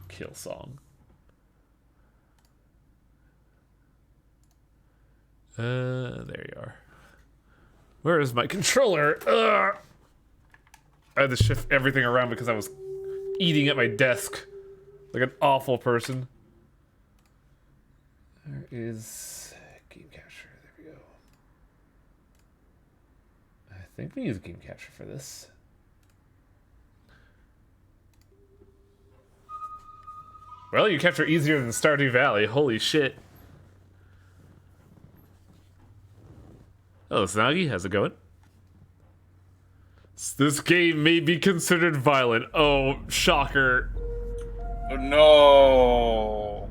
Kill song. There you are. Where is my controller? Ugh. I had to shift everything around because I was eating at my desk like an awful person. There is game capture. There we go. I think we use game capture for this. Well, you capture easier than Stardew Valley. Holy shit. Hello, Snaggy. How's it going? This game may be considered violent. Oh, shocker. Oh, no.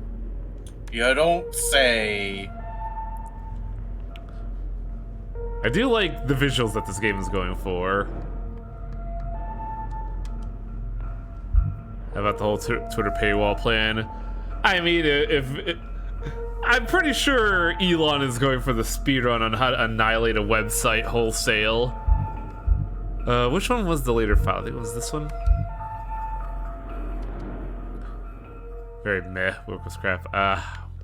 You don't say. I do like the visuals that this game is going for. How about the whole Twitter paywall plan? I mean, I'm pretty sure Elon is going for the speedrun on how to annihilate a website wholesale. Which one was the later file? I think it was this one. Very meh work with scrap.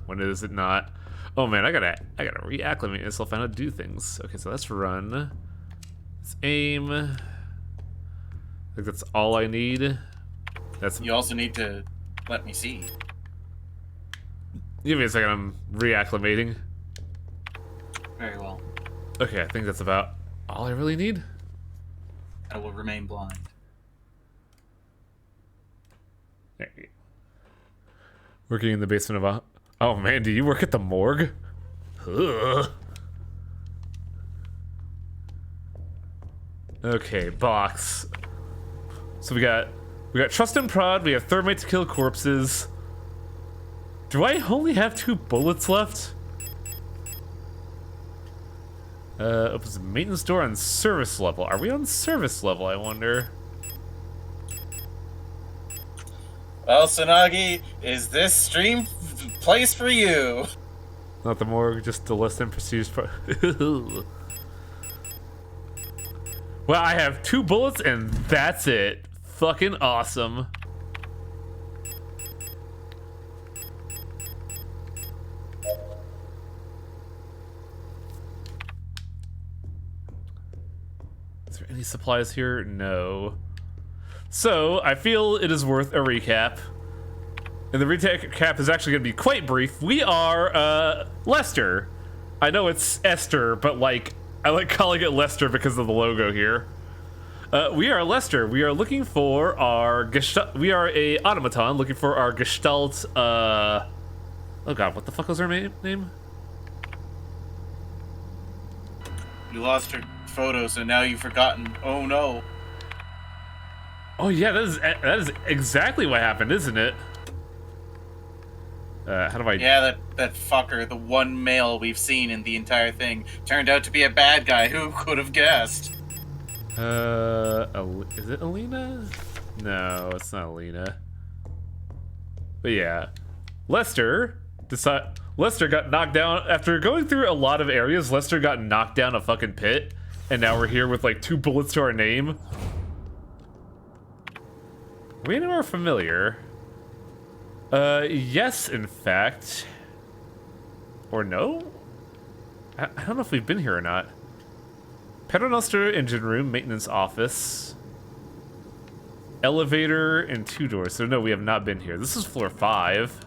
When is it not? Oh man, I gotta reacclimate myself and how to do things. Okay, so let's run. Let's aim. I think that's all I need. That's. You also need to let me see. Give me a second, I'm reacclimating. Very well. Okay, I think that's about all I really need. I will remain blind. There you go. Working in the basement of a... Oh man, do you work at the morgue? Ugh. Okay, box. So we got trust and prod, we have thermite to kill corpses. Do I only have 2 bullets left? Opens the maintenance door on service level. Are we on service level, I wonder? Well, Tsunagi, is this stream place for you? Not the morgue, just the less than prestige part. Well, I have 2 bullets and that's it. Fucking awesome. Is there any supplies here? No. So, I feel it is worth a recap. And the recap is actually going to be quite brief. We are, Lester. I know it's Esther, but, like, I like calling it Lester because of the logo here. We are Lester. We are looking for our Gestalt. We are a automaton looking for our Gestalt, oh god, what the fuck was her name? You lost her photo, so now you've forgotten. Oh no. Oh yeah, that is exactly what happened, isn't it? How do I... Yeah, that fucker, the one male we've seen in the entire thing, turned out to be a bad guy. Who could have guessed? Is it Alina? No, it's not Alina. But yeah, Lester got knocked down after going through a lot of areas. Lester got knocked down a fucking pit, and now we're here with like 2 bullets to our name. Are we anywhere familiar? Yes, in fact. Or no? I don't know if we've been here or not. Paternoster engine room, maintenance office. Elevator and 2 doors. So no, we have not been here. This is floor 5.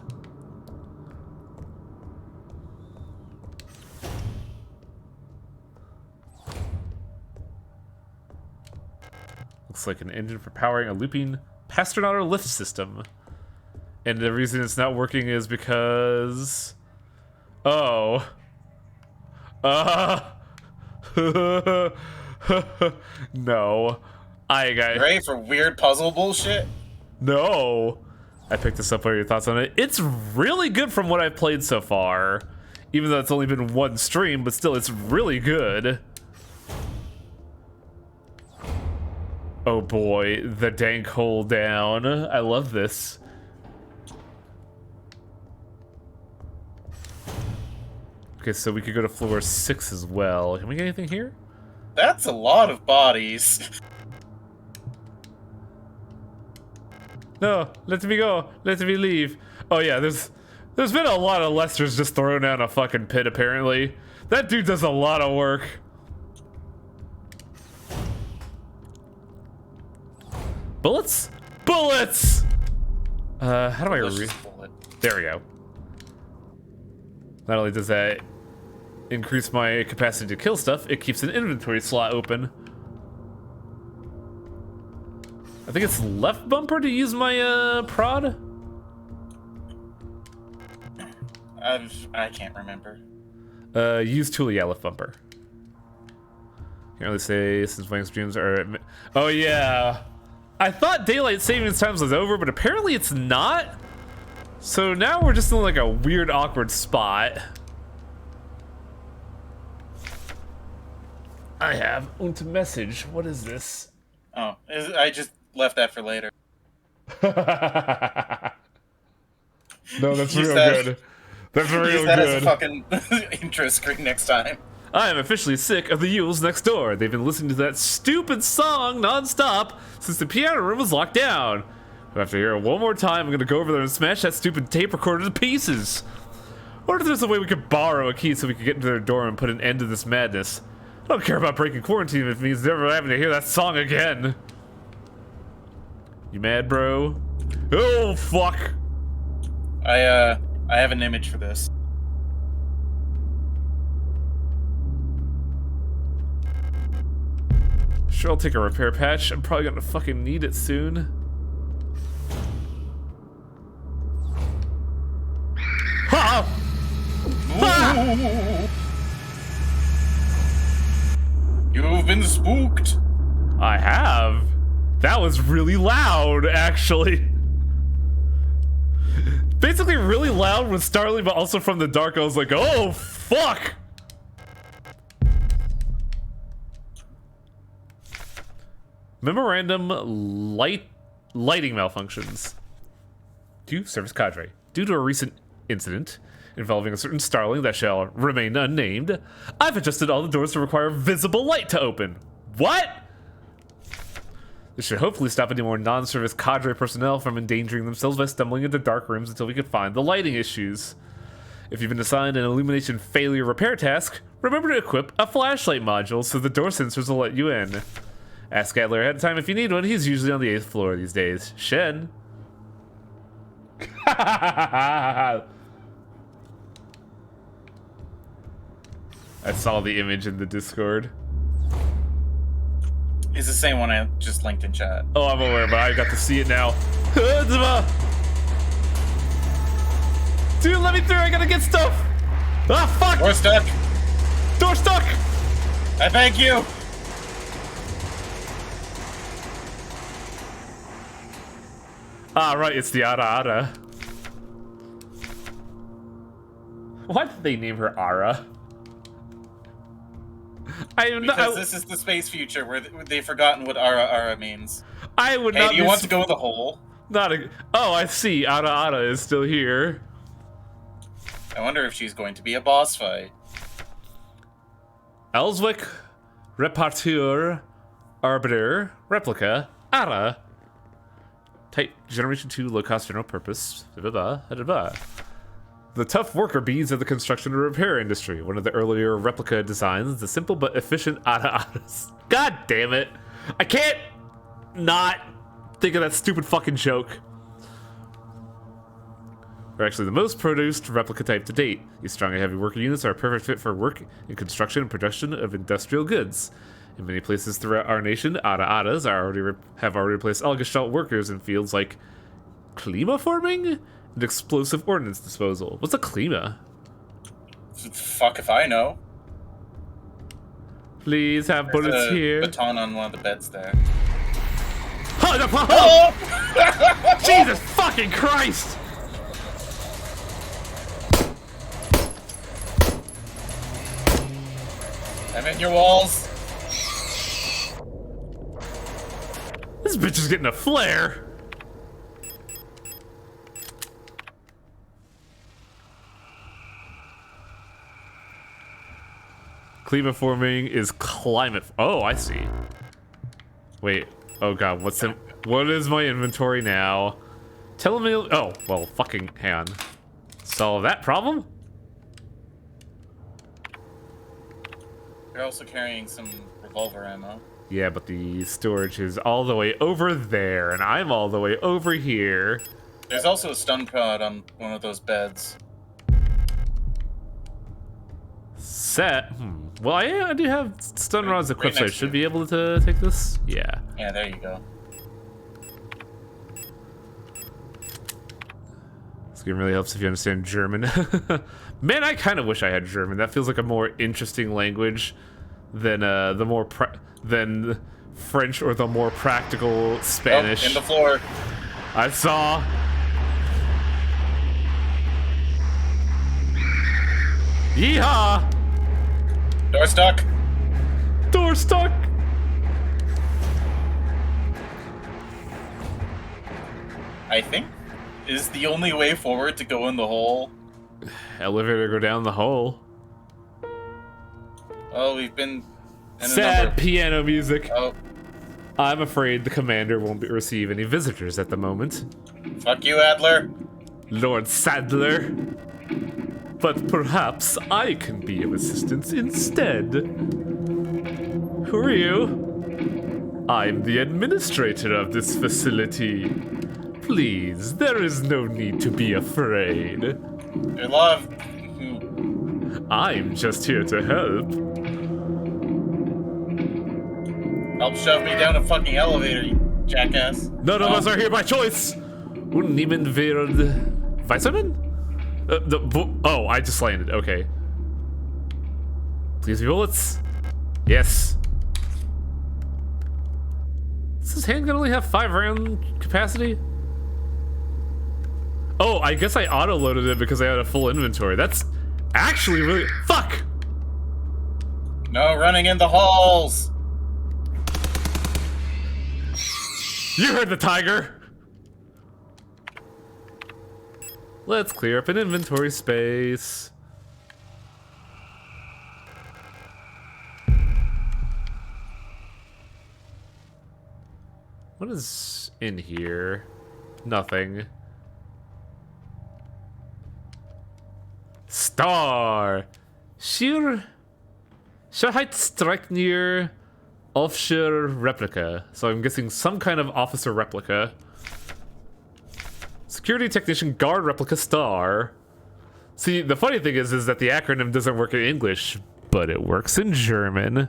Looks like an engine for powering a looping Pasternato lift system. And the reason it's not working is because... Oh. No. I got... You ready for weird puzzle bullshit? No. I picked this up. What are your thoughts on it? It's really good from what I've played so far. Even though it's only been 1 stream, but still, it's really good. Oh boy, the dank hole down. I love this. Okay, so we could go to floor 6 as well. Can we get anything here? That's a lot of bodies. No, let me go. Let me leave. Oh yeah, there's been a lot of Lesters just thrown down a fucking pit apparently. That dude does a lot of work. Bullets? Bullets! How do I There we go. Not only does that increase my capacity to kill stuff, it keeps an inventory slot open. I think it's left bumper to use my prod. I can't remember. Use tool, yeah, left bumper. Can't really say since playing streams are. Oh yeah, I thought daylight savings times was over, but apparently it's not. So now we're just in like a weird, awkward spot. I have und message. What is this? Oh, I just left that for later. No, that's real that, good. That's real use that good. as a fucking intro screen next time. I am officially sick of the Yules next door. They've been listening to that stupid song non-stop since the piano room was locked down. If I have to hear it one more time, I'm gonna go over there and smash that stupid tape recorder to pieces. I wonder if there's a way we could borrow a key so we could get into their door and put an end to this madness. I don't care about breaking quarantine if it means never having to hear that song again. You mad, bro? Oh, fuck. I have an image for this. Sure, I'll take a repair patch. I'm probably gonna fucking need it soon. Ha! Ha! You've been spooked. I have. That was really loud, actually. Basically really loud with startling, but also from the dark. I was like, oh, fuck! Memorandum lighting malfunctions. To Service Cadre. Due to a recent incident involving a certain starling that shall remain unnamed, I've adjusted all the doors to require visible light to open. What? This should hopefully stop any more non-service cadre personnel from endangering themselves by stumbling into dark rooms until we can find the lighting issues. If you've been assigned an illumination failure repair task, remember to equip a flashlight module so the door sensors will let you in. Ask Adler ahead of time if you need one. He's usually on the 8th floor these days. Shen. I saw the image in the Discord. It's the same one I just linked in chat. Oh, I'm aware, but I got to see it now. Dude, let me through. I gotta get stuff. Ah, fuck. Door stuck. Door stuck. I thank you. Ah, right. It's the Ara Ara. Why did they name her Ara? Because this is the space future where they've forgotten what Ara Ara means. I would hey, not. Do you want to go in the hole? Not a. Oh, I see. Ara Ara is still here. I wonder if she's going to be a boss fight. Elswick, Reparteur, Arbiter, Replica, Ara. Type Generation 2, low cost, general purpose. The tough worker bees of the construction and repair industry. One of the earlier replica designs, the simple but efficient Ara-Aras. God damn it. I can't not think of that stupid fucking joke. They're actually the most produced replica type to date. These strong and heavy worker units are a perfect fit for work in construction and production of industrial goods. In many places throughout our nation, Ara-Aras have already replaced all Gestalt workers in fields like klima forming and explosive ordnance disposal. What's a klima? Fuck if I know. Please have bullets here. Baton on one of the beds there. Oh! Jesus fucking Christ! I'm in your walls. This bitch is getting a flare. Klima forming is climate. Oh, I see. Wait. Oh god, what is my inventory now? Telemail. Oh, well, fucking hang on. Solve that problem? You're also carrying some revolver ammo. Yeah, but the storage is all the way over there, and I'm all the way over here. There's also a stun pod on one of those beds. Set. Well, I do have stun rods equipped, so I next to should you. be able to take this. Yeah. Yeah, there you go. This game really helps if you understand German. Man, I kind of wish I had German. That feels like a more interesting language than than French or the more practical Spanish. Oh, in the floor. I saw. Yeehaw! Door stuck. Door stuck. I think is the only way forward to go in the hole. Elevator go down the hole. Oh, we've been in Sad piano music. Oh, I'm afraid the commander won't receive any visitors at the moment. fuck you, Adler. Lord Sadler. But perhaps I can be of assistance instead. Who are you? I'm the administrator of this facility. Please, there is no need to be afraid. Your love. I'm just here to help. Help shove me down a fucking elevator, you jackass. None of us are here by choice. Und niemand wird Weizerman? Oh, I just landed. Okay. Please be bullets. Yes. Does this handgun only have 5 round capacity? Oh, I guess I auto-loaded it because I had a full inventory. That's actually really... Fuck! No running in the halls. You heard the tiger! Let's clear up an inventory space. What is in here? Nothing. Star! Sheer strike near offshore replica. So I'm guessing some kind of officer replica. Security technician guard replica star. See, the funny thing is that the acronym doesn't work in English, but it works in German.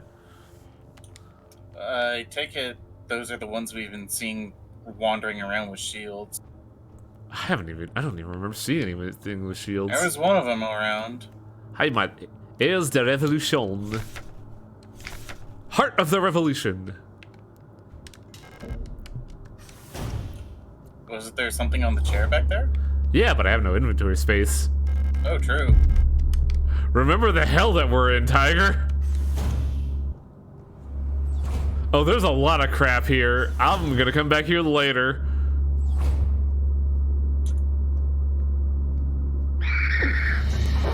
I take it those are the ones we've been seeing wandering around with shields. I don't even remember seeing anything with shields. There was one of them around. Heimat. Here's the revolution. Heart of the revolution. Was there something on the chair back there? Yeah, but I have no inventory space. Oh, true. Remember the hell that we're in, Tiger? Oh, there's a lot of crap here. I'm gonna come back here later.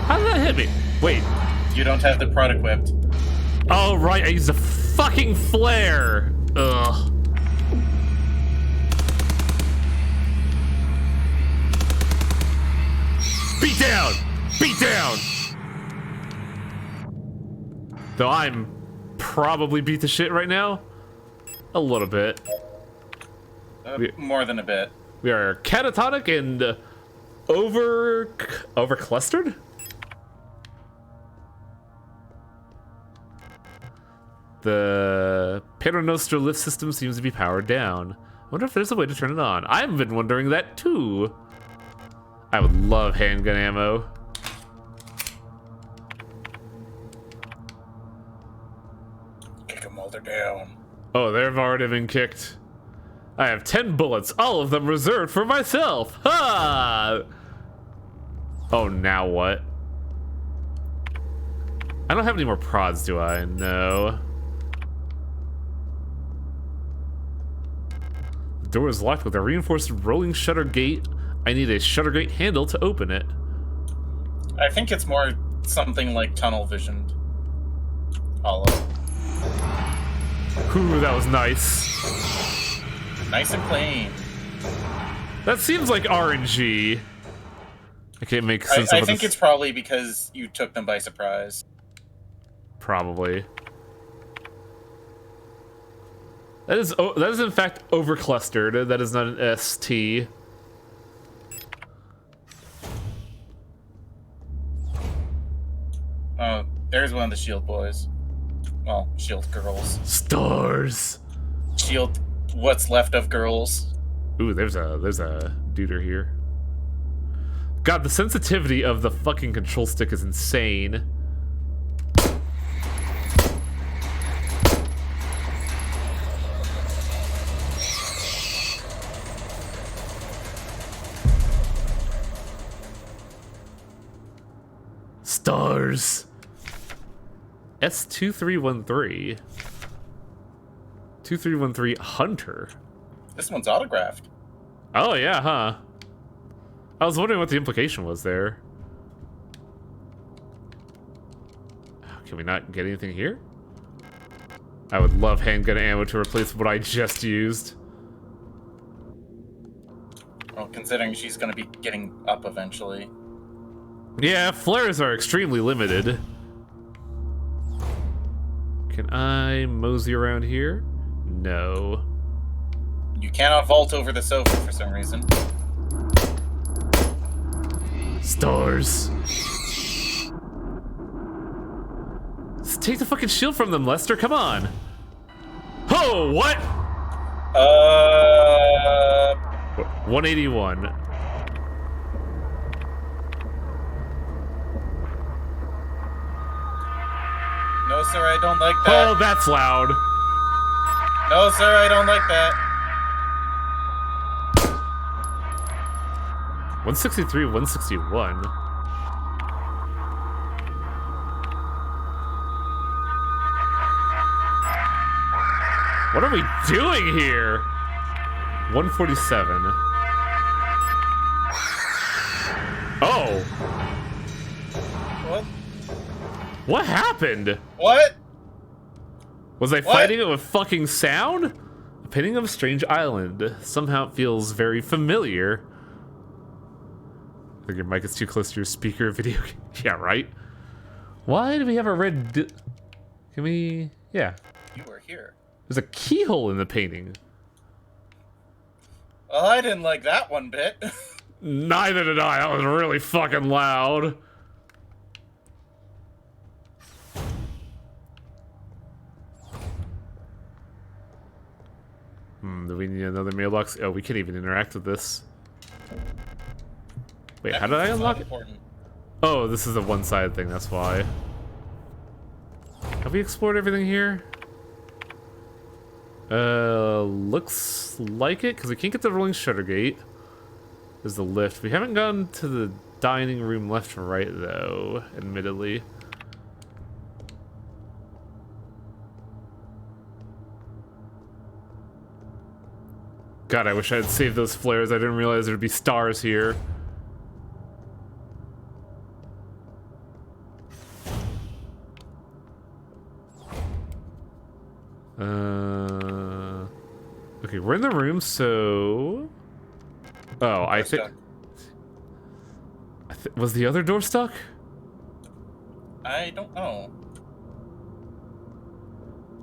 How did that hit me? Wait. You don't have the prod equipped. Oh, right, I used a fucking flare. Ugh. Beat down! Beat down! Though I'm probably beat to shit right now. A little bit. More than a bit. We are catatonic and over clustered. The Paternoster lift system seems to be powered down. I wonder if there's a way to turn it on. I've been wondering that too. I would love handgun ammo. Kick them while they're down. Oh, they've already been kicked. I have 10 bullets, all of them reserved for myself. Ha! Oh, now what? I don't have any more prods, do I? No. The door is locked with a reinforced rolling shutter gate. I need a shutter gate handle to open it. I think it's more something like tunnel visioned. Hollow. Ooh, that was nice. Nice and clean. That seems like RNG. I can't make sense I of think this. it's probably because you took them by surprise. Probably. That is in fact overclustered. That is not an ST. Oh, there's one of the shield boys. Well, shield girls. Stars. Shield what's left of girls. Ooh, there's a duder here. God, the sensitivity of the fucking control stick is insane. Stars. S2313. 2313 Hunter. This one's autographed. Oh yeah, huh? I was wondering what the implication was there. Can we not get anything here? I would love handgun ammo to replace what I just used. Well, considering she's gonna be getting up eventually. Yeah, flares are extremely limited. Can I mosey around here? No. You cannot vault over the sofa for some reason. Stars. Just take the fucking shield from them, Lester. Come on. Oh, what? 181. No, sir, I don't like that. Oh, that's loud. No, sir, I don't like that. 163, 161. What are we doing here? 147. Oh. What? What happened? What? Was I fighting it with fucking sound? A painting of a strange island. Somehow it feels very familiar. I think your mic is too close to your speaker video. Yeah, right? Why do we have a red... Can we... Yeah. You were here. There's a keyhole in the painting. Well, I didn't like that one bit. Neither did I. That was really fucking loud. Do we need another mailbox? Oh, we can't even interact with this. Wait, how did I unlock it? Oh, this is a one-sided thing, that's why. Have we explored everything here? Looks like it, because we can't get the rolling shutter gate. There's the lift. We haven't gone to the dining room left or right, though, admittedly. God, I wish I had saved those flares. I didn't realize there'd be stars here. Okay, we're in the room, so... Oh, I think... Was the other door stuck? I don't know.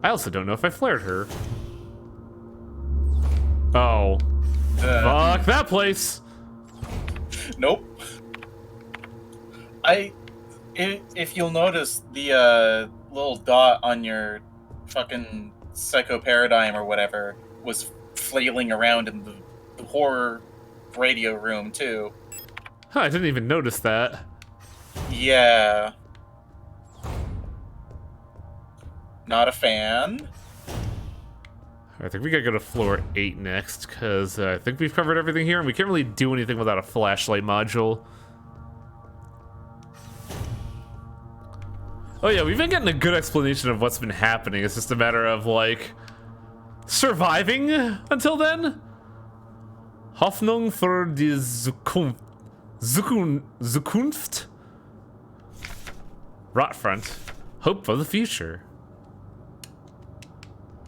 I also don't know if I flared her. Oh. Fuck that place! Nope. If you'll notice, the little dot on your fucking Psycho Paradigm or whatever was flailing around in the horror radio room too. Huh, I didn't even notice that. Yeah. Not a fan. I think we gotta go to floor 8 next, because I think we've covered everything here, and we can't really do anything without a flashlight module. Oh yeah, we've been getting a good explanation of what's been happening. It's just a matter of, like, surviving until then? Hoffnung für die Zukunft? Rotfront. Hope for the future.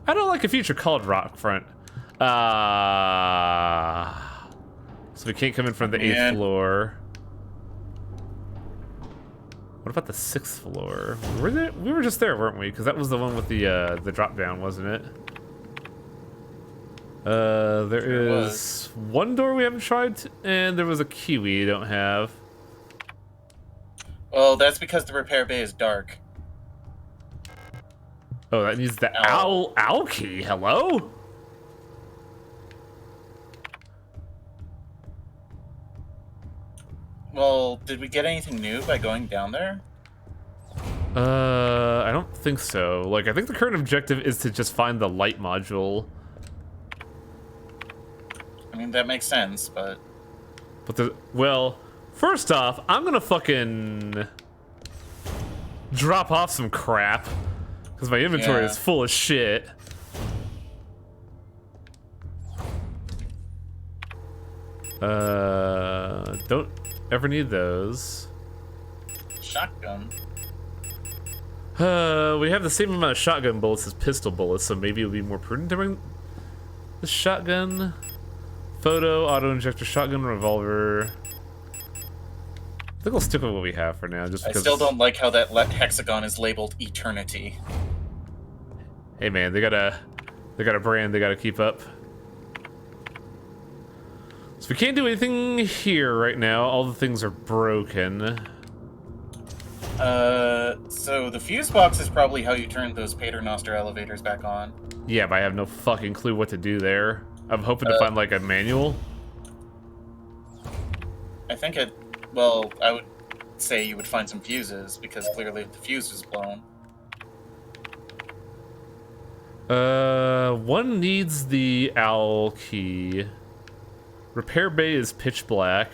I don't like a future called Rockfront. So we can't come in from the 8th floor. What about the 6th floor? We were just there, weren't we? Because that was the one with the drop down, wasn't it? There is one door we haven't tried, and there was a key we don't have. Well, that's because the repair bay is dark. Oh, that needs the owl key. Hello? Well, did we get anything new by going down there? I don't think so. Like, I think the current objective is to just find the light module. I mean, that makes sense, but... Well, first off, I'm gonna fucking drop off some crap. Because my inventory is full of shit. Don't ever need those. Shotgun? We have the same amount of shotgun bullets as pistol bullets, so maybe it would be more prudent to bring the shotgun. Photo, auto-injector, shotgun, revolver. I think I'll stick with what we have for now, just because... I still don't like how that hexagon is labeled Eternity. Hey man, they got a brand they gotta keep up. So we can't do anything here right now. All the things are broken. So the fuse box is probably how you turn those Paternoster elevators back on. Yeah, but I have no fucking clue what to do there. I'm hoping to find like a manual. I think well, I would say you would find some fuses, because clearly the fuse was blown. One needs the owl key. Repair bay is pitch black.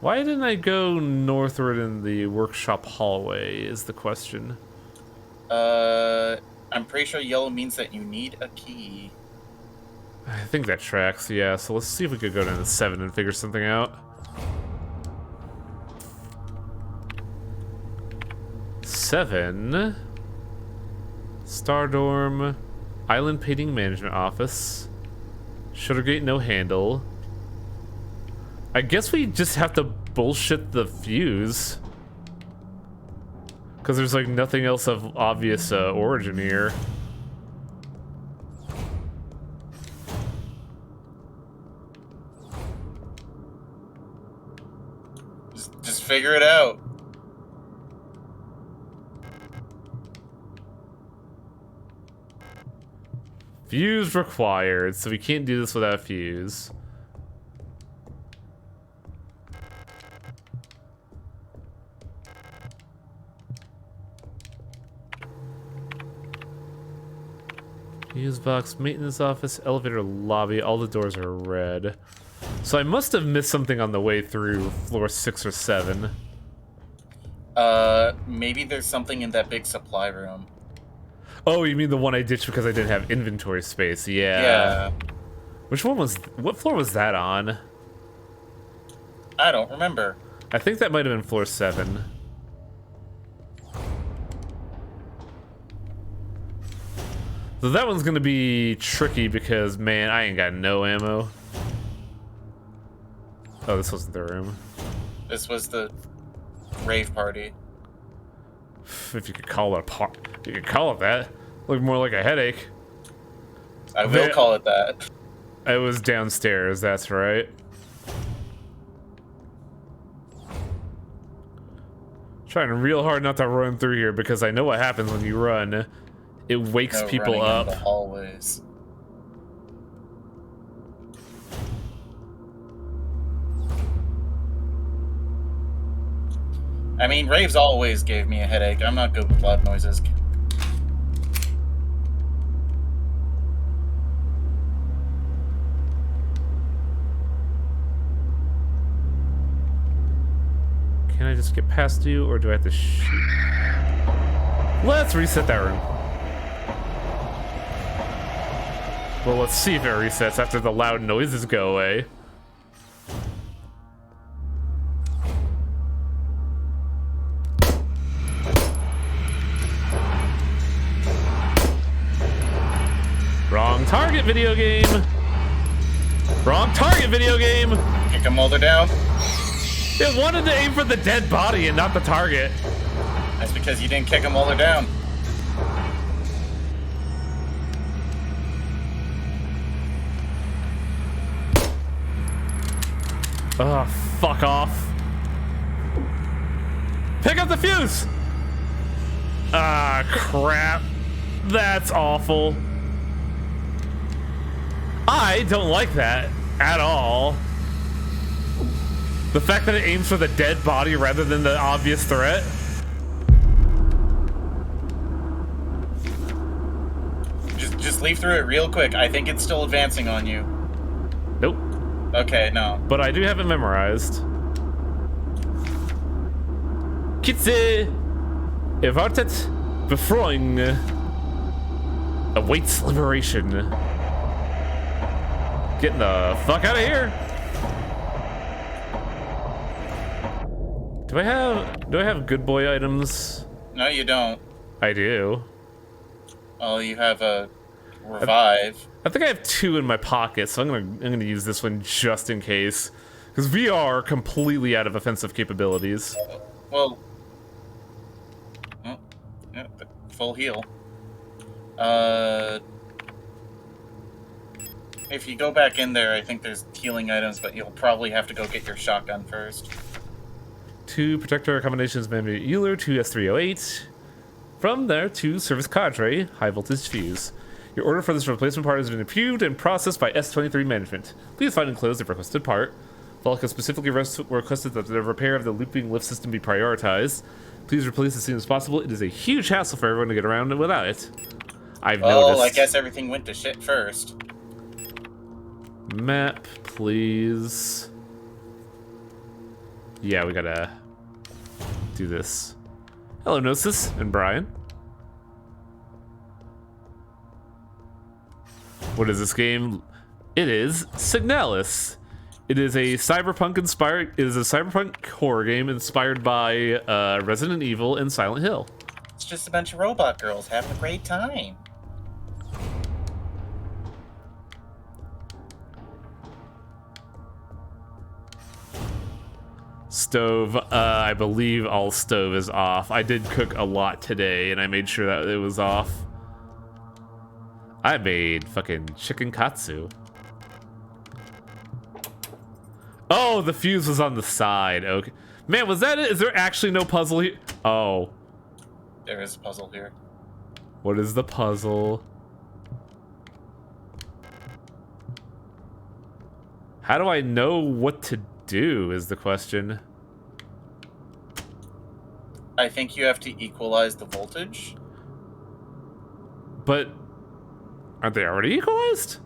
Why didn't I go northward in the workshop hallway is the question. I'm pretty sure yellow means that you need a key. I think that tracks, yeah. So let's see if we could go down to 7 and figure something out. 7. Star Dorm. Island Painting Management Office. Sugargate no handle. I guess we just have to bullshit the fuse. Because there's like nothing else of obvious origin here. Just figure it out. Fuse required, so we can't do this without a fuse. Fuse box, maintenance office, elevator lobby, all the doors are red. So I must have missed something on the way through floor 6 or 7. Maybe there's something in that big supply room. Oh, you mean the one I ditched because I didn't have inventory space? Yeah. Yeah. What floor was that on? I don't remember. I think that might have been floor 7. So that one's gonna be tricky because, man, I ain't got no ammo. Oh, this wasn't the room. This was the rave party. If you could call it a part, you could call it that. Looked more like a headache. I will call it that. It was downstairs, that's right. Trying real hard not to run through here because I know what happens when you run. It wakes people up. In the hallways. I mean, raves always gave me a headache. I'm not good with loud noises. Can I just get past you, or do I have to shoot? Let's reset that room. Well, let's see if it resets after the loud noises go away. Wrong target, video game! Wrong target, video game! Kick him while they're down. It wanted to aim for the dead body and not the target. That's because you didn't kick them while they're down. Oh, fuck off. Pick up the fuse! Ah, crap. That's awful. I don't like that at all. The fact that it aims for the dead body rather than the obvious threat. Just leaf through it real quick. I think it's still advancing on you. Nope. Okay, no. But I do have it memorized. Kitze erwartet Befreiung awaits liberation. Getting the fuck out of here. Do I have good boy items? No, you don't. I do. Oh, you have a revive. I think I have 2 in my pocket, so I'm gonna use this one just in case, because we are completely out of offensive capabilities. Well, yeah, full heal. If you go back in there, I think there's healing items, but you'll probably have to go get your shotgun first. 2 protector combinations, maybe Euler, 2 S308. From there, 2 service cadre, high voltage fuse. Your order for this replacement part has been approved and processed by S23 management. Please find enclosed the requested part. Volca specifically requested that the repair of the looping lift system be prioritized. Please replace as soon as possible. It is a huge hassle for everyone to get around without it. I've noticed. I guess everything went to shit first. Map, please. Yeah, we gotta do this. Hello, Gnosis and Brian. What is this game? It is Signalis. It is a cyberpunk horror game inspired by Resident Evil and Silent Hill. It's just a bunch of robot girls having a great time. Stove, I believe all stove is off. I did cook a lot today and I made sure that it was off. I made fucking chicken katsu. Oh, the fuse was on the side. Okay. Man, was that it? Is there actually no puzzle here? Oh. There is a puzzle here. What is the puzzle? How do I know what to do is the question. I think you have to equalize the voltage. But aren't they already equalized?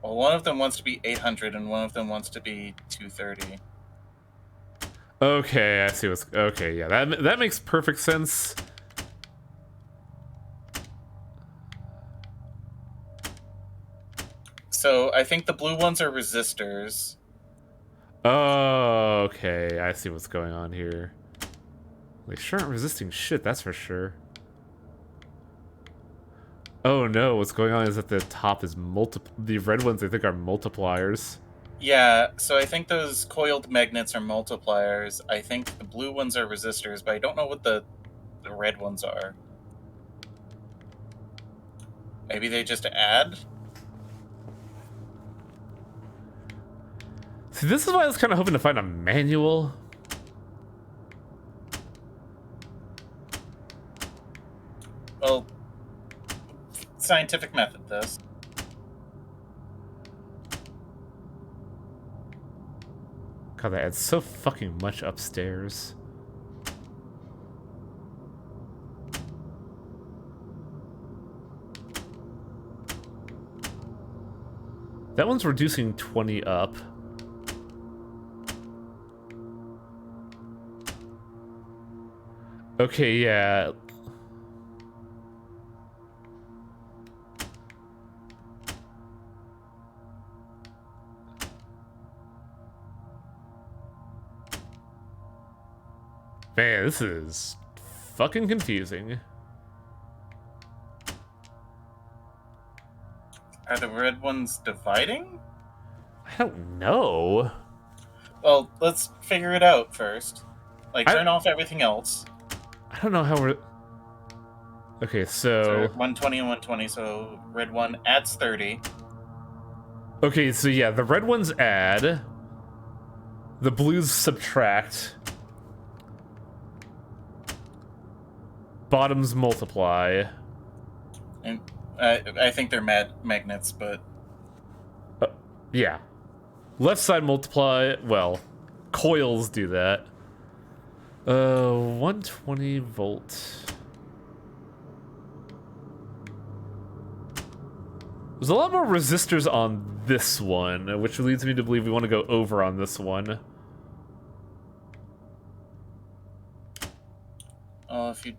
Well, one of them wants to be 800 and one of them wants to be 230. Okay, I see what's... Okay, yeah, that makes perfect sense. So, I think the blue ones are resistors. Oh, okay, I see what's going on here. They sure aren't resisting shit, that's for sure. Oh no, what's going on is that the top is the red ones I think are multipliers. Yeah, so I think those coiled magnets are multipliers. I think the blue ones are resistors, but I don't know what the red ones are. Maybe they just add? See, this is why I was kind of hoping to find a manual. Well, scientific method, this. God, that adds so fucking much upstairs. That one's reducing 20 up. Okay, yeah. Man, this is fucking confusing. Are the red ones dividing? I don't know. Well, let's figure it out first. Like, turn off everything else. I don't know how we're... Okay, so 120 and 120, so red one adds 30. Okay, so yeah, the red ones add. The blues subtract. Bottoms multiply. And I think they're magnets, but... Yeah. Left side multiply, well, coils do that. 120 volt. There's a lot more resistors on this one, which leads me to believe we want to go over on this one. Oh, if you...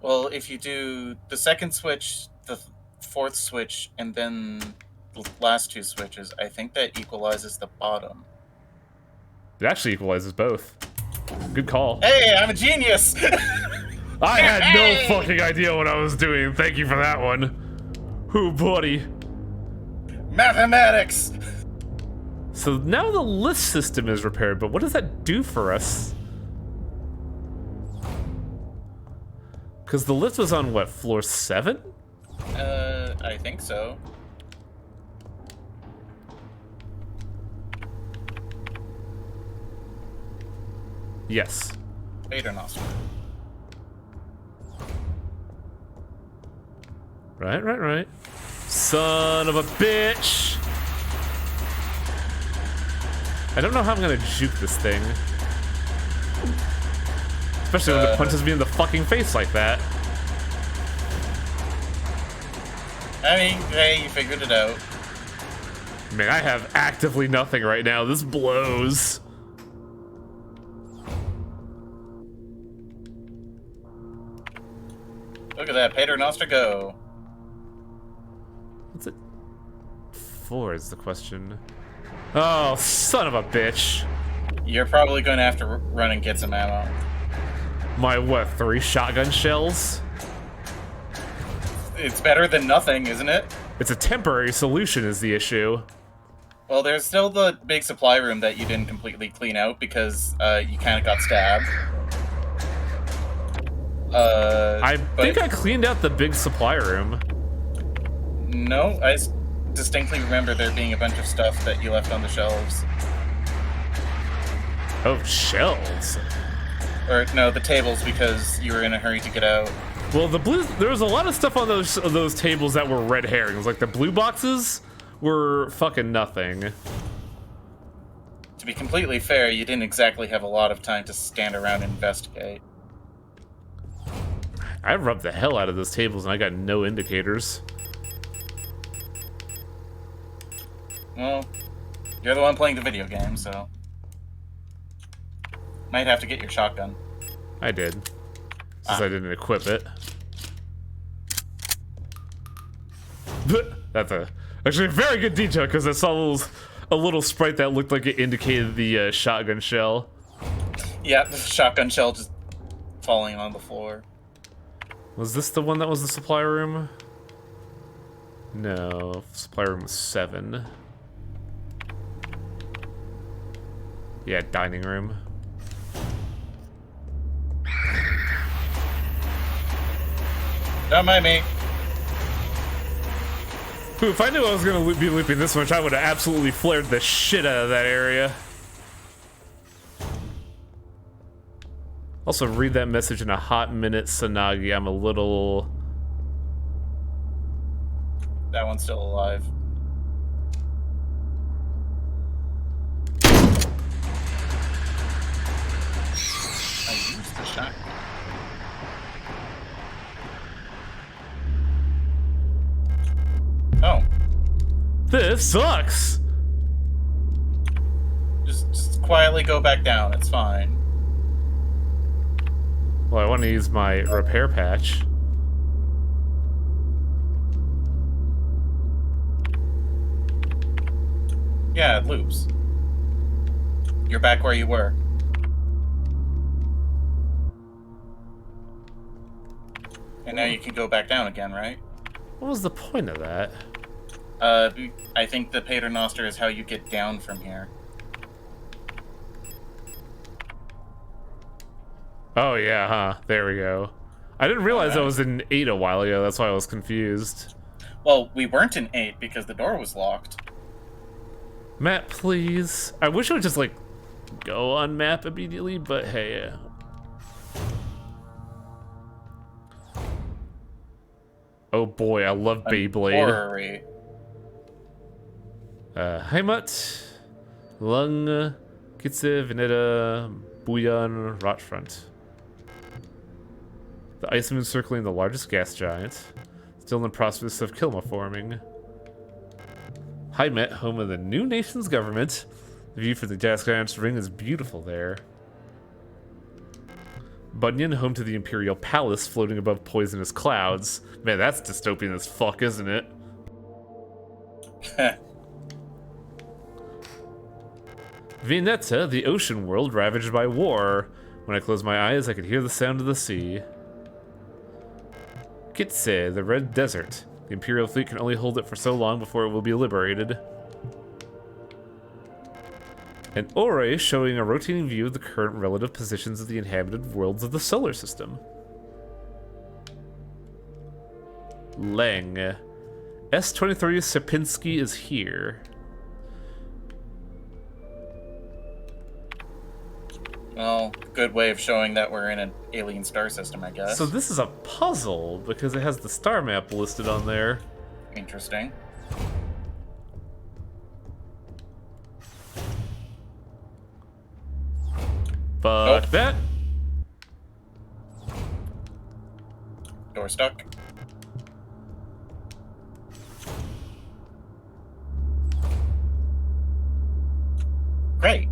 Well, if you do the second switch, the fourth switch, and then the last two switches, I think that equalizes the bottom. It actually equalizes both. Good call. Hey, I'm a genius! I had no fucking idea what I was doing. Thank you for that one. Ooh, buddy. Mathematics! So now the lift system is repaired, but what does that do for us? Because the lift was on, what, floor 7? I think so. Yes. Paternoster. Right. Son of a bitch! I don't know how I'm gonna juke this thing. Especially when it punches me in the fucking face like that. I mean, hey, you figured it out. Man, I have actively nothing right now. This blows. Look at that, Paternoster go. What's it for is the question. Oh, son of a bitch. You're probably going to have to run and get some ammo. My, what, 3 shotgun shells? It's better than nothing, isn't it? It's a temporary solution is the issue. Well, there's still the big supply room that you didn't completely clean out because you kind of got stabbed. I think I cleaned out the big supply room. No, I distinctly remember there being a bunch of stuff that you left on the shelves. Oh, shells. Or, no, the tables because you were in a hurry to get out. Well, there was a lot of stuff on those tables that were red herrings. Like the blue boxes were fucking nothing. To be completely fair, you didn't exactly have a lot of time to stand around and investigate. I rubbed the hell out of those tables and I got no indicators. Well, you're the one playing the video game, so... Might have to get your shotgun. I did. Since I didn't equip it. That's actually a very good detail because I saw a little sprite that looked like it indicated the shotgun shell. Yeah, the shotgun shell just falling on the floor. Was this the one that was the supply room? No, supply room was 7. Yeah, dining room. Don't mind me. Ooh, if I knew I was gonna be looping this much, I would have absolutely flared the shit out of that area. Also, read that message in a hot minute, Sanagi. I'm a little... That one's still alive. I used the shotgun. Oh. This sucks! Just quietly go back down, it's fine. Well, I want to use my repair patch. Yeah, it loops. You're back where you were. And now you can go back down again, right? What was the point of that? I think the Paternoster is how you get down from here. Oh yeah, huh? There we go. I didn't realize I Alright. was in 8 a while ago. That's why I was confused. Well, we weren't in 8 because the door was locked. Map, please. I wish I would just like go on map immediately, but hey. Oh boy, I love Beyblade. Orrery. Heimat, Lung, Kitze, Veneta, Buyan, Rotfront. The ice moon circling the largest gas giant. Still in the process of Kilma forming. Heimat, home of the new nation's government. The view from the gas giant's ring is beautiful there. Bunyan, home to the Imperial Palace floating above poisonous clouds. Man, that's dystopian as fuck, isn't it? Veneta, the ocean world ravaged by war. When I closed my eyes, I could hear the sound of the sea. Kitse, the Red Desert. The Imperial fleet can only hold it for so long before it will be liberated. And Ore, showing a rotating view of the current relative positions of the inhabited worlds of the solar system. Leng. S-23 Sierpinski is here. Well, good way of showing that we're in an alien star system, I guess. So this is a puzzle because it has the star map listed on there. Interesting. Fuck Nope. that. Door stuck. Great.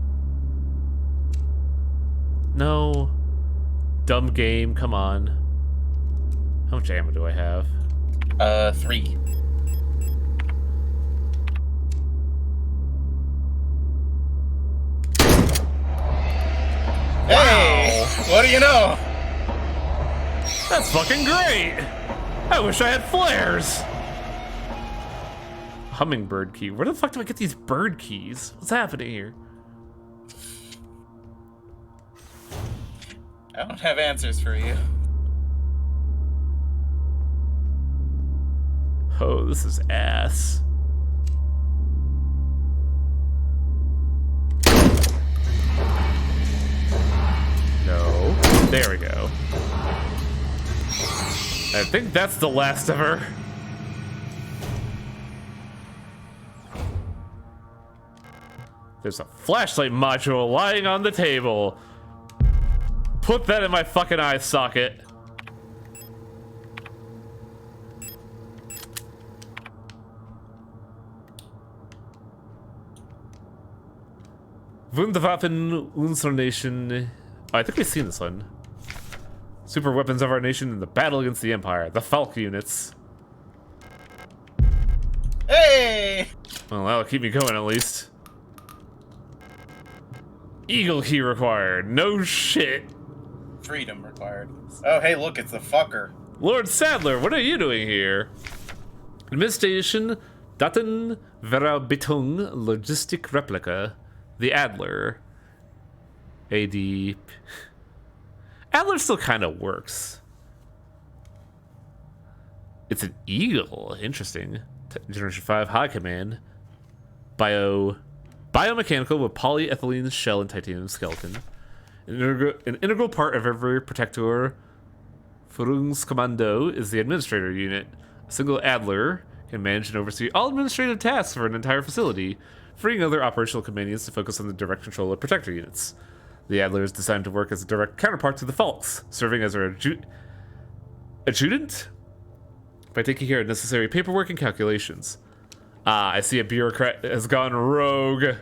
No. Dumb game, come on. How much ammo do I have? 3. Hey! What do you know? That's fucking great! I wish I had flares! Hummingbird key. Where the fuck do I get these bird keys? What's happening here? I don't have answers for you. Oh, this is ass. No. There we go. I think that's the last of her. There's a flashlight module lying on the table. Put that in my fucking eye socket. Wunderwaffen unserer Nation. Oh, I think we've seen this one. Super weapons of our nation in the battle against the Empire. The Falk units. Hey! Well, that'll keep me going at least. Eagle key required. No shit. Freedom required. Oh, hey, look, it's the fucker. Lord Sadler, what are you doing here? Administration Daten Verarbeitung Logistic Replica. The Adler. AD. Adler still kind of works. It's an eagle. Interesting. Generation 5 High Command. Biomechanical with polyethylene shell and titanium skeleton. An integral part of every Protector Führungskommando is the administrator unit. A single Adler can manage and oversee all administrative tasks for an entire facility, freeing other operational companions to focus on the direct control of Protector units. The Adler is designed to work as a direct counterpart to the Falks, serving as an adjutant by taking care of necessary paperwork and calculations. Ah, I see a bureaucrat has gone rogue.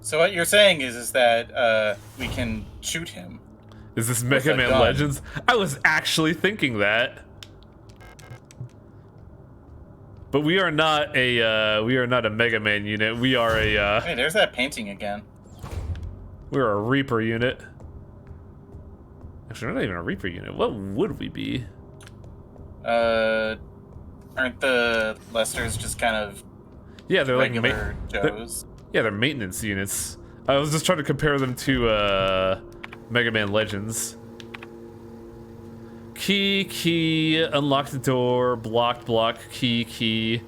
So what you're saying is that we can shoot him. Is this Mega a Man gun. Legends? I was actually thinking that. But we are not a, Mega Man unit. We are a, Hey, there's that painting again. We're a Reaper unit. Actually, we're not even a Reaper unit. What would we be? Aren't the Lesters just kind of Yeah, they're regular like Joes? they're maintenance units. I was just trying to compare them to Mega Man Legends. Key, unlock the door, block, key.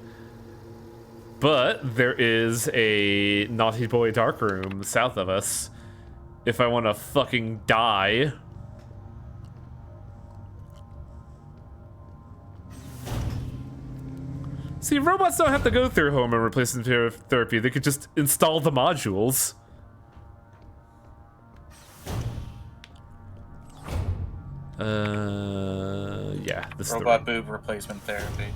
But there is a Naughty Boy dark room south of us. If I want to fucking die. See, robots don't have to go through hormone replacement therapy. They could just install the modules. Yeah, this Robot boob replacement therapy.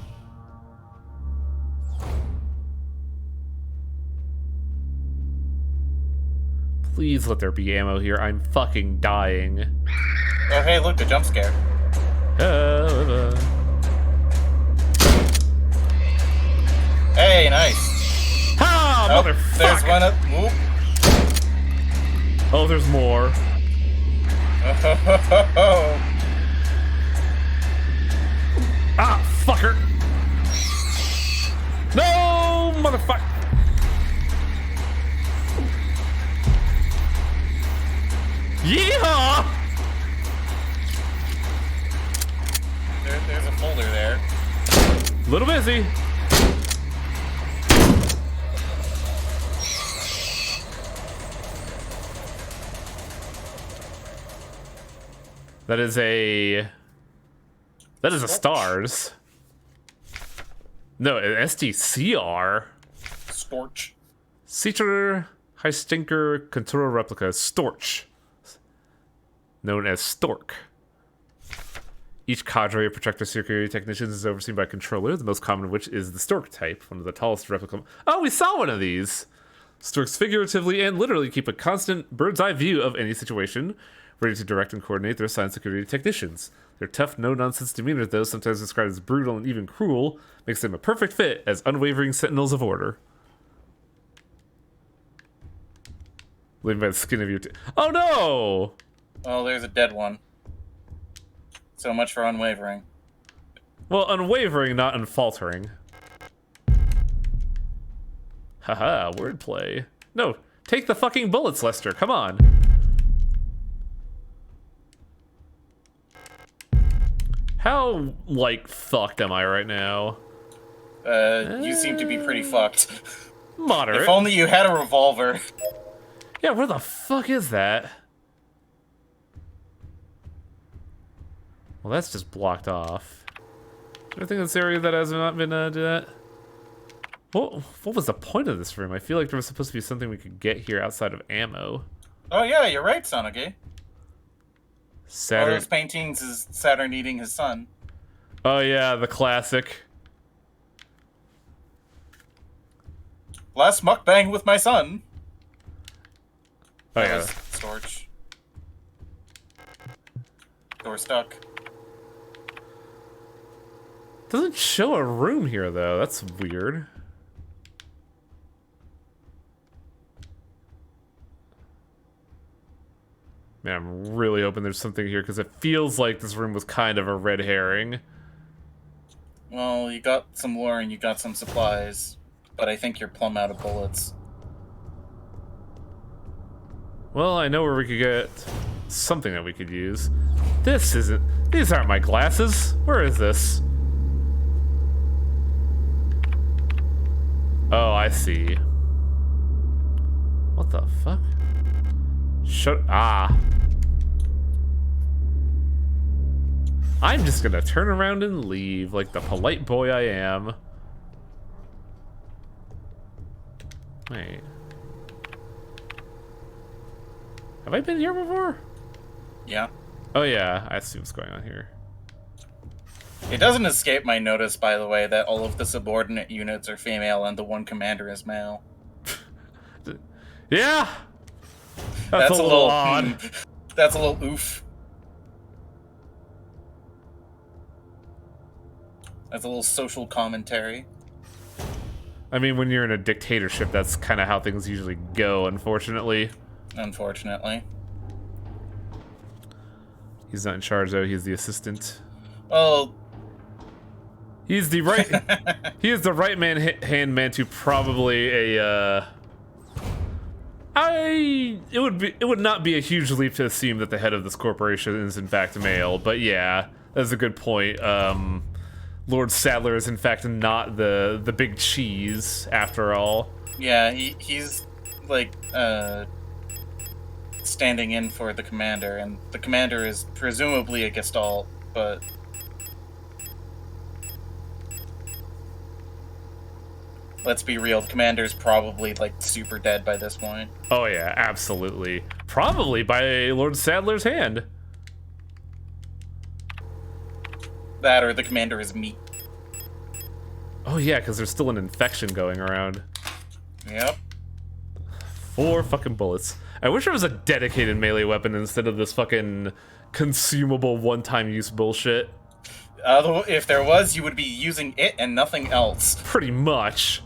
Please let there be ammo here. I'm fucking dying. Oh, hey, look, a jump scare. Hey, nice. Ha! Oh, Motherfucker! there's one up. Whoop. Oh, there's more. Ah, fucker! No, motherfucker! Yeehaw! There's a folder there. Little busy. That is a stars. No, an SDCR. Storch. Seater High Stinker Control Replica Storch. Known as Stork. Each cadre of Protector security technicians is overseen by a controller, the most common of which is the Stork type, one of the tallest replica. Oh, we saw one of these! Storks figuratively and literally keep a constant bird's eye view of any situation, ready to direct and coordinate their assigned security technicians. Their tough, no-nonsense demeanor, though sometimes described as brutal and even cruel, makes them a perfect fit as unwavering sentinels of order. Living by the skin of your oh no! Oh, there's a dead one. So much for unwavering. Well, unwavering, not unfaltering. Haha, wordplay. No, take the fucking bullets, Lester, come on. How, like, fucked am I right now? You seem to be pretty fucked. Moderate. If only you had a revolver. Yeah, where the fuck is that? Well, that's just blocked off. Anything in this area that has not been do that? What was the point of this room? I feel like there was supposed to be something we could get here outside of ammo. Oh yeah, you're right, Sonic. Saturn. All those paintings is Saturn eating his son. Oh yeah, the classic. Last mukbang with my son. Oh That yeah. was Storch. Door stuck. Doesn't show a room here though. That's weird. Man, I'm really hoping there's something here because it feels like this room was kind of a red herring. Well, you got some lore and you got some supplies, but I think you're plumb out of bullets. Well, I know where we could get something that we could use. These aren't my glasses. Where is this? Oh, I see. What the fuck? I'm just gonna turn around and leave like the polite boy I am. Wait. Have I been here before? Yeah. Oh yeah, I see what's going on here. It doesn't escape my notice, by the way, that all of the subordinate units are female and the one commander is male. Yeah! That's a little odd. That's a little oof. That's a little social commentary. I mean, when you're in a dictatorship, that's kind of how things usually go, unfortunately. Unfortunately. He's not in charge though. He's the assistant. Well. He's the right. He is the right hand man to probably a. It would not be a huge leap to assume that the head of this corporation is in fact male, but yeah, that's a good point. Lord Sadler is in fact not the big cheese after all. Yeah, he's like standing in for the commander, and the commander is presumably a Gestalt, but let's be real, the commander's probably like super dead by this point. Oh yeah, absolutely. Probably by Lord Sadler's hand. That or the commander is meat. Oh yeah, because there's still an infection going around. Yep. 4 fucking bullets. I wish there was a dedicated melee weapon instead of this fucking consumable one-time use bullshit. If there was, you would be using it and nothing else. Pretty much.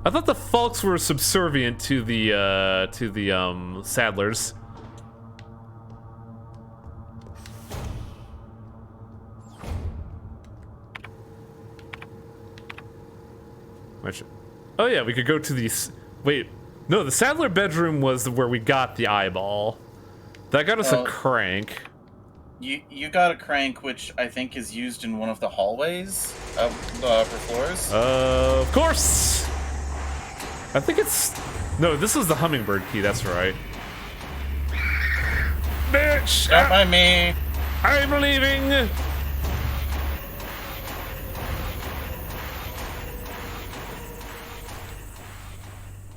I thought the Falks were subservient to the Sadlers. Oh yeah, we could go to the... Wait, no, the Sadler bedroom was where we got the eyeball. That got us a crank. You got a crank, which I think is used in one of the hallways of the upper floors. Of course! I think it's... No, this is the hummingbird key, that's right. Bitch! Don't mind me! I'm leaving!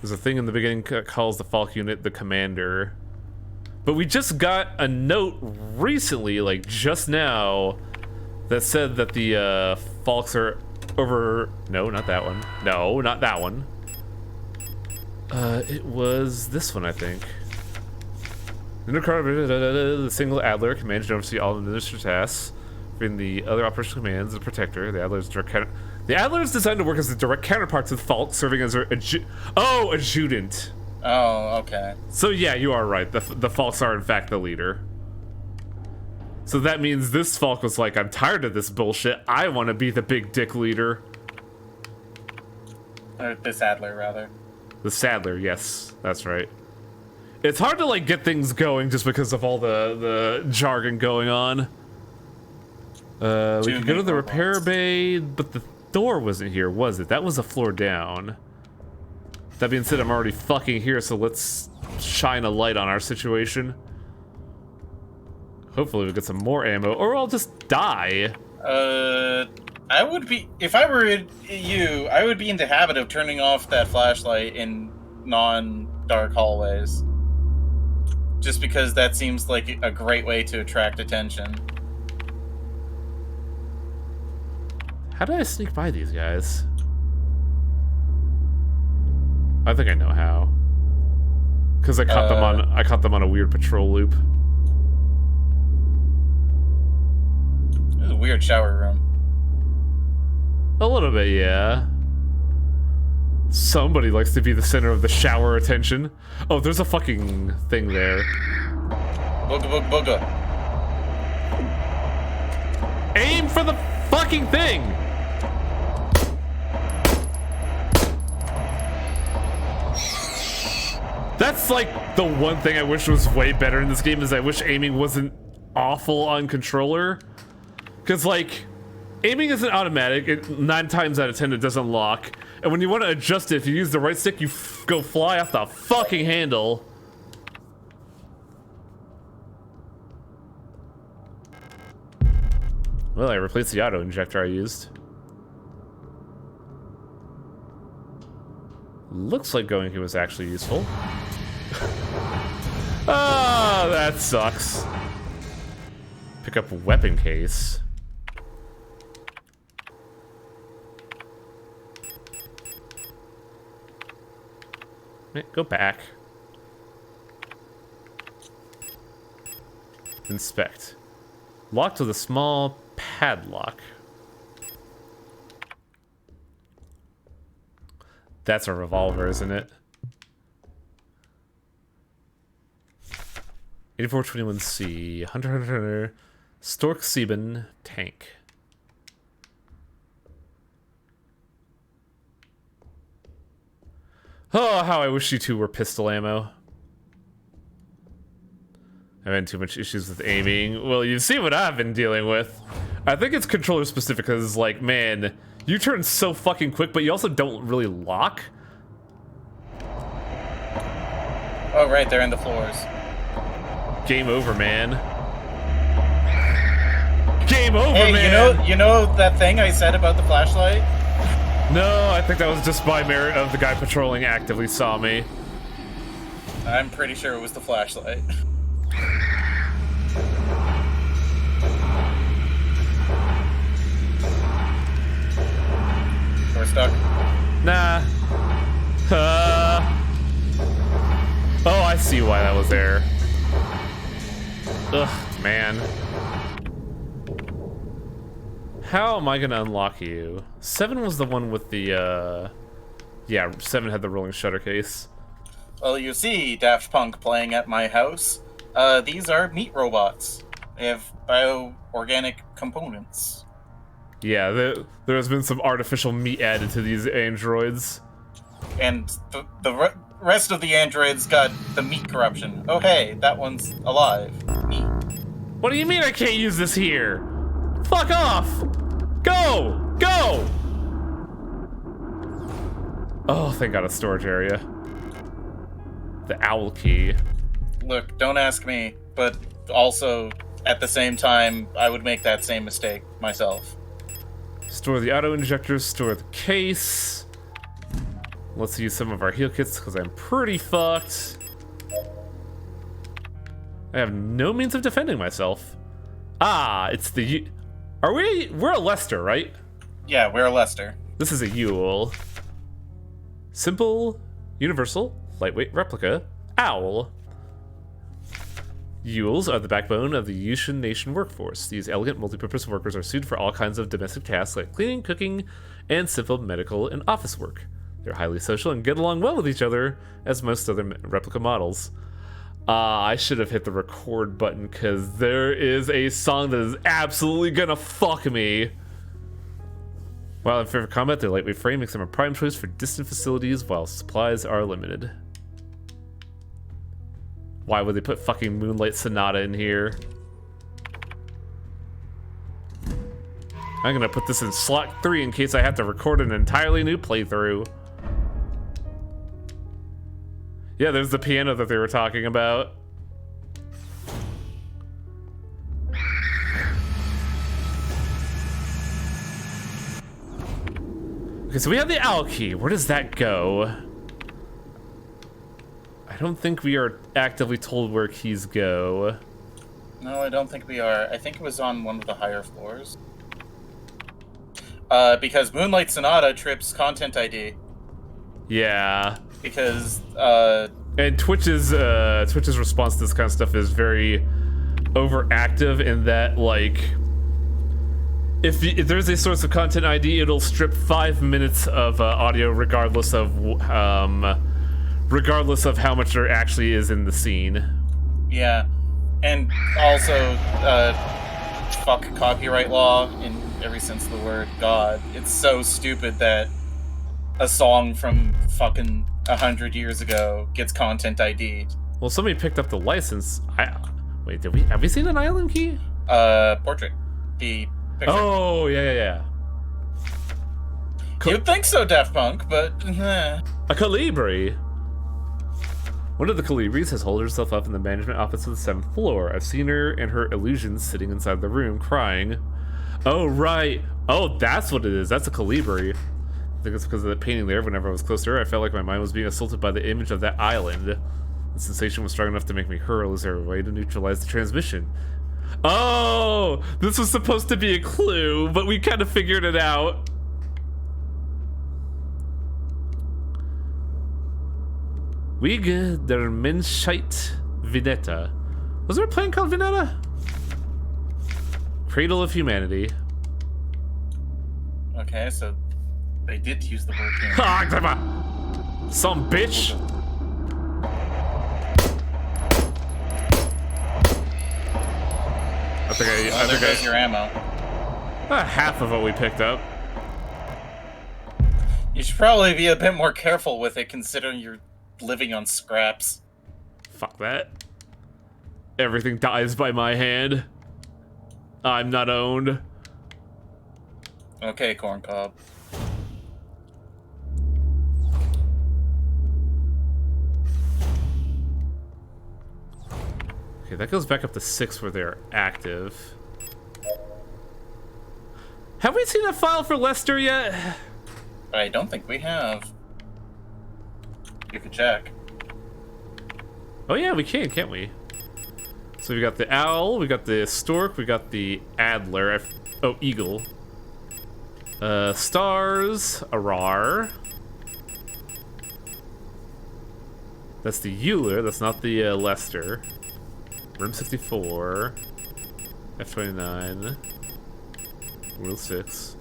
There's a thing in the beginning that calls the Falk unit the commander. But we just got a note recently, like just now, that said that the Falks are over... No, not that one. No, not that one. It was this one, I think. The single Adler commands to oversee all administrative tasks. In the other operational commands, the Protector, the Adler's direct counter... The Adler is designed to work as the direct counterpart to the Falk, serving as adjutant. Oh, okay. So yeah, you are right. The Falks are in fact the leader. So that means this Falk was like, I'm tired of this bullshit. I want to be the big dick leader. Or the Sadler, rather. The Sadler, yes, that's right. It's hard to like get things going just because of all the jargon going on. We could go to the repair bay, but the door wasn't here, was it? That was a floor down. That being said, I'm already fucking here, so let's shine a light on our situation. Hopefully we get some more ammo, or I'll just die. I would be, if I were you, I would be in the habit of turning off that flashlight in non-dark hallways. Just because that seems like a great way to attract attention. How did I sneak by these guys? I think I know how. Because I caught them on a weird patrol loop. This is a weird shower room. A little bit, yeah. Somebody likes to be the center of the shower attention. Oh, there's a fucking thing there. Booga booga booga. Aim for the fucking thing! That's like the one thing I wish was way better in this game is I wish aiming wasn't awful on controller. Cause like, aiming isn't automatic. 9 times out of 10 it doesn't lock. And when you want to adjust it, if you use the right stick, you go fly off the fucking handle. Well, I replaced the auto injector I used. Looks like going here was actually useful. Ah, that sucks. Pick up weapon case. Go back. Inspect. Locked with a small padlock. That's a revolver, isn't it? 8421C, Hunter, Stork Sieben, tank. Oh, how I wish you two were pistol ammo. I've had too much issues with aiming. Well, you see what I've been dealing with. I think it's controller specific because, like, man, you turn so fucking quick, but you also don't really lock. Oh, right, they're in the floors. Game over, man. Game over, hey, man. You know that thing I said about the flashlight? No, I think that was just by merit of the guy patrolling actively saw me. I'm pretty sure it was the flashlight. We're stuck. Nah. Oh, I see why that was there. Ugh, man. How am I gonna unlock you? 7 was the one with the, yeah, 7 had the rolling shutter case. Well, you see, Daft Punk playing at my house. These are meat robots. They have bio-organic components. Yeah, there has been some artificial meat added to these androids. And the rest of the androids got the meat corruption. Oh, hey, that one's alive. Meat. What do you mean I can't use this here? Fuck off! Go! Go! Oh, thank God, a storage area. The owl key. Look, don't ask me, but also, at the same time, I would make that same mistake myself. Store the auto injectors, store the case. Let's use some of our heal kits because I'm pretty fucked. I have no means of defending myself. Ah, it's the... We're a Lester, right? Yeah, we're a Lester. This is a Yule. Simple, universal, lightweight replica, owl. Yules are the backbone of the Yushan Nation workforce. These elegant multi-purpose workers are suited for all kinds of domestic tasks like cleaning, cooking, and simple medical and office work. They're highly social and get along well with each other, as most other replica models. I should have hit the record button, because there is a song that is absolutely gonna fuck me. While in favorite combat, their lightweight frame makes them a prime choice for distant facilities while supplies are limited. Why would they put fucking Moonlight Sonata in here? I'm gonna put this in slot 3 in case I have to record an entirely new playthrough. Yeah, there's the piano that they were talking about. Okay, so we have the owl key. Where does that go? I don't think we are actively told where keys go. No, I don't think we are. I think it was on one of the higher floors. Because Moonlight Sonata trips Content ID. Yeah. Because, and Twitch's response to this kind of stuff is very overactive in that, like, if there's a source of content ID, it'll strip 5 minutes of audio regardless of how much there actually is in the scene. Yeah. And also, fuck copyright law in every sense of the word. God, it's so stupid that a song from fucking 100 years ago gets content ID. Well, somebody picked up the license. Wait, have we seen an island key? Portrait. The picture. Oh, yeah. You'd think so, Daft Punk, but a Calibri. One of the Calibris has holed herself up in the management office of the 7th floor. I've seen her and her illusions sitting inside the room, crying. Oh, right. Oh, that's what it is. That's a Calibri. I think it's because of the painting there. Whenever I was close to her, I felt like my mind was being assaulted by the image of that island. The sensation was strong enough to make me hurl. Is there a way to neutralize the transmission? Oh, this was supposed to be a clue, but we kind of figured it out. Wig der Menschheit Vineta. Was there a plane called Vineta? Cradle of Humanity. Okay, so they did use the word here. Some bitch. I think there's your ammo. Half of what we picked up. You should probably be a bit more careful with it, considering you're living on scraps. Fuck that. Everything dies by my hand. I'm not owned. Okay, corncob. Okay, that goes back up to 6 where they're active. Have we seen a file for Lester yet? I don't think we have. You could check. Oh yeah, we can, can't we? So we got the owl, we got the stork, we got the adler. Oh, eagle. Stars, Arar. That's the Euler, that's not the Lester. Room 64. F29. Rule 6.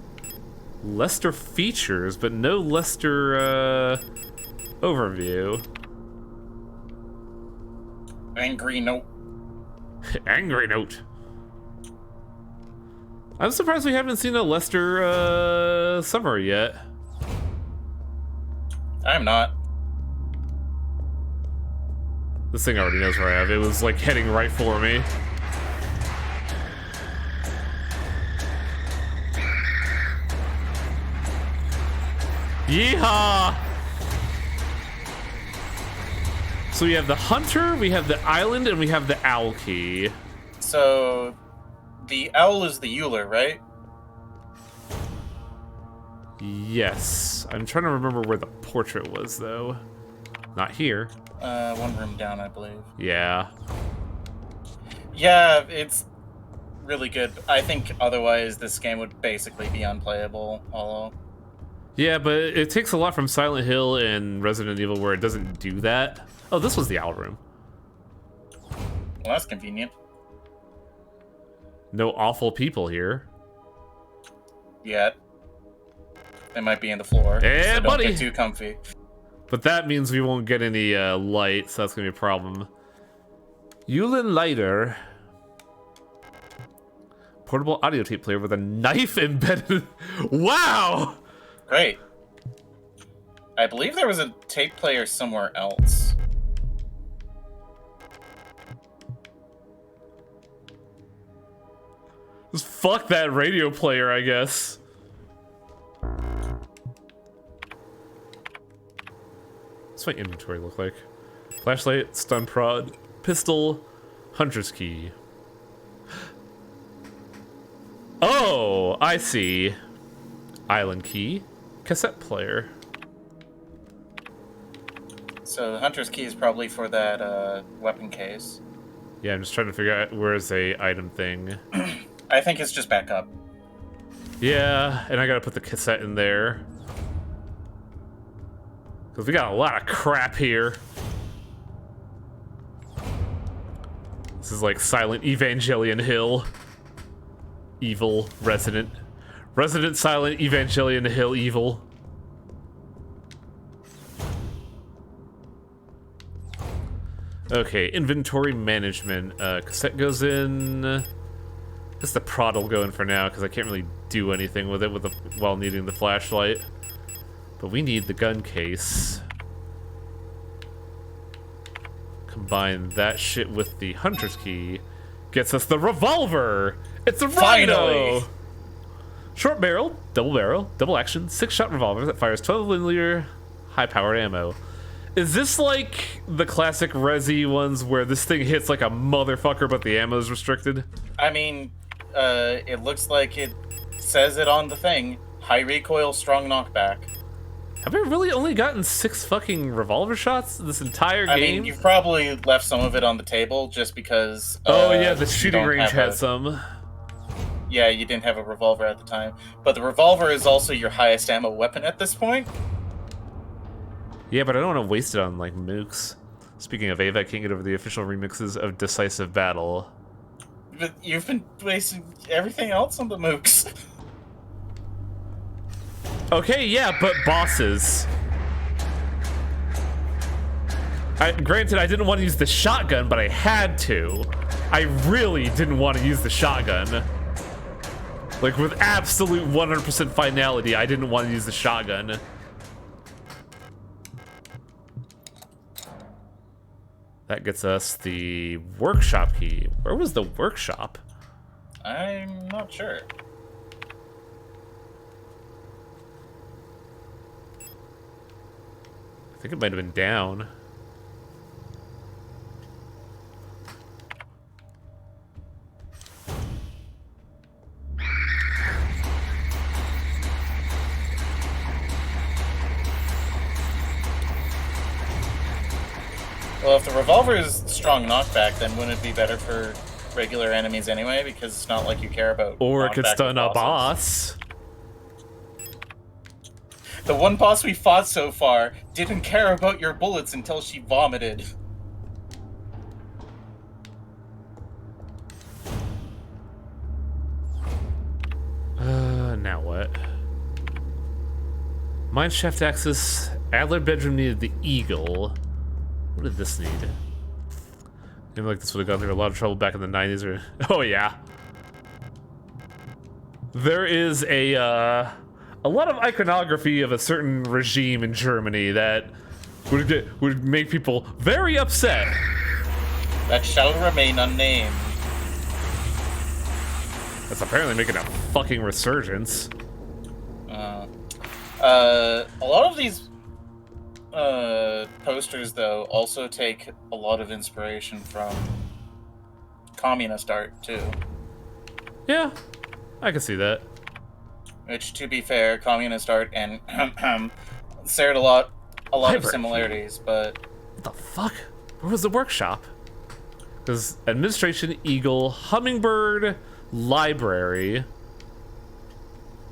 Lester features, but no Lester overview. Angry note. Angry note. I'm surprised we haven't seen a Lester summary yet. I'm not. This thing already knows where I am. It was like heading right for me. Yeehaw! So we have the hunter, we have the island, and we have the owl key. So, the owl is the Euler, right? Yes. I'm trying to remember where the portrait was, though. Not here. One room down, I believe. Yeah. Yeah, it's really good. I think otherwise this game would basically be unplayable, although... Yeah, but it takes a lot from Silent Hill and Resident Evil where it doesn't do that. Oh, this was the owl room. Well, that's convenient. No awful people here. Yet. They might be in the floor. Yeah, so buddy. Don't get too comfy. But that means we won't get any light, so that's gonna be a problem. Yulin lighter. Portable audio tape player with a knife embedded. Wow! Great. I believe there was a tape player somewhere else. Just fuck that radio player, I guess. What's my inventory look like? Flashlight, stun prod, pistol, hunter's key. Oh, I see. Island key, cassette player. So the hunter's key is probably for that weapon case. Yeah, I'm just trying to figure out where's a item thing. I think it's just back up. Yeah, and I gotta put the cassette in there. Because we got a lot of crap here. This is like Silent Evangelion Hill. Evil Resident. Resident Silent Evangelion Hill Evil. Okay, inventory management. Cassette goes in. I guess the prod will go in for now because I can't really do anything with it while needing the flashlight. But we need the gun case. Combine that shit with the hunter's key. Gets us the revolver! It's a Rhino! Short barrel, double action, 6-shot revolver that fires 12mm high-powered ammo. Is this like the classic Resi ones where this thing hits like a motherfucker but the ammo is restricted? I mean, it looks like it says it on the thing. High recoil, strong knockback. Have we really only gotten 6 fucking revolver shots this entire game? I mean, you've probably left some of it on the table just because... oh yeah, the shooting range had some. Yeah, you didn't have a revolver at the time. But the revolver is also your highest ammo weapon at this point. Yeah, but I don't want to waste it on, like, mooks. Speaking of Ava, I can't get over the official remixes of Decisive Battle. But you've been wasting everything else on the mooks. Okay, yeah, but bosses. Granted, I didn't want to use the shotgun, but I had to. I really didn't want to use the shotgun. Like, with absolute 100% finality, I didn't want to use the shotgun. That gets us the workshop key. Where was the workshop? I'm not sure. I think it might have been down. Well, if the revolver is strong knockback, then wouldn't it be better for regular enemies anyway? Because it's not like you care about. Or it could knockback stun with a bosses. boss. The one boss we fought so far didn't care about your bullets until she vomited. Now what? Mineshaft access. Adler bedroom needed the eagle. What did this need? Maybe like this would have gone through a lot of trouble back in the 90s or... Oh yeah. There is a lot of iconography of a certain regime in Germany that would make people very upset. That shall remain unnamed. That's apparently making a fucking resurgence. A lot of these posters, though, also take a lot of inspiration from communist art, too. Yeah, I can see that. Which, to be fair, communist art and shared a lot of Library. similarities, but... What the fuck? Where was the workshop? Because administration, eagle, hummingbird, library.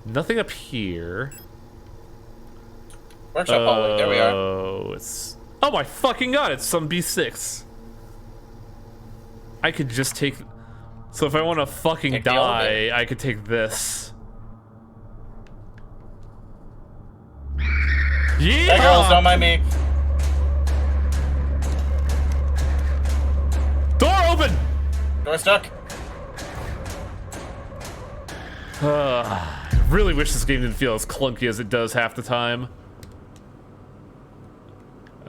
Nothing up here. Workshop hallway, there we are. Oh, it's... Oh my fucking god, it's some B6. I could just take... So if I want to fucking Take the die, elevator. I could take this. Yeah! Hey girls, don't mind me. Door open! Door stuck. I really wish this game didn't feel as clunky as it does half the time.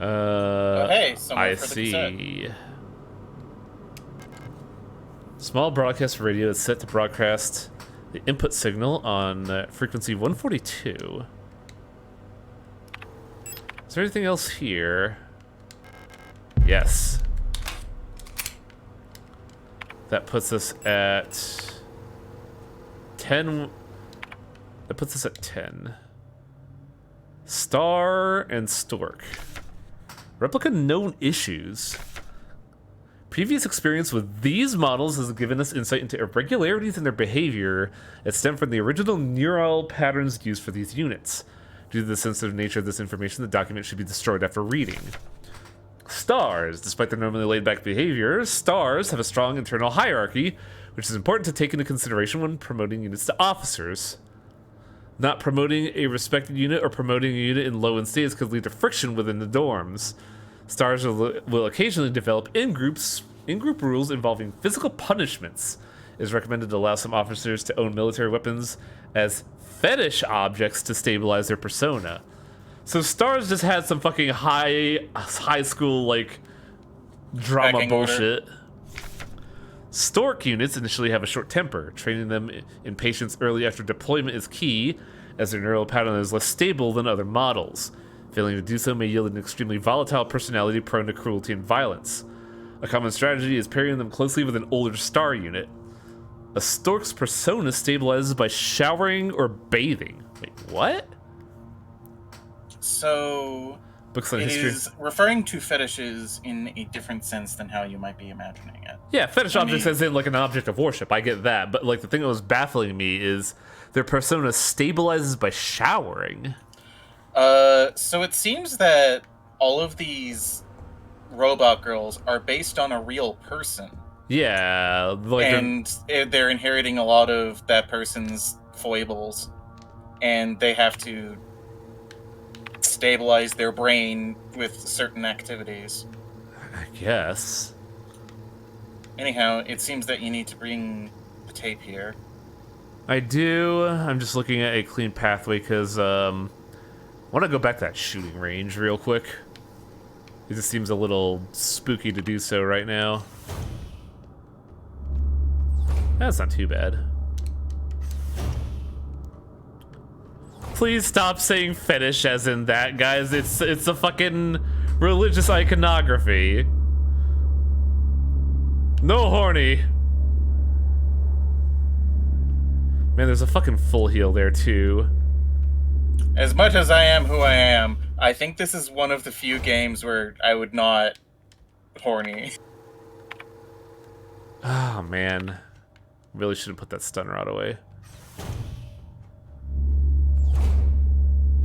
Oh, hey, somewhere I for the see. Small broadcast radio is set to broadcast the input signal on frequency 142. Is there anything else here? Yes. That puts us at 10. That puts us at 10. Star and Stork. Replica known issues. Previous experience with these models has given us insight into irregularities in their behavior that stem from the original neural patterns used for these units. Due to the sensitive nature of this information, the document should be destroyed after reading. Stars. Despite their normally laid-back behavior, stars have a strong internal hierarchy, which is important to take into consideration when promoting units to officers. Not promoting a respected unit or promoting a unit in low-end states could lead to friction within the dorms. Stars will occasionally develop in-group rules involving physical punishments. It is recommended to allow some officers to own military weapons as fetish objects to stabilize their persona. So Stars just had some fucking high school, like, drama Pecking bullshit. Stork units initially have a short temper. Training them in patience early after deployment is key, as their neural pattern is less stable than other models. Failing to do so may yield an extremely volatile personality prone to cruelty and violence. A common strategy is pairing them closely with an older star unit. A Stork's persona stabilizes by showering or bathing. Wait, what? So... Books on It history. is referring to fetishes in a different sense than how you might be imagining it. Yeah, fetish I objects mean- as in like an object of worship. I get that, but like the thing that was baffling me is their persona stabilizes by showering. So it seems that all of these robot girls are based on a real person. Yeah, like And they're inheriting a lot of that person's foibles. And they have to stabilize their brain with certain activities. I guess. Anyhow, it seems that you need to bring the tape here. I do. I'm just looking at a clean pathway because I want to go back to that shooting range real quick. It just seems a little spooky to do so right now. That's not too bad. Please stop saying fetish as in that, guys. It's a fucking religious iconography. No horny. Man, there's a fucking full heal there too. As much as I am who I am, I think this is one of the few games where I would not horny. Oh man. Really should have put that stun rod away.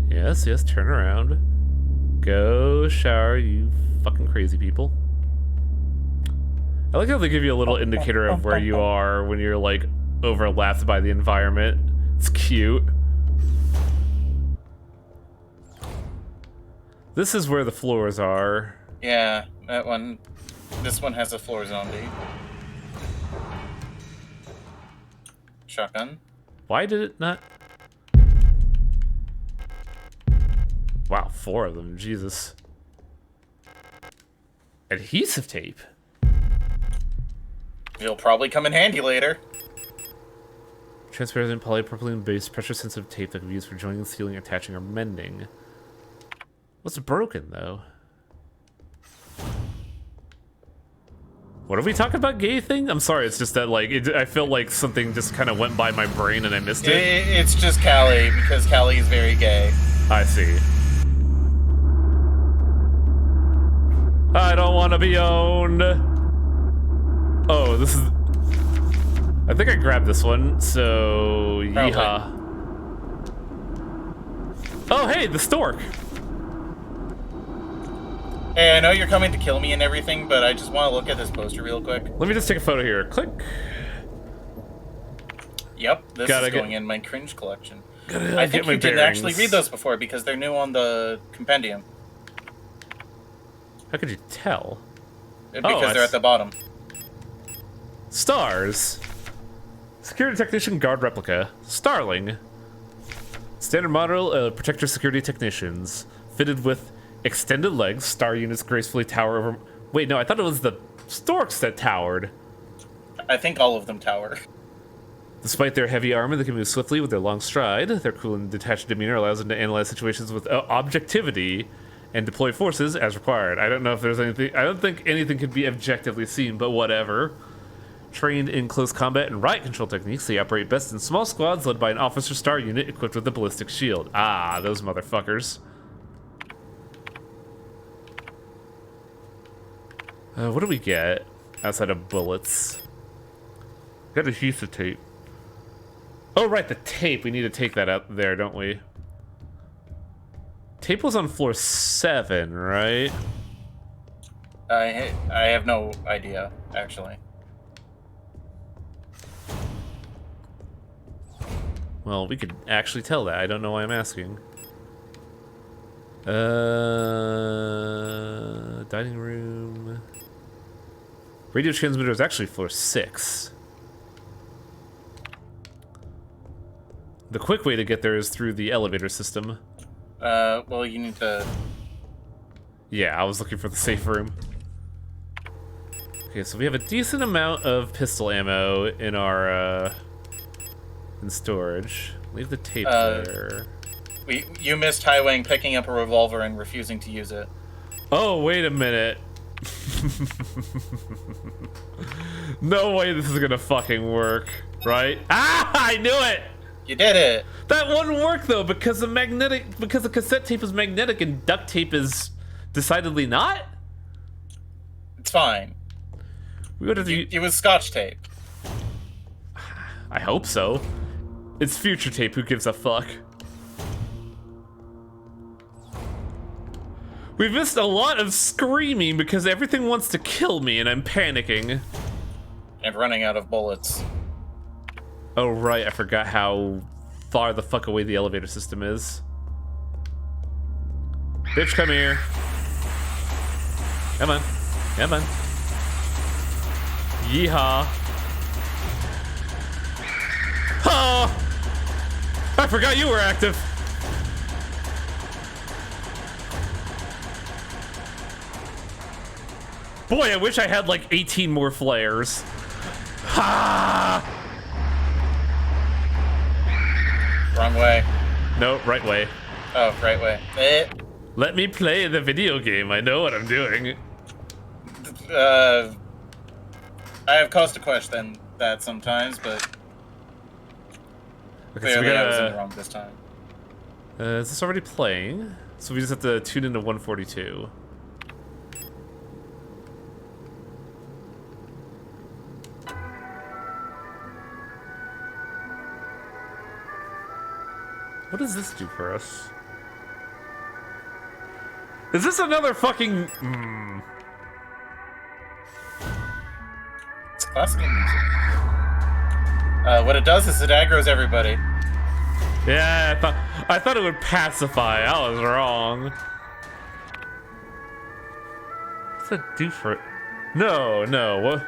Yes, yes, turn around. Go shower, you fucking crazy people. I like how they give you a little indicator of where you are when you're like overlapped by the environment. It's cute. This is where the floors are. Yeah, that one. This one has a floor zombie. Shotgun. Why did it not? Wow, 4 of them, Jesus. Adhesive tape? It'll probably come in handy later. Transparent polypropylene-based pressure-sensitive tape that can be used for joining, sealing, attaching, or mending. What's broken, though? What are we talking about, gay thing? I'm sorry, it's just that, like, I felt like something just kind of went by my brain and I missed it. It's just Callie, because Callie is very gay. I see. I don't want to be owned. Oh, this is... I think I grabbed this one, so... Probably. Yeehaw. Oh, hey, the stork! Hey, I know you're coming to kill me and everything, but I just want to look at this poster real quick. Let me just take a photo here. Click. Yep, this Gotta is going in my cringe collection. I think you didn't actually read those before because they're new on the compendium. How could you tell? Because they're at the bottom. Stars. Security Technician Guard Replica. Starling. Standard model Protector Security Technicians. Fitted with extended legs, star units gracefully tower over... Wait, no, I thought it was the storks that towered. I think all of them tower. Despite their heavy armor, they can move swiftly with their long stride. Their cool and detached demeanor allows them to analyze situations with objectivity and deploy forces as required. I don't know if there's anything... I don't think anything could be objectively seen, but whatever. Trained in close combat and riot control techniques, they operate best in small squads led by an officer star unit equipped with a ballistic shield. Ah, those motherfuckers. What do we get outside of bullets? Got adhesive tape. Oh, right, the tape. We need to take that out there, don't we? Tape was on floor 7, right? I have no idea, actually. Well, we could actually tell that. I don't know why I'm asking. Dining room. Radio transmitter is actually floor 6. The quick way to get there is through the elevator system. Well, you need to... Yeah, I was looking for the safe room. Okay, so we have a decent amount of pistol ammo in our, in storage. Leave the tape there. You missed Highwang picking up a revolver and refusing to use it. Oh, wait a minute. No way this is gonna fucking work, right? Ah, I knew it! You did it! That wouldn't work though, because the cassette tape is magnetic and duct tape is decidedly not? It's fine. We would have to... It was Scotch tape. I hope so. It's future tape, who gives a fuck? We've missed a lot of screaming because everything wants to kill me and I'm panicking. And running out of bullets. Oh right, I forgot how far the fuck away the elevator system is. Bitch, come here. Come on. Yeah, man. Yeehaw. Oh! I forgot you were active. Boy, I wish I had like 18 more flares. Ha! Wrong way. No, right way. Oh, right way. Let me play the video game. I know what I'm doing. I have caused a question that sometimes, but Okay, so we clearly I was in the gotta. wrong this time. Is this already playing? So we just have to tune into 142. What does this do for us? Is this another fucking... It's classical music. What it does is it aggroes everybody. Yeah, I thought it would pacify. I was wrong. What's that do for it? No, no. What?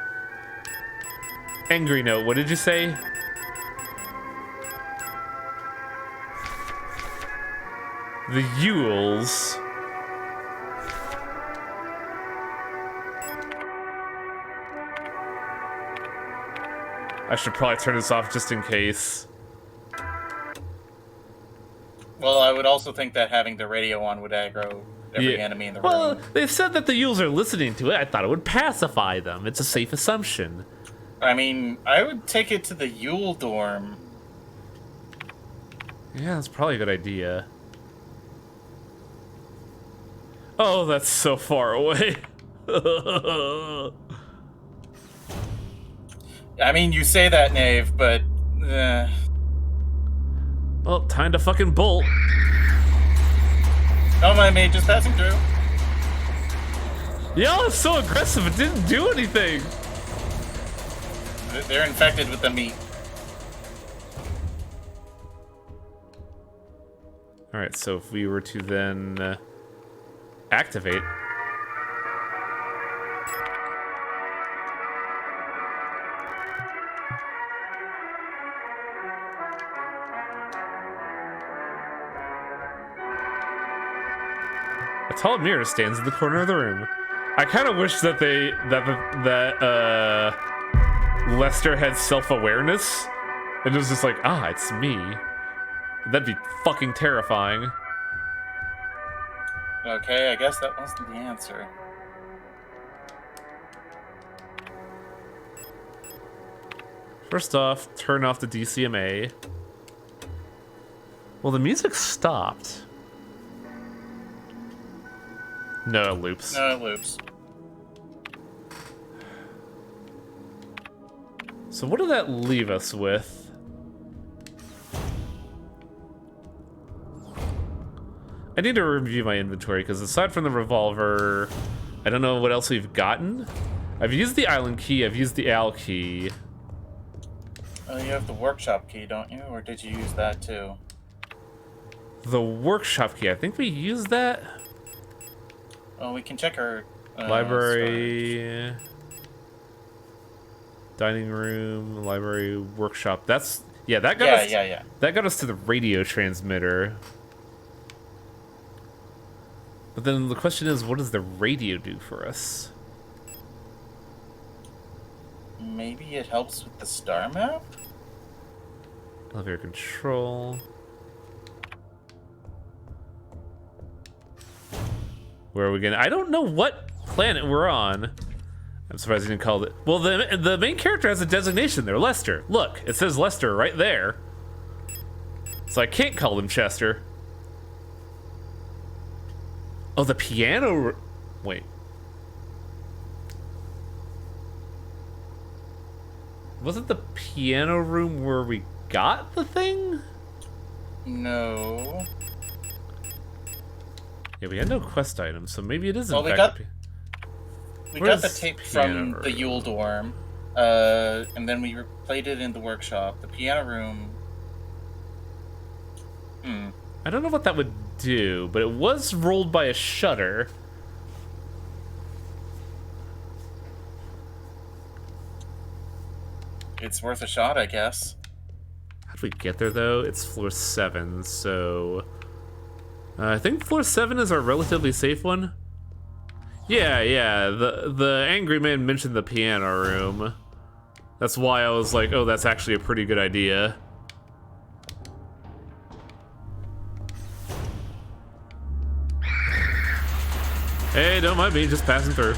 Angry note. What did you say? The Yules. I should probably turn this off just in case. Well, I would also think that having the radio on would aggro every enemy in the room. They've said that the Yules are listening to it. I thought it would pacify them. It's a safe assumption. I mean, I would take it to the Yule dorm. Yeah, that's probably a good idea. Oh, that's so far away. I mean, you say that, Knave, but... Well, time to fucking bolt. Oh, my mate, just passing through. Y'all are so aggressive, it didn't do anything. They're infected with the meat. Alright, so if we were to then activate. A tall mirror stands in the corner of the room. I kind of wish that Lester had self-awareness and it was just like, ah, it's me. That'd be fucking terrifying. Okay, I guess that wasn't the answer. First off, turn off the DCMA. Well, the music stopped. No, it loops. No, it loops. So what did that leave us with? I need to review my inventory, because aside from the revolver, I don't know what else we've gotten. I've used the island key, I've used the Al key. Oh, you have the workshop key, don't you? Or did you use that too? The workshop key, I think we used that. Oh, we can check our... Library... Dining room, library, workshop. That's... Yeah, that got us... Yeah. That got us to the radio transmitter. But then the question is, what does the radio do for us? Maybe it helps with the star map? Elevator control. Where are we gonna... I don't know what planet we're on. I'm surprised you didn't call it... Well, the main character has a designation there, Lester. Look, it says Lester right there. So I can't call him Chester. Oh, the piano... Wait. Wasn't the piano room where we got the thing? No. Yeah, we had no quest items, so maybe it is in Well, we fact... got the tape piano from the room? Yule dorm, and then we played it in the workshop. The piano room... I don't know what that would do, but it was rolled by a shutter. It's worth a shot, I guess. How do we get there, though? It's floor 7, so... I think floor 7 is our relatively safe one. Yeah, the angry man mentioned the piano room. That's why I was like, oh, that's actually a pretty good idea. Hey, don't mind me, just passing through.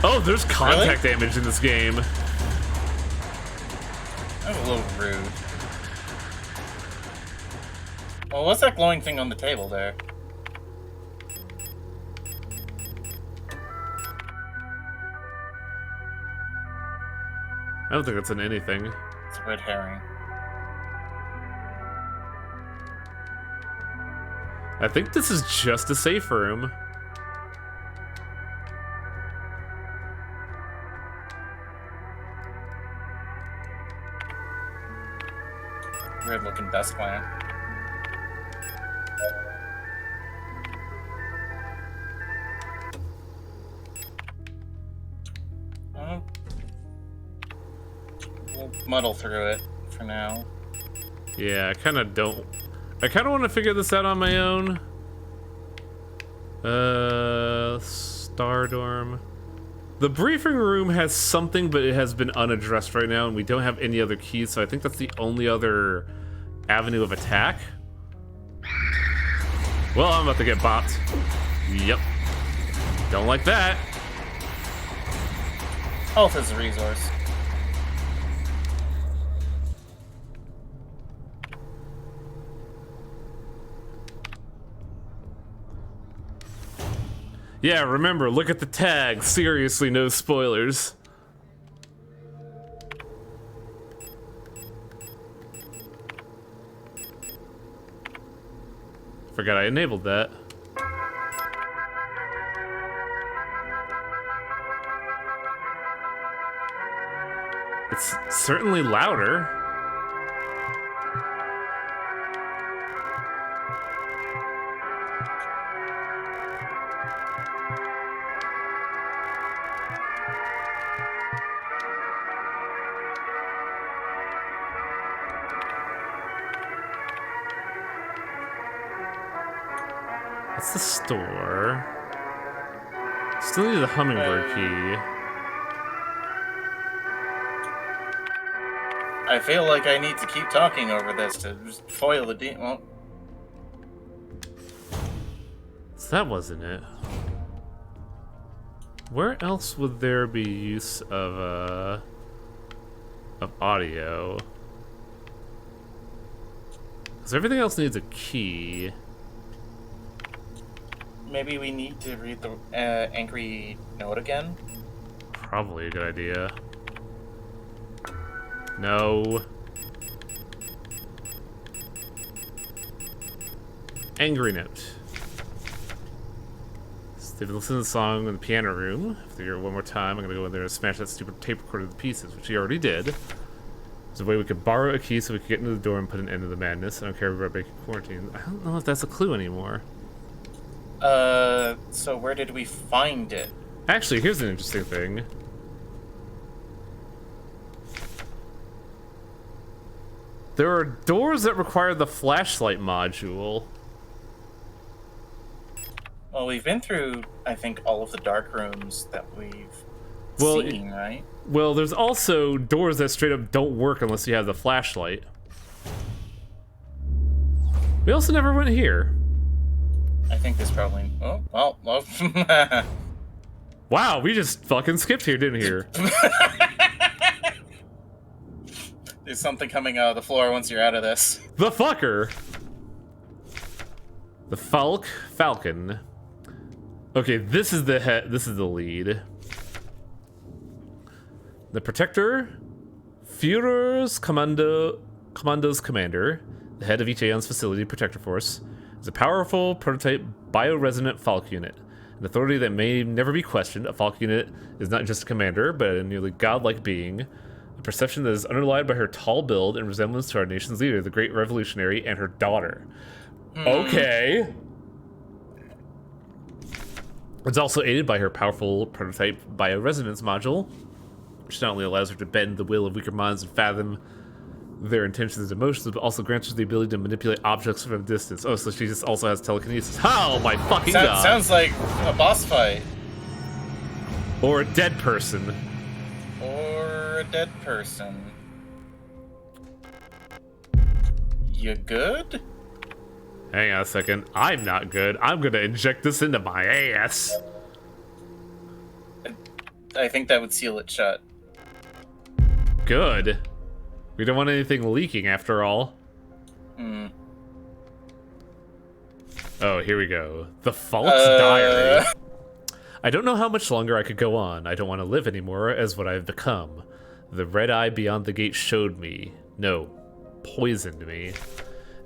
Oh, there's contact damage in this game. That was a little rude. Well, what's that glowing thing on the table there? I don't think that's in anything. It's a red herring. I think this is just a safe room. Weird looking desk lamp. We'll muddle through it for now. Yeah, I kind of want to figure this out on my own. Star Dorm. The briefing room has something, but it has been unaddressed right now, and we don't have any other keys, so I think that's the only other avenue of attack. Well, I'm about to get bopped. Yep. Don't like that. Health is a resource. Yeah, remember, look at the tag. Seriously, no spoilers. Forgot I enabled that. It's certainly louder. That's the store. Still need the hummingbird key. I feel like I need to keep talking over this to just foil the demon. Well, So that wasn't it. Where else would there be use of audio? Because everything else needs a key. maybe we need to read the angry note again. Probably a good idea. No. Angry note. So they've listened to the song in the piano room. If they hear it one more time, I'm gonna go in there and smash that stupid tape recorder to pieces, which he already did. There's a way we could borrow a key so we could get into the door and put an end to the madness. I don't care about breaking quarantine. I don't know if that's a clue anymore. So where did we find it? Actually, here's an interesting thing. There are doors that require the flashlight module. Well, we've been through, I think, all of the dark rooms that we've seen, right? Well, there's also doors that straight up don't work unless you have the flashlight. We also never went here. I think this probably... Oh, well... Wow, we just fucking skipped here, didn't we? There's something coming out of the floor once you're out of this. The fucker! The Falcon. Okay, this is the head. This is the lead. The Protector, Führer's Commando's commander, the head of each Aeon's facility protector force, is a powerful prototype bioresonant Falk unit. An authority that may never be questioned. A Falk unit is not just a commander, but a nearly godlike being. A perception that is underlined by her tall build and resemblance to our nation's leader, the Great Revolutionary, and her daughter. Okay. It's also aided by her powerful prototype bioresonance module, which not only allows her to bend the will of weaker minds and fathom their intentions and emotions, but also grants her the ability to manipulate objects from a distance. Oh, so she just also has telekinesis. Oh my fucking god! Sounds like a boss fight. Or a dead person. Or a dead person. You good? Hang on a second. I'm not good. I'm gonna inject this into my ass. I think that would seal it shut. Good. We don't want anything leaking after all. Hmm. Oh, here we go. The False Diary. I don't know how much longer I could go on. I don't want to live anymore as what I've become. The red eye beyond the gate showed me. No, poisoned me.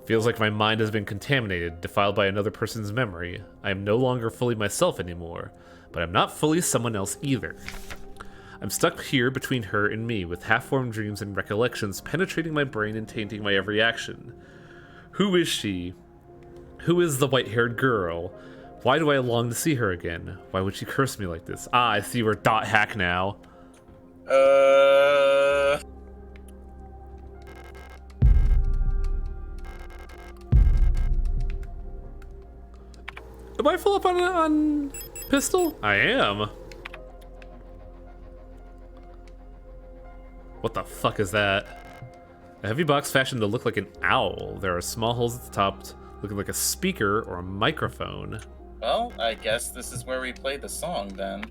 Feels like my mind has been contaminated, defiled by another person's memory. I am no longer fully myself anymore, but I'm not fully someone else either. I'm stuck here between her and me, with half-formed dreams and recollections penetrating my brain and tainting my every action. Who is she? Who is the white-haired girl? Why do I long to see her again? Why would she curse me like this? Ah, I see we're dot hack now. Am I full up on pistol? I am. What the fuck is that? A heavy box fashioned to look like an owl. There are small holes at the top, looking like a speaker or a microphone. Well, I guess this is where we play the song then.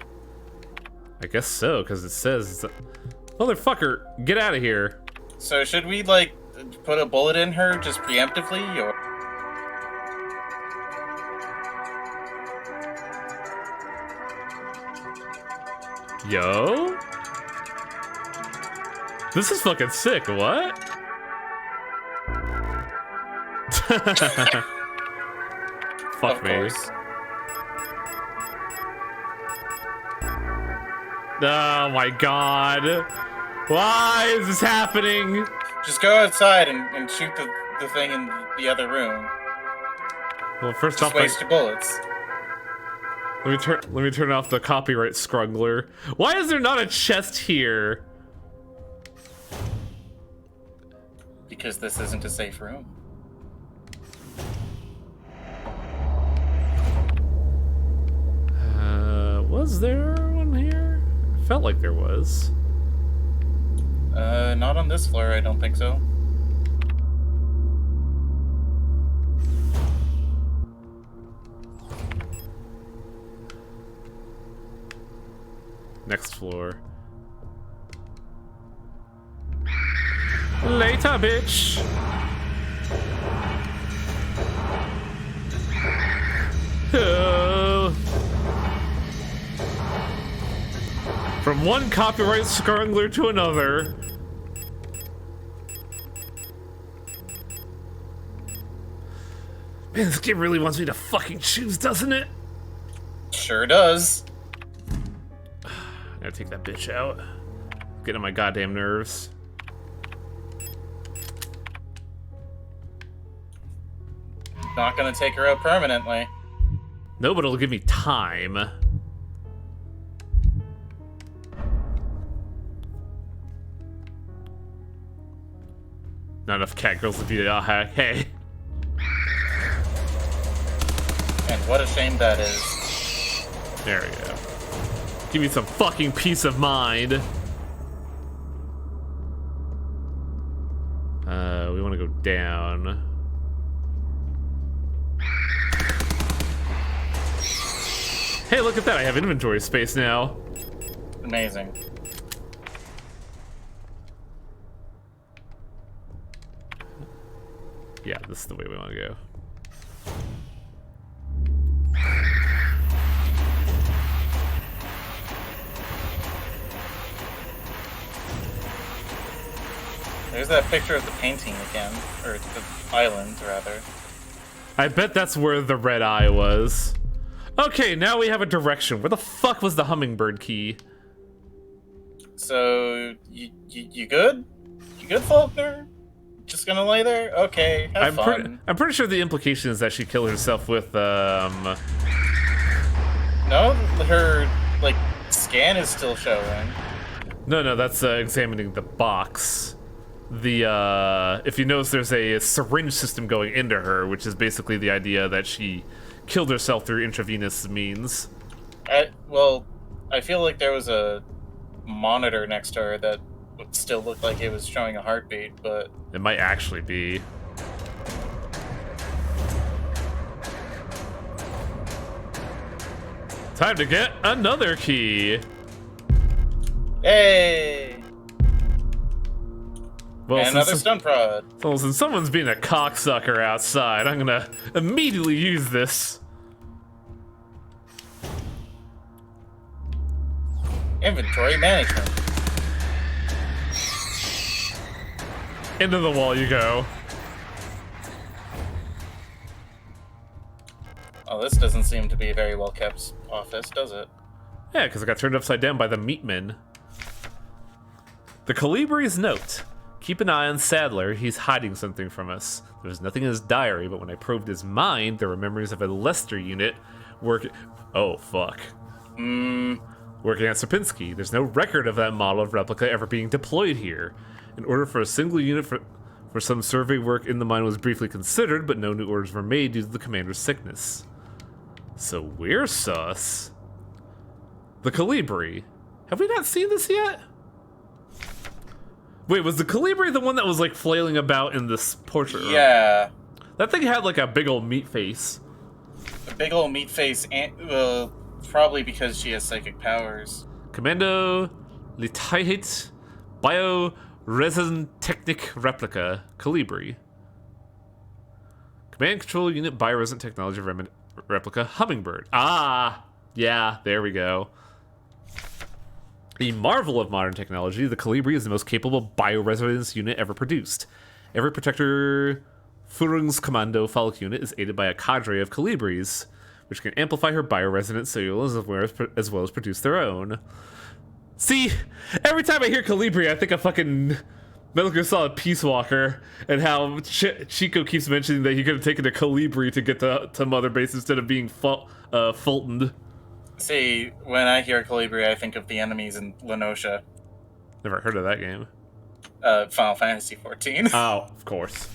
I guess so, because it says... Motherfucker, get out of here. So should we, like, put a bullet in her just preemptively, or...? Yo? This is fucking sick, what? Fuck Of me. course. Oh my god. Why is this happening? Just go outside and shoot the thing in the other room. Well, first Just off, waste your bullets. let me turn off the copyright scrungler. Why is there not a chest here? Because this isn't a safe room. Was there one here? Felt like there was. Not on this floor, I don't think so. Next floor. Later, bitch! Oh. From one copyright scrungler to another. Man, this game really wants me to fucking choose, doesn't it? Sure does. I gotta take that bitch out. Get on my goddamn nerves. Not gonna take her out permanently. No, but it'll give me time. Not enough cat girls to beat it out. Hey. And what a shame that is. There we go. Give me some fucking peace of mind. We want to go down. Hey, look at that. I have inventory space now. Amazing. Yeah, this is the way we want to go. There's that picture of the painting again. Or the island, rather. I bet that's where the red eye was. Okay, now we have a direction. Where the fuck was the hummingbird key? So, you good? You good, Faulkner? Just gonna lay there? Okay, have fun. I'm pretty sure the implication is that she killed herself with, No, No, her, like, scan is still showing. No, that's examining the box. The, if you notice, there's a syringe system going into her, which is basically the idea that she killed herself through intravenous means. Well, I feel like there was a monitor next to her that would still look like it was showing a heartbeat, but... It might actually be. Time to get another key. Hey! Well, and another stun prod. Well, since someone's being a cocksucker outside, I'm gonna immediately use this. Inventory management. Into the wall you go. Oh, this doesn't seem to be a very well kept office, does it? Yeah, because I got turned upside down by the meatmen. The Calibri's note. Keep an eye on Sadler, he's hiding something from us. There was nothing in his diary, but when I probed his mind, there were memories of a Lester unit working... Oh, fuck. Working at Sierpinski. There's no record of that model of replica ever being deployed here. In order for a single unit for some survey work in the mine was briefly considered, but no new orders were made due to the commander's sickness. So we're sus. The Calibri. Have we not seen this yet? Wait, was the Calibri the one that was like flailing about in this portrait room? Yeah. That thing had like a big old meat face. A big old meat face, and probably because she has psychic powers. Commando Litahit Bioresin Technic Replica Calibri. Command Control Unit Bioresin Technology Replica Hummingbird. Ah, yeah, there we go. A marvel of modern technology, the Calibri is the most capable bioresonance unit ever produced. Every Protector Führungskommando Falk unit is aided by a cadre of Calibris, which can amplify her bioresonant cellules as well as produce their own. See, every time I hear Calibri, I think of fucking Metal Gear Solid Peace Walker, and how Chico keeps mentioning that he could have taken a Calibri to get to Mother Base instead of being Fultoned. See, when I hear Calibri, I think of the enemies in Lenosha. Never heard of that game. Final Fantasy XIV. Oh, of course.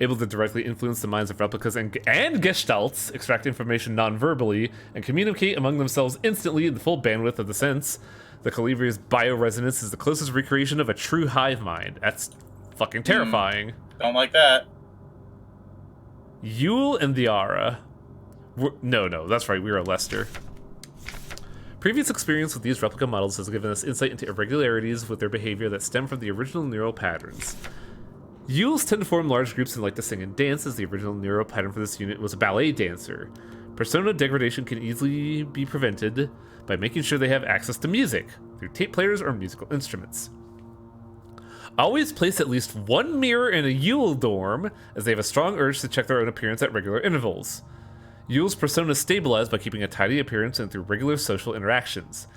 Able to directly influence the minds of replicas and gestalts, extract information non-verbally, and communicate among themselves instantly in the full bandwidth of the sense. The Calibri's bioresonance is the closest recreation of a true hive mind. That's fucking terrifying. Don't like that. Yule and the Ara. No, that's right, we are Lester. Previous experience with these replica models has given us insight into irregularities with their behavior that stem from the original neural patterns. Yules tend to form large groups and like to sing and dance, as the original neural pattern for this unit was a ballet dancer. Persona degradation can easily be prevented by making sure they have access to music, through tape players or musical instruments. Always place at least one mirror in a Yule dorm, as they have a strong urge to check their own appearance at regular intervals. Yule's persona stabilize by keeping a tidy appearance and through regular social interactions.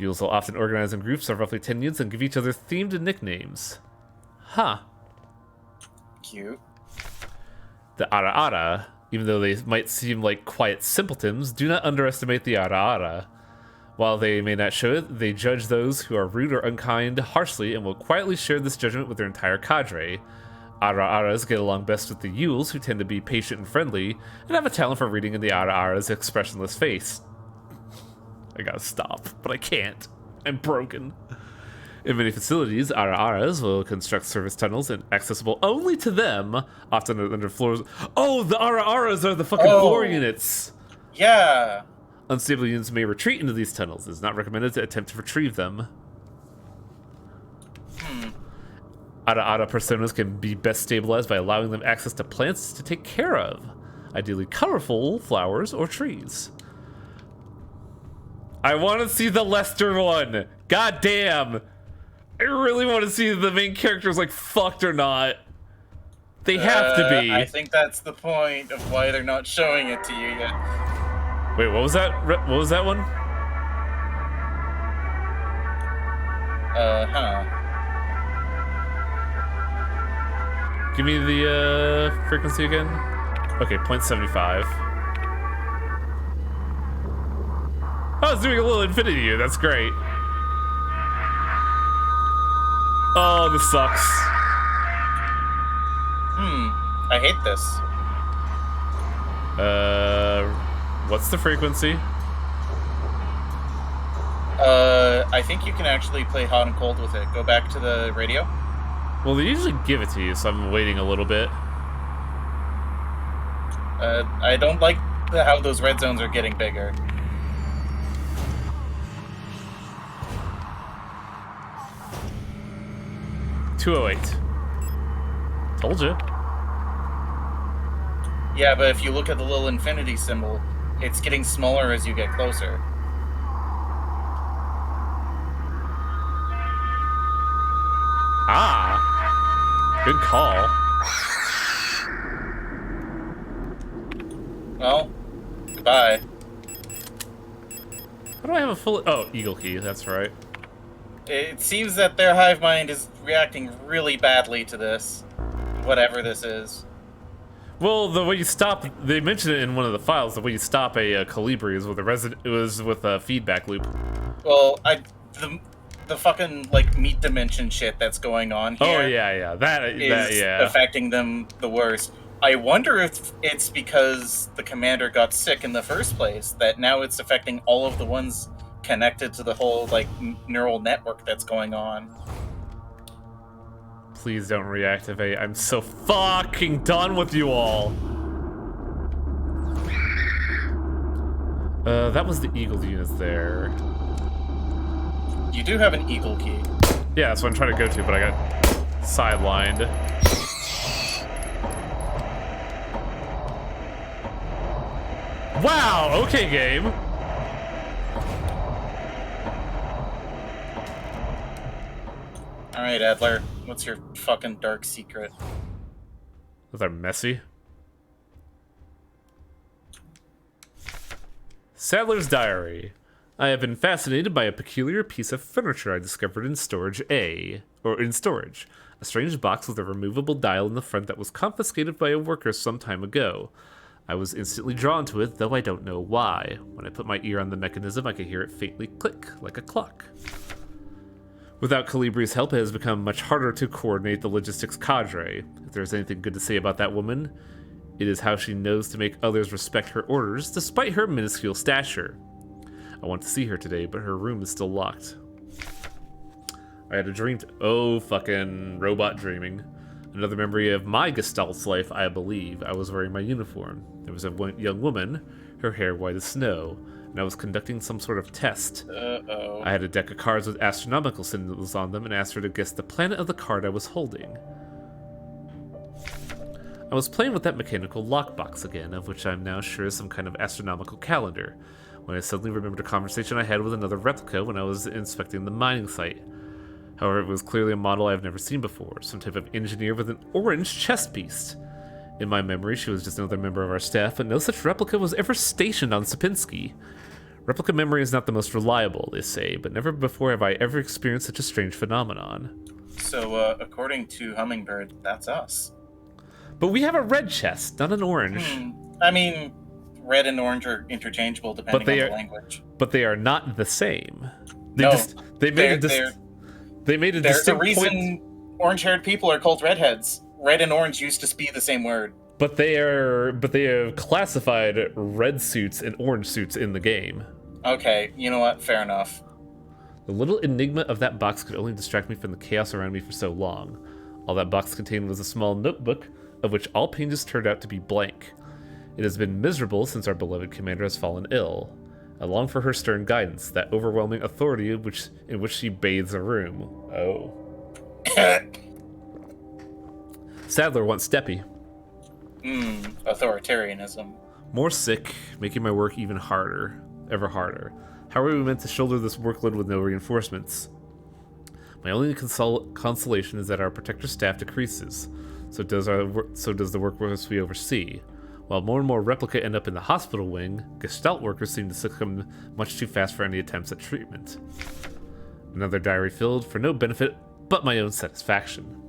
Yules will often organize in groups of roughly 10 units and give each other themed nicknames. Huh. Cute. The Ara Ara, even though they might seem like quiet simpletons, do not underestimate the Ara Ara. While they may not show it, they judge those who are rude or unkind harshly and will quietly share this judgment with their entire cadre. Ara Aras get along best with the Yules, who tend to be patient and friendly, and have a talent for reading in the Ara Ara's expressionless face. I gotta stop, but I can't. I'm broken. In many facilities, Ara Aras will construct service tunnels and accessible only to them, often under floors. Oh, the Ara Aras are the fucking floor units! Yeah! Unstable units may retreat into these tunnels. It is not recommended to attempt to retrieve them. Ara personas can be best stabilized by allowing them access to plants to take care of, ideally colorful flowers or trees. I want to see the Lester one. God damn. I really want to see the main characters like fucked or not. They have to be. I think that's the point of why they're not showing it to you yet. Wait, what was that? What was that one? Give me the frequency again. Okay, 0.75. I was doing a little infinity to you. That's great. Oh, this sucks. I hate this. What's the frequency? I think you can actually play hot and cold with it. Go back to the radio. Well, they usually give it to you, so I'm waiting a little bit. I don't like how those red zones are getting bigger. $208. Told you. Yeah, but if you look at the little infinity symbol, it's getting smaller as you get closer. Ah. Good call. Well, goodbye. How do I have a full... Oh, Eagle Key, that's right. It seems that their hive mind is reacting really badly to this. Whatever this is. Well, the way you stop... They mentioned it in one of the files. The way you stop a Calibri is with a feedback loop. Well, the fucking, like, meat dimension shit that's going on here. Oh, yeah. That yeah. Affecting them the worst. I wonder if it's because the commander got sick in the first place, that now it's affecting all of the ones connected to the whole, like, neural network that's going on. Please don't reactivate. I'm so fucking done with you all. That was the Eagle units there. You do have an Eagle Key. Yeah, that's what I'm trying to go to, but I got sidelined. Wow, okay, game. Alright, Adler, what's your fucking dark secret? Was that messy? Sadler's Diary. I have been fascinated by a peculiar piece of furniture I discovered in storage A. A strange box with a removable dial in the front that was confiscated by a worker some time ago. I was instantly drawn to it, though I don't know why. When I put my ear on the mechanism, I could hear it faintly click, like a clock. Without Calibri's help, it has become much harder to coordinate the logistics cadre. If there's anything good to say about that woman, it is how she knows to make others respect her orders, despite her minuscule stature. I want to see her today, but her room is still locked. I had a dream. Oh, fucking robot dreaming. Another memory of my Gestalt's life, I believe. I was wearing my uniform. There was a young woman, her hair white as snow, and I was conducting some sort of test. Uh-oh. I had a deck of cards with astronomical symbols on them and asked her to guess the planet of the card I was holding. I was playing with that mechanical lockbox again, of which I'm now sure is some kind of astronomical calendar, when I suddenly remembered a conversation I had with another replica when I was inspecting the mining site. However, it was clearly a model I have never seen before, some type of engineer with an orange chest piece. In my memory, she was just another member of our staff, but no such replica was ever stationed on Sapinski. Replica memory is not the most reliable, they say, but never before have I ever experienced such a strange phenomenon. So, according to Hummingbird, that's us. But we have a red chest, not an orange. I mean, red and orange are interchangeable depending on the language. But they are not the same. There's a distinct reason point. Orange-haired people are called redheads. Red and orange used to be the same word. But they have classified red suits and orange suits in the game. Okay, you know what? Fair enough. The little enigma of that box could only distract me from the chaos around me for so long. All that box contained was a small notebook, of which all pages turned out to be blank. It has been miserable since our beloved commander has fallen ill. I long for her stern guidance, that overwhelming authority in which she bathes a room. Oh. Sadler wants Steppy. Authoritarianism. More sick, making my work even harder. Ever harder. How are we meant to shoulder this workload with no reinforcements? My only consolation is that our protector staff decreases. So does the workforce we oversee. While more and more replica end up in the hospital wing, Gestalt workers seem to succumb much too fast for any attempts at treatment. Another diary filled for no benefit but my own satisfaction.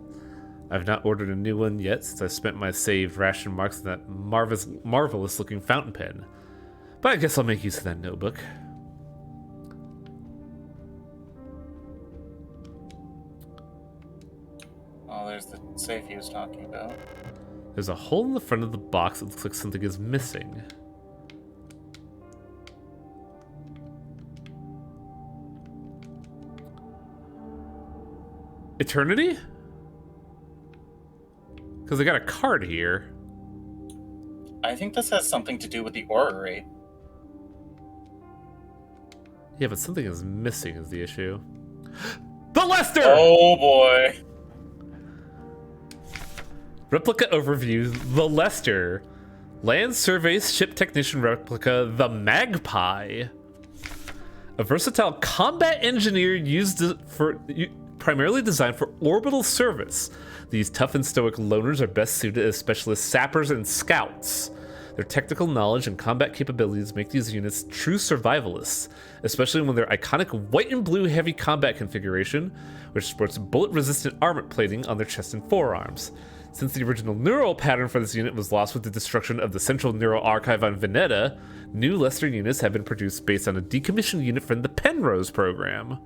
I've not ordered a new one yet since I spent my saved ration marks on that marvelous looking fountain pen. But I guess I'll make use of that notebook. there's the safe he was talking about. There's a hole in the front of the box that looks like something is missing. Eternity? Because I got a card here. I think this has something to do with the aura rate. Yeah, but something is missing is the issue. The Lester! Oh boy. Replica overview, the Lester. Land Surveys Ship Technician Replica, the Magpie. A versatile combat engineer primarily designed for orbital service. These tough and stoic loners are best suited as specialist sappers and scouts. Their technical knowledge and combat capabilities make these units true survivalists, especially when their iconic white and blue heavy combat configuration, which sports bullet-resistant armor plating on their chest and forearms. Since the original neural pattern for this unit was lost with the destruction of the Central Neural Archive on Veneta, new Lester units have been produced based on a decommissioned unit from the Penrose program.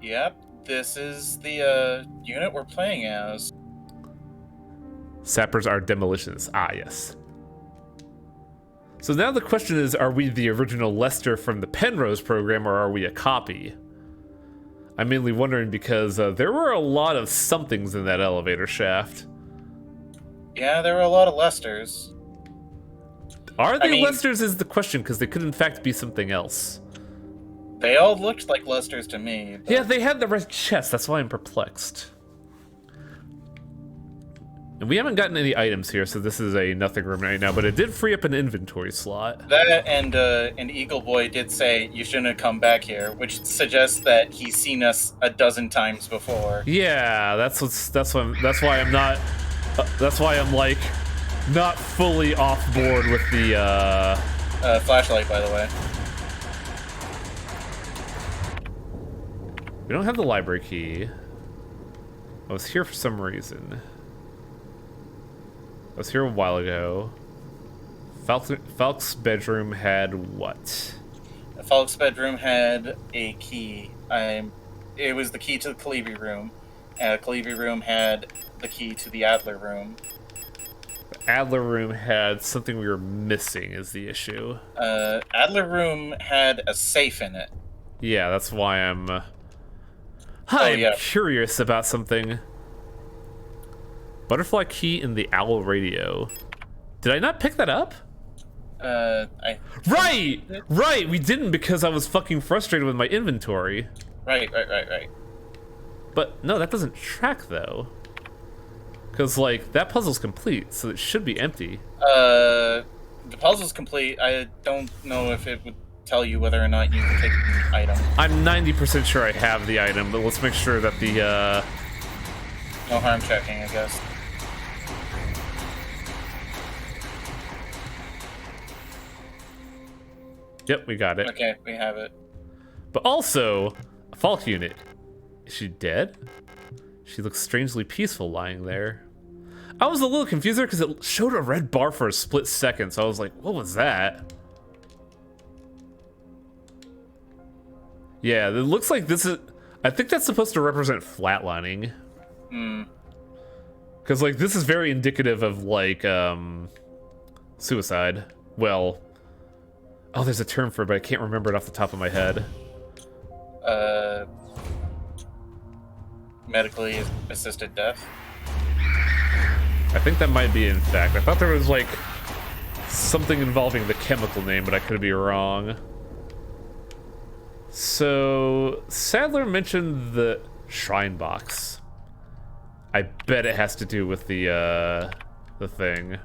Yep, this is the unit we're playing as. Sappers are demolitionists. Ah, yes. So now the question is, are we the original Lester from the Penrose program, or are we a copy? I'm mainly wondering because there were a lot of somethings in that elevator shaft. Yeah, there were a lot of Lesters. Are they Lesters is the question, because they could in fact be something else. They all looked like Lesters to me. But... Yeah, they had the red chest, that's why I'm perplexed. And we haven't gotten any items here, so this is a nothing room right now, but it did free up an inventory slot. That and Eagle Boy did say you shouldn't have come back here, which suggests that he's seen us a dozen times before. Yeah, that's why I'm not like not fully off board with the flashlight, by the way. We don't have the library key. I was here for some reason. I was here a while ago. Falk's bedroom had what? Falk's bedroom had a key. It was the key to the Calebi room. Calebi room had the key to the Adler room. The Adler room had something we were missing is the issue. Adler room had a safe in it. Yeah, that's why I'm curious about something. Butterfly key in the owl radio. Did I not pick that up? Right! We didn't because I was fucking frustrated with my inventory. Right. But no, that doesn't track though. Because like that puzzle's complete, so it should be empty. The puzzle's complete. I don't know if it would tell you whether or not you can take the item. I'm 90% sure I have the item, but let's make sure that the no harm checking, I guess. Yep, we got it. Okay, we have it. But also, a Falk unit. Is she dead? She looks strangely peaceful lying there. I was a little confused there because it showed a red bar for a split second, so I was like, what was that? Yeah, it looks like this is... I think that's supposed to represent flatlining. Because, like, this is very indicative of, like, suicide. Well... Oh, there's a term for it, but I can't remember it off the top of my head. Medically assisted death? I think that might be in fact. I thought there was, like, something involving the chemical name, but I could be wrong. So, Sadler mentioned the shrine box. I bet it has to do with the thing.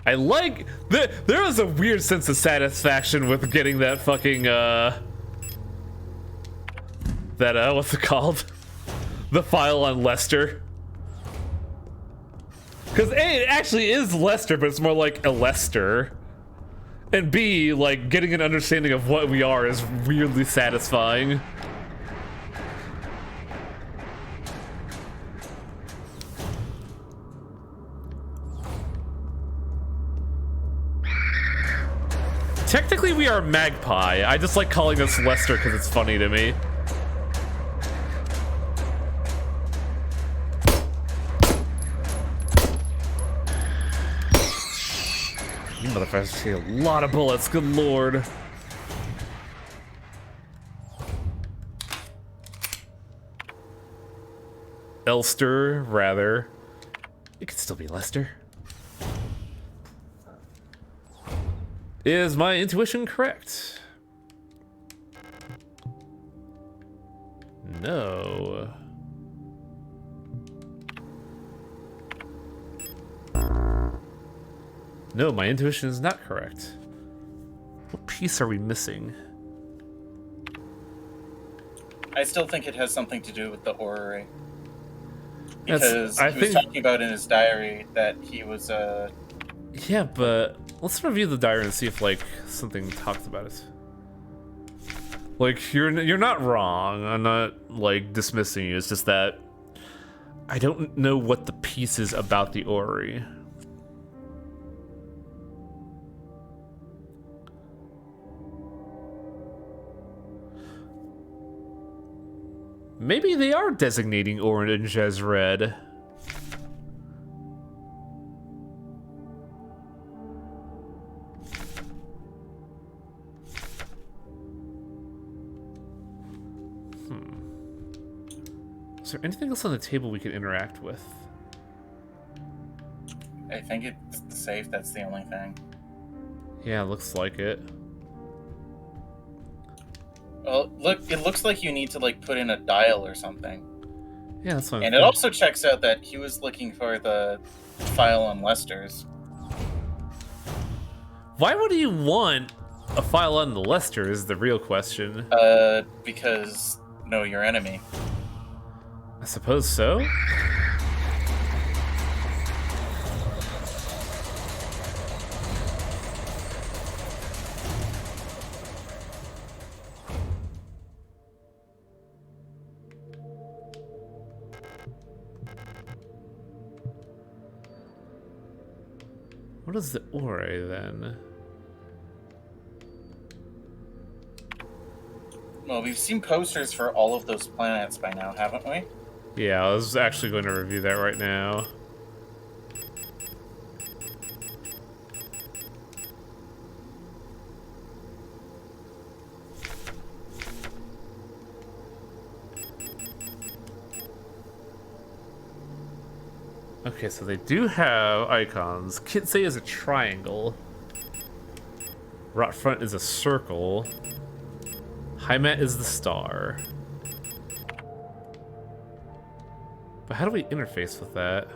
I like... There was a weird sense of satisfaction with getting that fucking, what's it called? The file on Lester. Because A, it actually is Lester, but it's more like a Lester. And B, like, getting an understanding of what we are is weirdly satisfying. we are Magpie. I just like calling this Lester because it's funny to me. You motherfuckers take a lot of bullets, good lord. Elster, rather. It could still be Lester. Is my intuition correct? No. No, my intuition is not correct. What piece are we missing? I still think it has something to do with the orrery. Because he was think... talking about in his diary that he was Yeah, but let's review the diary and see if like something talks about it. Like you're not wrong. I'm not like dismissing you. It's just that I don't know what the piece is about the orrery. Maybe they are designating orange as red. Is there anything else on the table we can interact with? I think it's the safe, that's the only thing. Yeah, looks like it. Well, look, it looks like you need to like put in a dial or something. Yeah, that's fine. And it also checks out that he was looking for the file on Lester's. Why would you want a file on the Lester is the real question. Because know your enemy. I suppose so. What is the Ore then? Well, we've seen posters for all of those planets by now, haven't we? Yeah, I was actually going to review that right now. Okay, so they do have icons. Kitsei is a triangle. Rot Front is a circle. Heimat is the star. But how do we interface with that?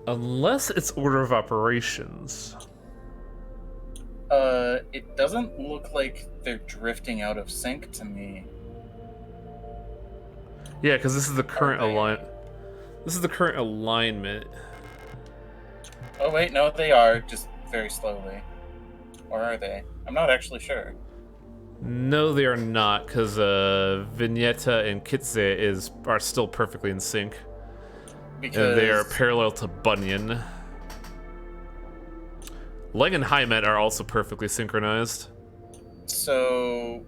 Unless it's order of operations. It doesn't look like they're drifting out of sync to me. Yeah, because this is the current This is the current alignment. Oh wait, no, they are, just very slowly. Or are they? I'm not actually sure. No, they are not, because Vignetta and Kitsei are still perfectly in sync. Because And they are parallel to Bunyan. Leng and Heimat are also perfectly synchronized. So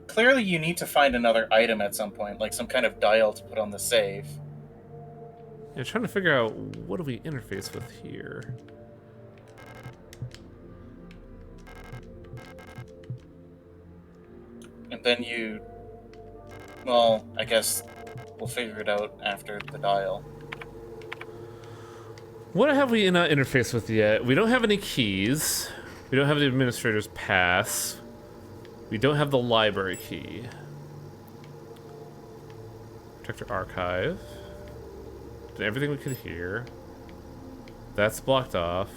clearly you need to find another item at some point, like some kind of dial to put on the save. Yeah, trying to figure out what do we interface with here. And then well, I guess we'll figure it out after the dial. What have we not interfaced with yet? We don't have any keys. We don't have the administrator's pass. We don't have the library key. Protector archive. Did everything we could hear. That's blocked off.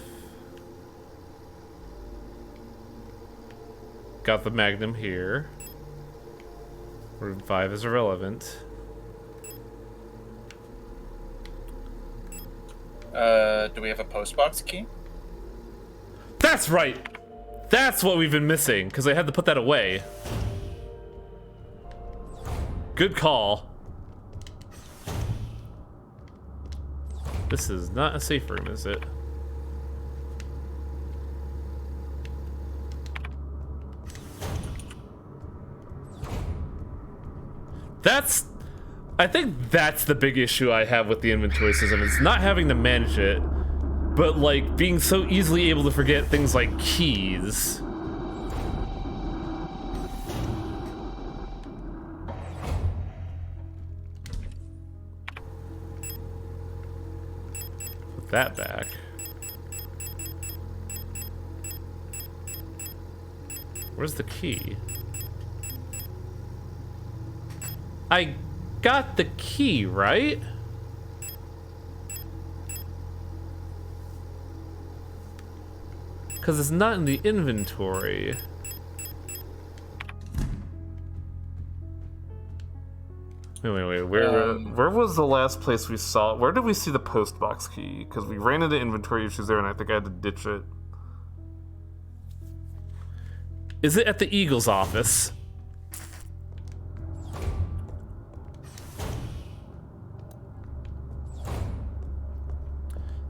Got the Magnum here. Room 5 is irrelevant. Do we have a postbox key? That's right! That's what we've been missing, because I had to put that away. good call. This is not a safe room, is it? I think that's the big issue I have with the inventory system. It's not having to manage it, but like being so easily able to forget things like keys. Put that back. Where's the key? I got the key, right? Because it's not in the inventory. Wait. Where was the last place we saw it? Where did we see the post box key? Because we ran into inventory issues there and I think I had to ditch it. Is it at the Eagle's office?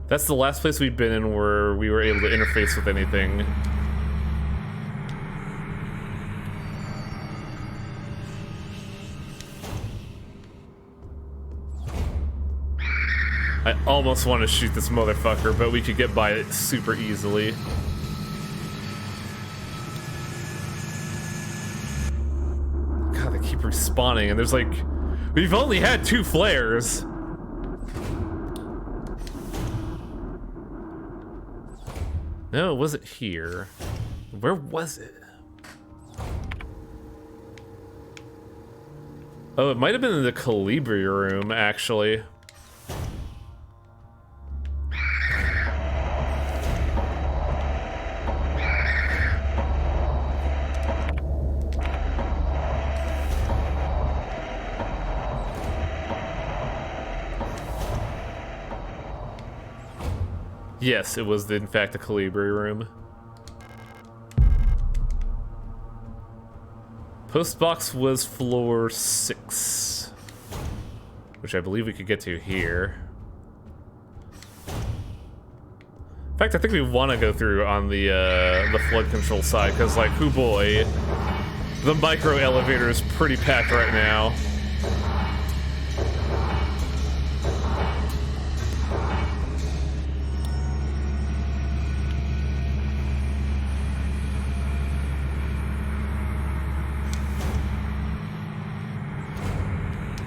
That's the last place we've been in where we were able to interface with anything. I almost want to shoot this motherfucker, but we could get by it super easily. God, they keep respawning, and there's like... We've only had 2 flares. No, it wasn't here. Where was it? Oh, it might have been in the Calibri room, actually. Yes, it was in fact the Calibri room. Postbox was floor 6, which I believe we could get to here. In fact, I think we want to go through on the flood control side, because like, oh boy, the micro elevator is pretty packed right now.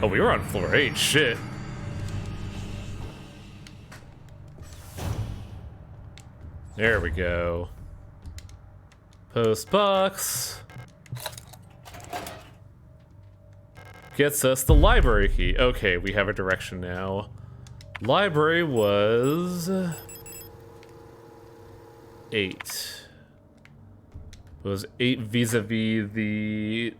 Oh, we were on floor 8, shit. There we go. Post box. Gets us the library key. Okay, we have a direction now. Library was 8. It was 8 vis-a-vis the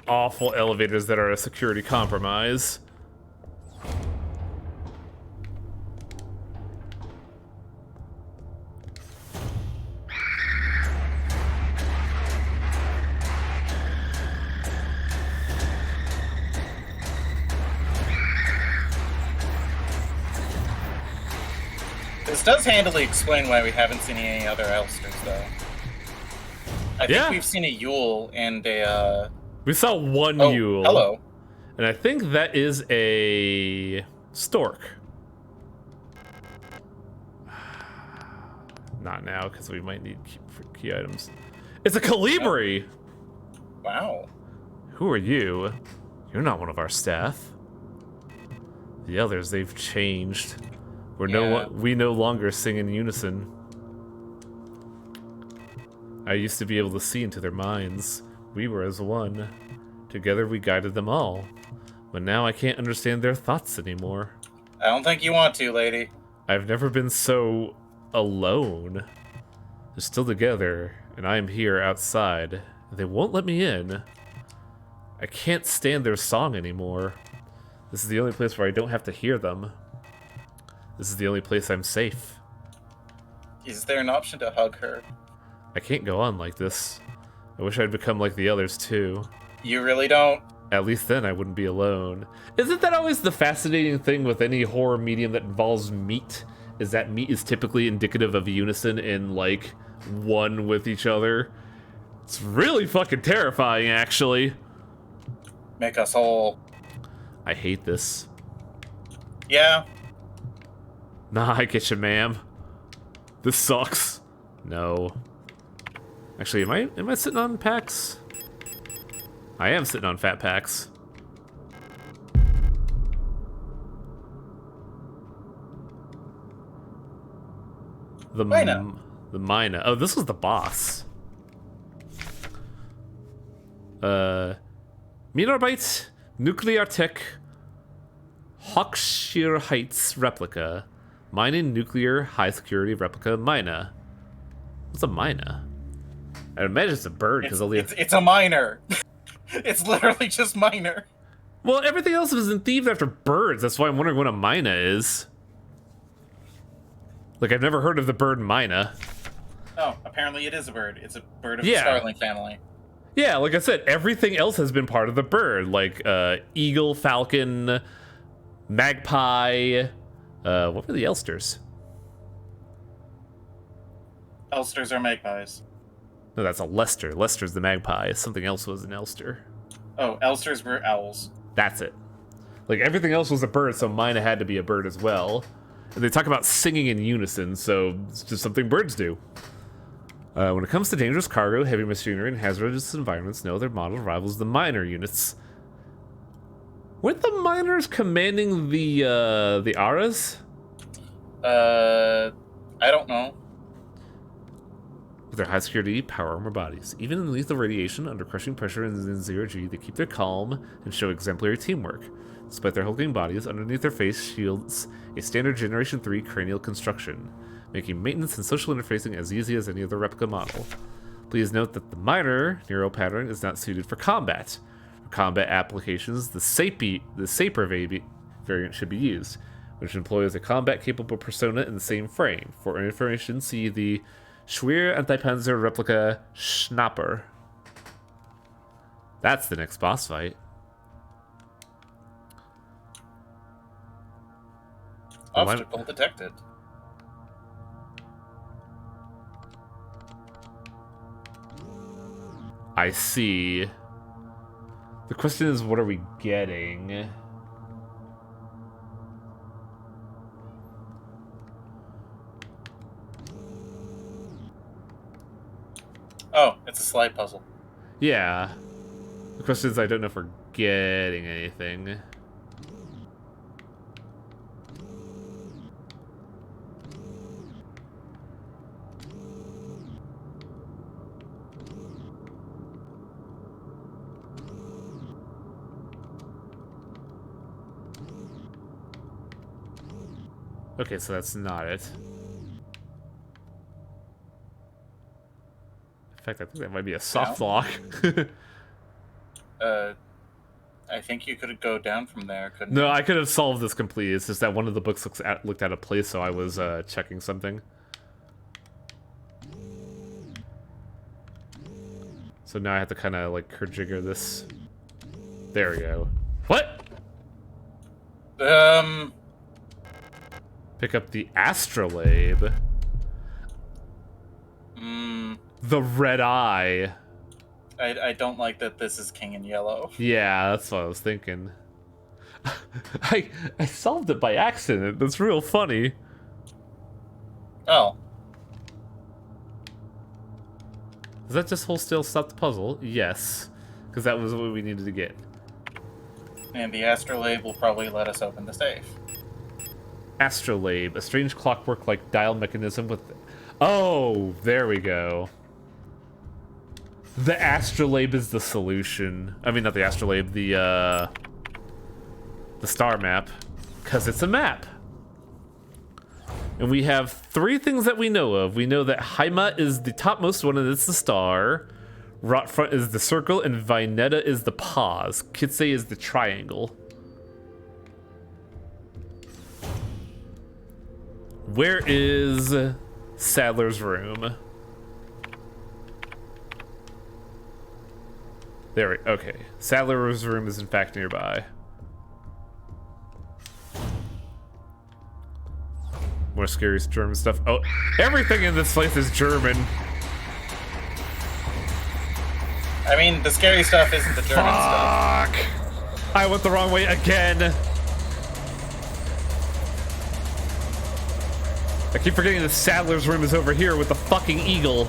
awful elevators that are a security compromise. This does handily explain why we haven't seen any other Elsters, though. I think we've seen a Yule and a, We saw one oh, Yule. Hello. And I think that is a stork. Not now, because we might need key items. It's a Calibri! Wow. Who are you? You're not one of our staff. The others, they've changed. We no longer sing in unison. I used to be able to see into their minds. We were as one. Together we guided them all. But now I can't understand their thoughts anymore. I don't think you want to, lady. I've never been so alone. They're still together, and I am here outside. They won't let me in. I can't stand their song anymore. This is the only place where I don't have to hear them. This is the only place I'm safe. Is there an option to hug her? I can't go on like this. I wish I'd become like the others too. You really don't? At least then I wouldn't be alone. Isn't that always the fascinating thing with any horror medium that involves meat? Is that meat is typically indicative of unison and, like, one with each other? It's really fucking terrifying, actually. Make us whole. I hate this. Yeah. Nah, I get you, ma'am. This sucks. No. Actually, am I sitting on packs? I am sitting on fat packs. The Mina. Oh, this was the boss. Minarbite Nuclear Tech Hawkshire Heights replica. Mining nuclear high security replica Mina. What's a Mina? I imagine it's a bird because it's a miner. It's literally just miner. Well, everything else isn't themed after birds. That's why I'm wondering what a Mina is. Like, I've never heard of the bird Mina. Oh, apparently it is a bird. It's a bird of the starling family. Yeah, like I said, everything else has been part of the bird. Like, eagle, falcon, magpie. What were the Elsters? Elsters are magpies. No, that's a Lester. Lester's the magpie. Something else was an Elster. Oh, Elsters were owls. That's it. Like, everything else was a bird, so Mina had to be a bird as well. And they talk about singing in unison, so it's just something birds do. When it comes to dangerous cargo, heavy machinery, and hazardous environments, no other model rivals the miner units. Weren't the miners commanding the Aras? I don't know. With their high security, power armor bodies. Even in lethal radiation, under crushing pressure and in zero G, they keep their calm and show exemplary teamwork. Despite their hulking bodies, underneath their face shields a standard Generation 3 cranial construction, making maintenance and social interfacing as easy as any other replica model. Please note that the miner neural pattern is not suited for combat. For combat applications, the Saper variant should be used, which employs a combat-capable persona in the same frame. For information, see the Schwer Antipanzer replica Schnapper. That's the next boss fight. Obstacle detected. I see. The question is, what are we getting? Oh, it's a slide puzzle. Yeah. The question is, I don't know if we're getting anything. Okay, so that's not it. In fact, I think that might be a soft lock. I think you could go down from there, couldn't No, you? I could have solved this completely. It's just that one of the books looked out of place, so I was checking something. So now I have to kind of like jigger this. There we go. What? Pick up the astrolabe. The red eye. I don't like that this is king in yellow. Yeah, that's what I was thinking. I solved it by accident. That's real funny. Oh. Does that just hold still stop the puzzle? Yes. Because that was what we needed to get. And the astrolabe will probably let us open the safe. Astrolabe, a strange clockwork-like dial mechanism with... Oh, there we go. The astrolabe is the solution. I mean, not the astrolabe, the star map. Because it's a map. And we have 3 things that we know of. We know that Haima is the topmost one, and it's the star. Rotfront is the circle, and Vinetta is the pause. Kitsei is the triangle. Where is Sadler's room? There we okay. Saddler's room is in fact nearby. More scary German stuff. Oh, everything in this place is German. I mean, the scary stuff isn't the German stuff. Fuck! I went the wrong way again. I keep forgetting the Saddler's room is over here with the fucking eagle.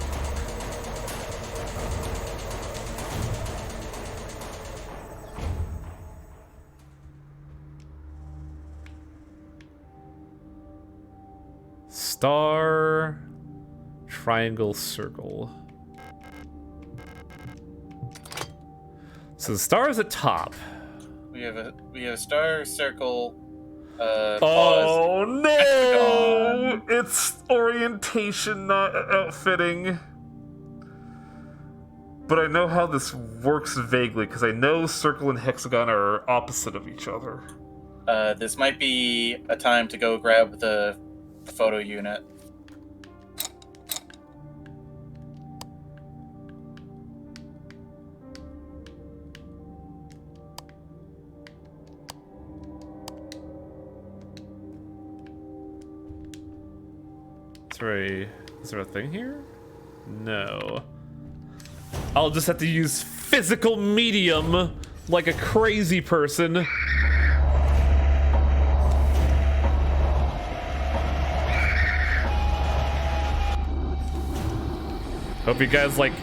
Star, triangle, circle. So the star is at top. We have a star, circle, Oh pause, no! It's orientation, not outfitting. But I know how this works vaguely, because I know circle and hexagon are opposite of each other. This might be a time to go grab the photo unit. Is there a thing here? No. I'll just have to use physical medium like a crazy person. Hope you guys like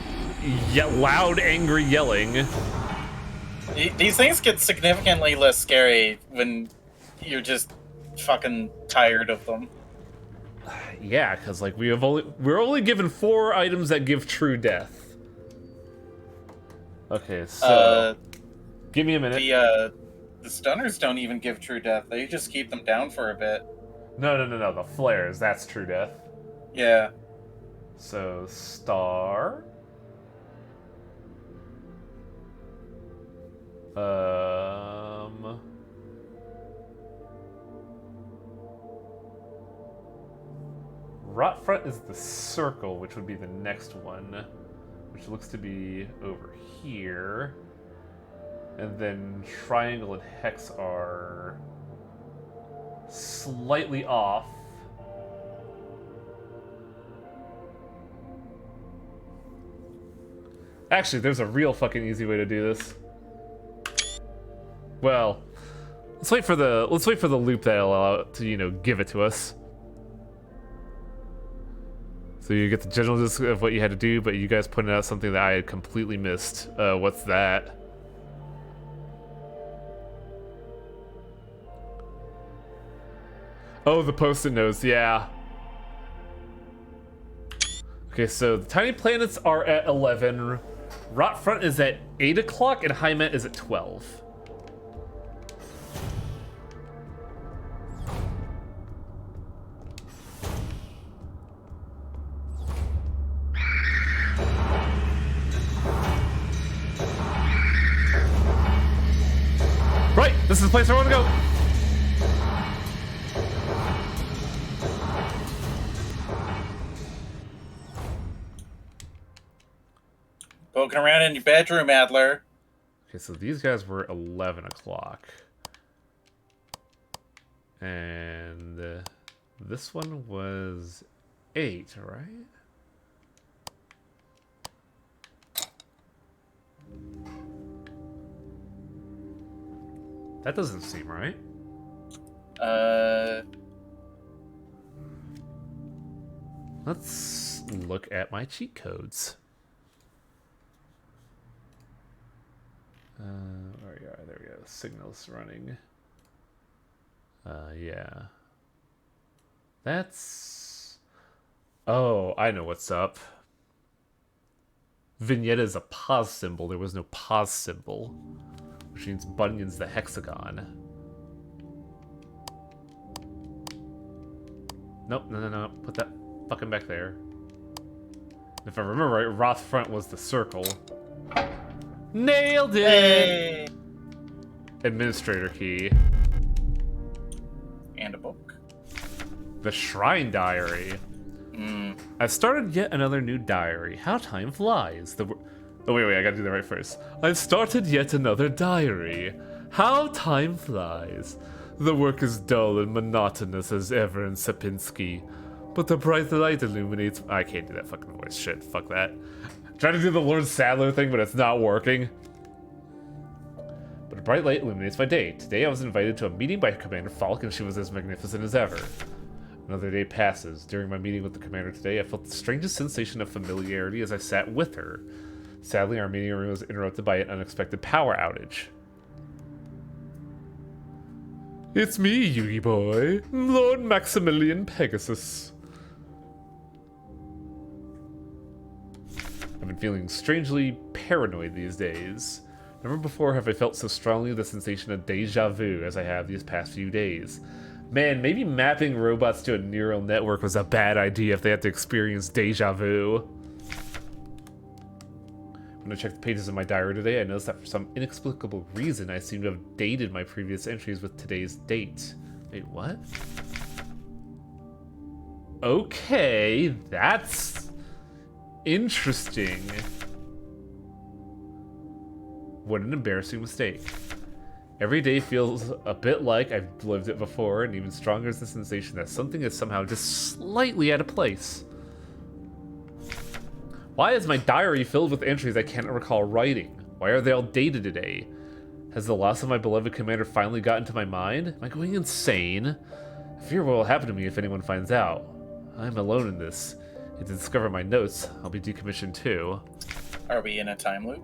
loud, angry yelling. These things get significantly less scary when you're just fucking tired of them. Yeah, because like we're only given 4 items that give true death. Okay, so give me a minute. The stunners don't even give true death. They just keep them down for a bit. No. The flares, that's true death. Yeah. So star. Rot front is the circle, which would be the next one, which looks to be over here. And then triangle and hex are slightly off. Actually, there's a real fucking easy way to do this. Well, let's wait for the loop that'll allow it to, you know, give it to us. So you get the general gist of what you had to do, but you guys pointed out something that I had completely missed. What's that? Oh, the post-it notes, yeah. Okay, so the tiny planets are at 11. Rot front is at 8 o'clock, and High Met is at 12. Right, this is the place I want to go. Poking around in your bedroom, Adler. Okay, so these guys were 11 o'clock. And this one was 8, right? That doesn't seem right. Let's look at my cheat codes. Where we are, there we go. Signalis running. Yeah. That's... Oh, I know what's up. Vignette is a pause symbol. There was no pause symbol. Which means Bunyan's the hexagon. Nope, no. Put that fucking back there. If I remember right, Roth front was the circle. Nailed it! Hey. Administrator key. And a book. The Shrine Diary. I've started yet another new diary. How time flies. Oh, wait, I gotta do that right first. I've started yet another diary. How time flies. The work is dull and monotonous as ever in Sapinski. But the bright light illuminates... I can't do that fucking voice. Shit, fuck that. I'm trying to do the Lord Sadler thing, but it's not working. But a bright light illuminates my day. Today I was invited to a meeting by Commander Falk, and she was as magnificent as ever. Another day passes. During my meeting with the commander today, I felt the strangest sensation of familiarity as I sat with her. Sadly, our meeting room was interrupted by an unexpected power outage. It's me, Yugi boy, Lord Maximilian Pegasus. I've been feeling strangely paranoid these days. Never before have I felt so strongly the sensation of deja vu as I have these past few days. Man, maybe mapping robots to a neural network was a bad idea if they had to experience deja vu. When I checked the pages of my diary today, I noticed that for some inexplicable reason, I seem to have dated my previous entries with today's date. Wait, what? Okay, that's interesting. What an embarrassing mistake. Every day feels a bit like I've lived it before, and even stronger is the sensation that something is somehow just slightly out of place. Why is my diary filled with entries I can't recall writing? Why are they all dated today? Has the loss of my beloved commander finally gotten to my mind? Am I going insane? I fear what will happen to me if anyone finds out. I'm alone in this. If they discover my notes, I'll be decommissioned too. Are we in a time loop?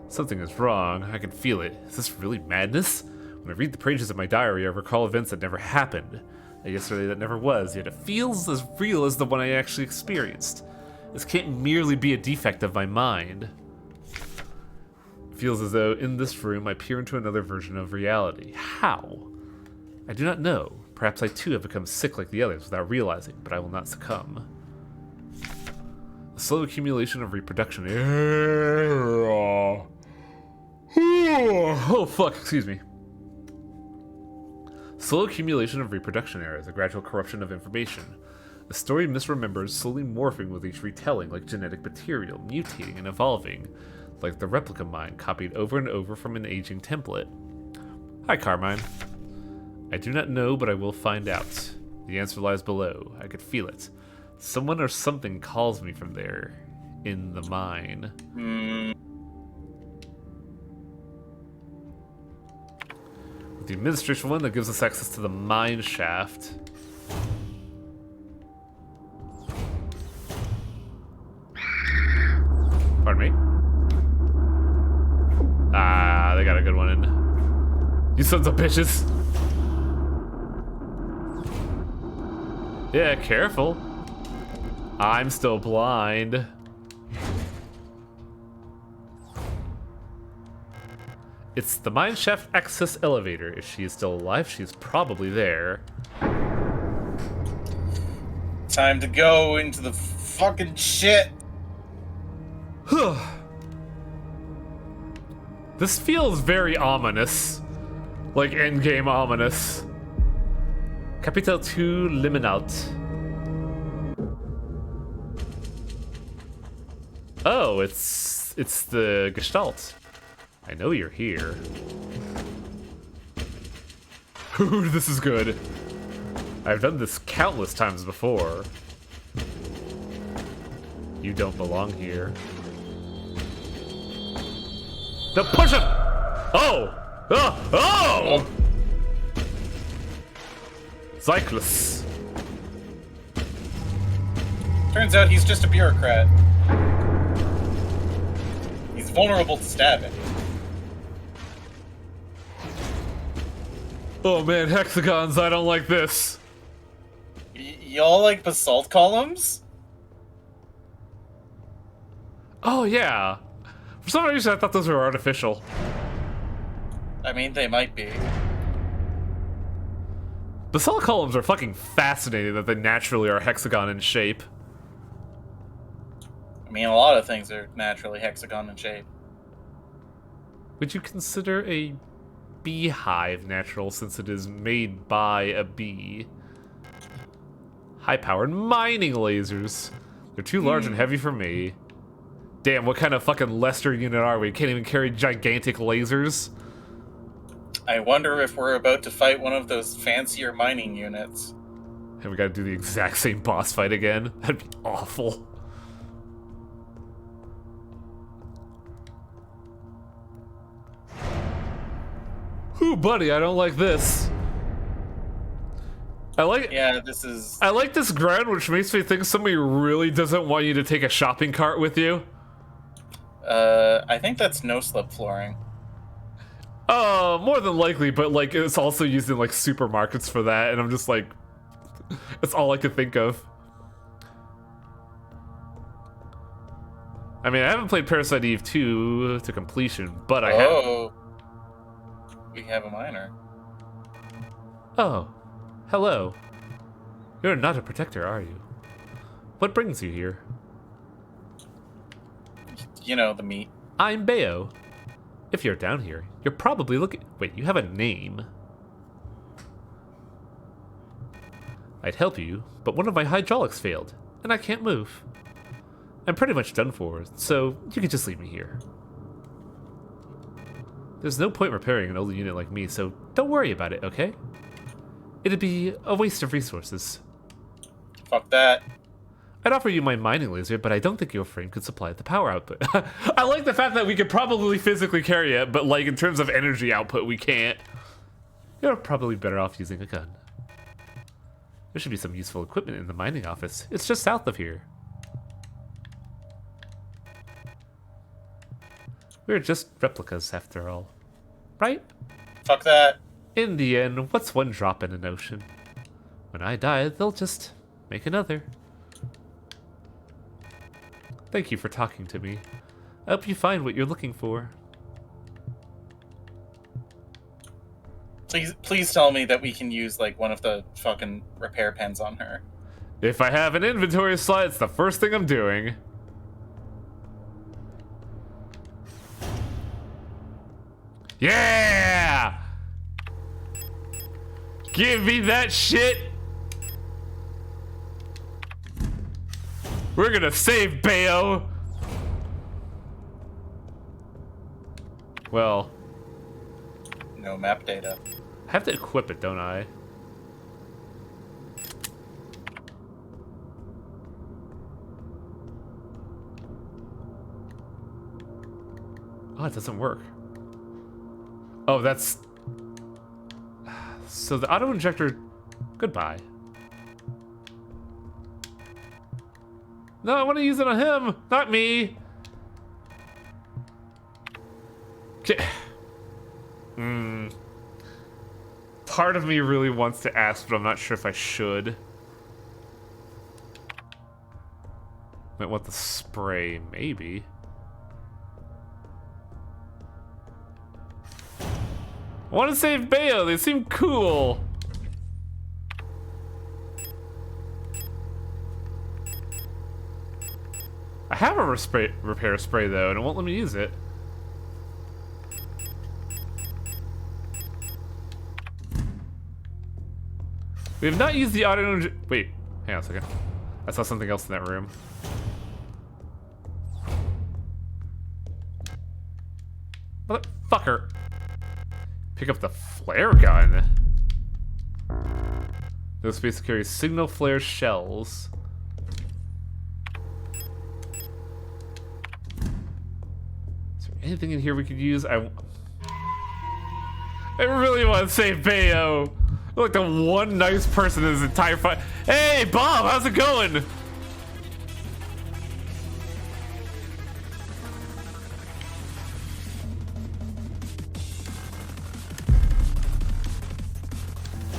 Something is wrong. I can feel it. Is this really madness? When I read the pages of my diary, I recall events that never happened. A yesterday that never was, yet it feels as real as the one I actually experienced. This can't merely be a defect of my mind. It feels as though in this room I peer into another version of reality. How? I do not know. Perhaps I too have become sick like the others without realizing, but I will not succumb. A slow accumulation of reproduction error. Oh fuck, excuse me. Slow accumulation of reproduction errors, a gradual corruption of information. The story misremembers, slowly morphing with each retelling like genetic material, mutating and evolving, like the replica mind copied over and over from an aging template. Hi, Carmine. I do not know, but I will find out. The answer lies below. I could feel it. Someone or something calls me from there. In the mine. With the administration one that gives us access to the mine shaft. Pardon me? Ah, they got a good one in. You sons of bitches. Yeah, careful. I'm still blind. It's the mine shaft access elevator. If she is still alive, she's probably there. Time to go into the fucking shit. This feels very ominous. Like endgame ominous. Capital 2 Liminalt. Oh, it's the Gestalt. I know you're here. Ooh, this is good. I've done this countless times before. You don't belong here. No, push him! Oh! Oh! Oh! Cyclus. Turns out he's just a bureaucrat. He's vulnerable to stabbing. Oh man, hexagons, I don't like this. Y'all like basalt columns? Oh yeah. For some reason I thought those were artificial. I mean, they might be. Basalt columns are fucking fascinating that they naturally are hexagon in shape. I mean, a lot of things are naturally hexagon in shape. Would you consider a beehive natural since it is made by a bee? High-powered mining lasers. They're too large and heavy for me. Damn, what kind of fucking Lester unit are we? Can't even carry gigantic lasers? I wonder if we're about to fight one of those fancier mining units. And we gotta do the exact same boss fight again? That'd be awful. Ooh, buddy, I don't like this. Yeah, this is... I like this ground, which makes me think somebody really doesn't want you to take a shopping cart with you. I think that's no-slip flooring. More than likely, but like it's also used in like supermarkets for that, and I'm just like, that's all I could think of. I mean, I haven't played Parasite Eve 2 to completion, but I have. Oh, we have a miner. Oh, hello. You're not a protector, are you? What brings you here? You know, the meat. I'm Bayo. If you're down here, you're probably looking... Wait, you have a name. I'd help you, but one of my hydraulics failed, and I can't move. I'm pretty much done for, so you can just leave me here. There's no point repairing an old unit like me, so don't worry about it, okay? It'd be a waste of resources. Fuck that. I'd offer you my mining laser, but I don't think your frame could supply the power output. I like the fact that we could probably physically carry it, but like in terms of energy output, we can't. You're probably better off using a gun. There should be some useful equipment in the mining office. It's just south of here. We're just replicas after all. Right? Fuck that. In the end, what's one drop in an ocean? When I die, they'll just make another. Thank you for talking to me. I hope you find what you're looking for. Please tell me that we can use, like, one of the fucking repair pens on her. If I have an inventory slot, it's the first thing I'm doing. Yeah! Give me that shit! We're gonna save Bayo! Well... No map data. I have to equip it, don't I? Oh, it doesn't work. Oh, that's... So the auto-injector... Goodbye. No, I want to use it on him, not me. Okay. Part of me really wants to ask, but I'm not sure if I should. Might want the spray, maybe. I want to save Bayo, they seem cool. I have a repair spray though, and it won't let me use it. We have not used the auto. Wait, hang on a second. I saw something else in that room. Motherfucker. Pick up the flare gun. No space to carry signal flare shells. Is there anything in here we could use? I really want to save Bayo. Like the one nice person in this entire fight. Hey, Bob, how's it going?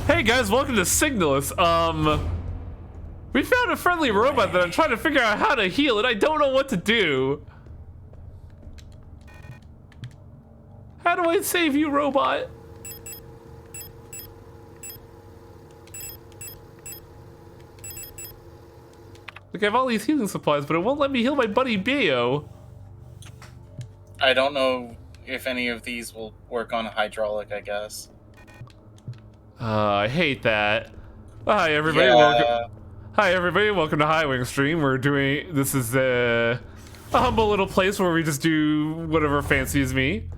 Hey guys, welcome to Signalis. We found a friendly robot that I'm trying to figure out how to heal, and I don't know what to do. How do I save you, robot? Like, I have all these healing supplies, but it won't let me heal my buddy Bayo. I don't know if any of these will work on a hydraulic, I guess. I hate that. Hi everybody, Yeah. welcome. Hi everybody, welcome to High Wing Stream. This is a humble little place where we just do whatever fancies me.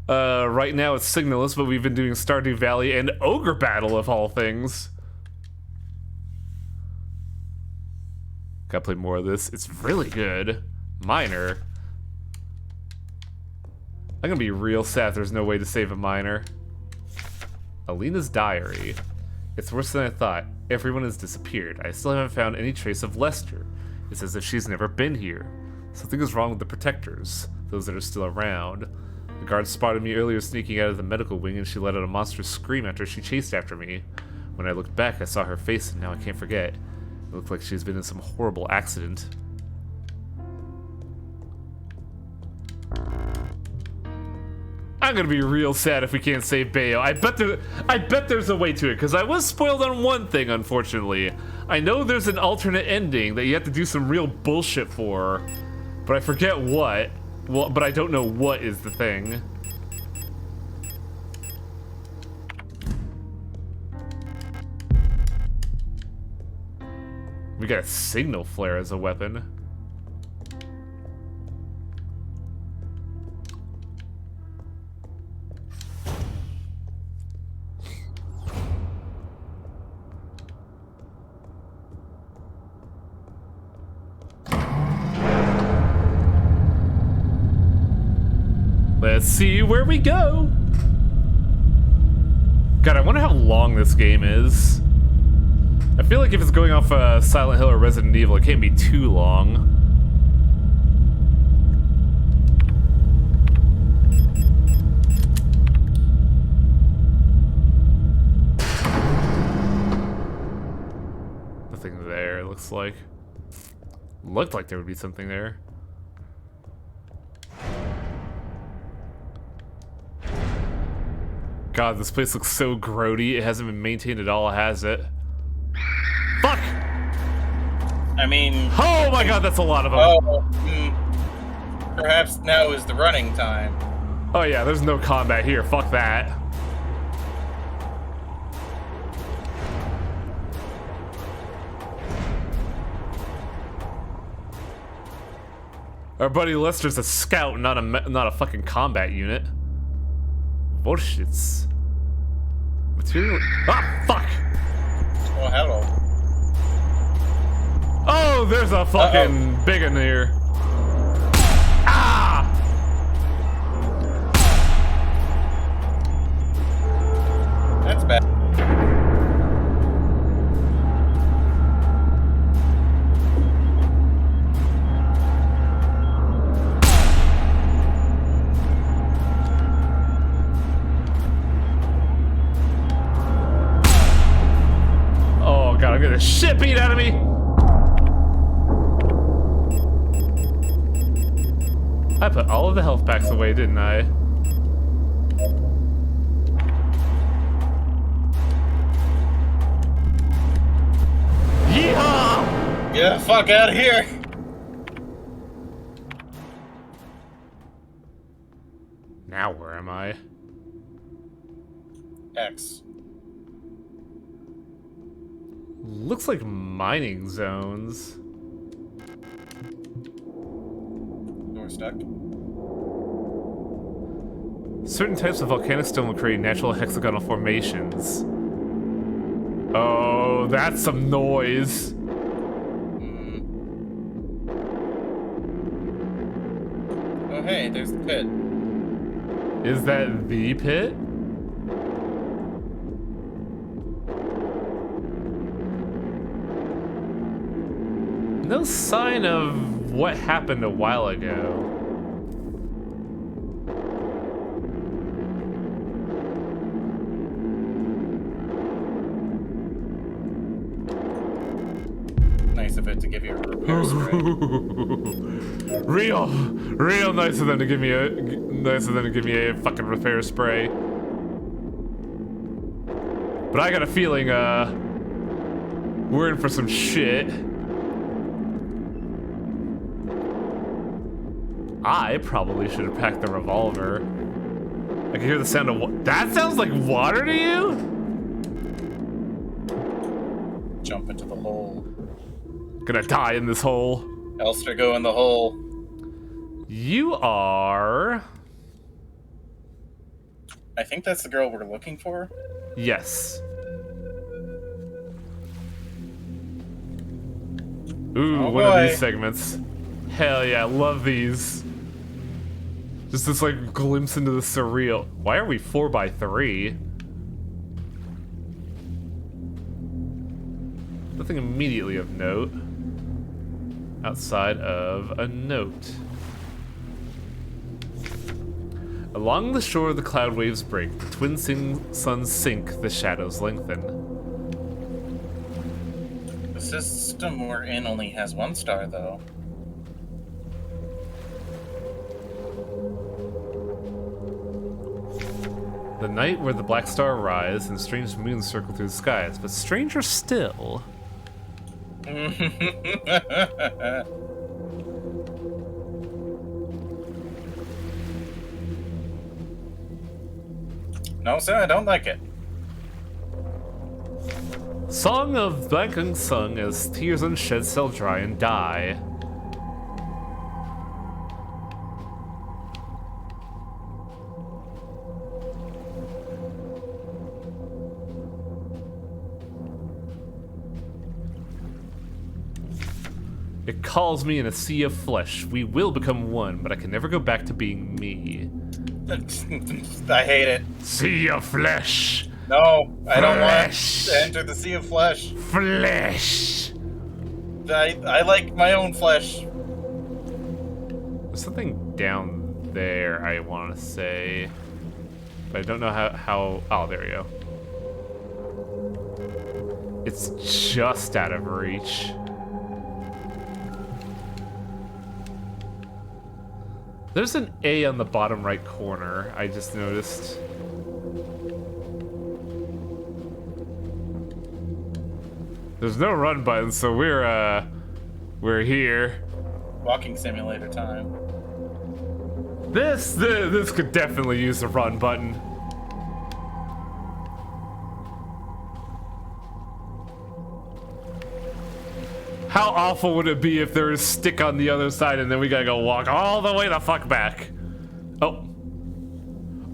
Right now it's Signalis, but we've been doing Stardew Valley and Ogre Battle of all things. Gotta play more of this. It's really good. Miner. I'm gonna be real sad there's no way to save a miner. Alina's diary. It's worse than I thought. Everyone has disappeared. I still haven't found any trace of Lester. It's as if she's never been here. Something is wrong with the protectors, those that are still around. The guard spotted me earlier sneaking out of the medical wing and she let out a monstrous scream after she chased after me. When I looked back, I saw her face and now I can't forget. It looked like she's been in some horrible accident. I'm gonna be real sad if we can't save Bayo. I bet there's a way to it, because I was spoiled on one thing, unfortunately. I know there's an alternate ending that you have to do some real bullshit for, but I forget what. Well, but I don't know what is the thing. We got a signal flare as a weapon. Let's see where we go. God, I wonder how long this game is. I feel like if it's going off Silent Hill or Resident Evil, it can't be too long. Nothing there, it looks like. Looked like there would be something there. God, this place looks so grody. It hasn't been maintained at all, has it? Fuck! I mean... Oh my god, that's a lot of them. Oh, perhaps now is the running time. Oh yeah, there's no combat here. Fuck that. Our buddy Lester's a scout, not a fucking combat unit. Bullshits. Material. Ah, fuck! Oh, hello. Oh, there's a fucking big one here. Ah! That's bad. God, I'm getting the shit beat out of me! I put all of the health packs away, didn't I? Yeehaw! Get the fuck out of here! Now where am I? X. Looks like mining zones. Door stuck. Certain types of volcanic stone will create natural hexagonal formations. Oh, that's some noise. Oh hey, there's the pit. Is that the pit? No sign of what happened a while ago. Nice of it to give you a repair spray. real nice of them to give me a fucking repair spray. But I got a feeling we're in for some shit. I probably should have packed the revolver. I can hear the sound of that sounds like water to you? Jump into the hole. Gonna die in this hole. Elster, go in the hole. You are... I think that's the girl we're looking for. Yes. Ooh, Oh one of boy. these segments. Hell yeah, love these. Just this like glimpse into the surreal. Why are we 4x3? Nothing immediately of note. Outside of a note. Along the shore the cloud waves break, the twin suns sink, the shadows lengthen. The system we're in only has 1 star, though. The night where the black star rise and strange moons circle through the skies, but stranger still. No, sir, I don't like it. Song of blank unsung as tears unshed shall dry and die. It calls me in a sea of flesh. We will become one, but I can never go back to being me. I hate it. Sea of flesh. No, I don't want Flesh. to enter the sea of flesh. Flesh. I like my own flesh. There's something down there I want to say, but I don't know how. Oh, there we go. It's just out of reach. There's an A on the bottom right corner, I just noticed. There's no run button, so we're here. Walking simulator time. This could definitely use a run button. How awful would it be if there was a stick on the other side and then we gotta go walk all the way the fuck back? Oh.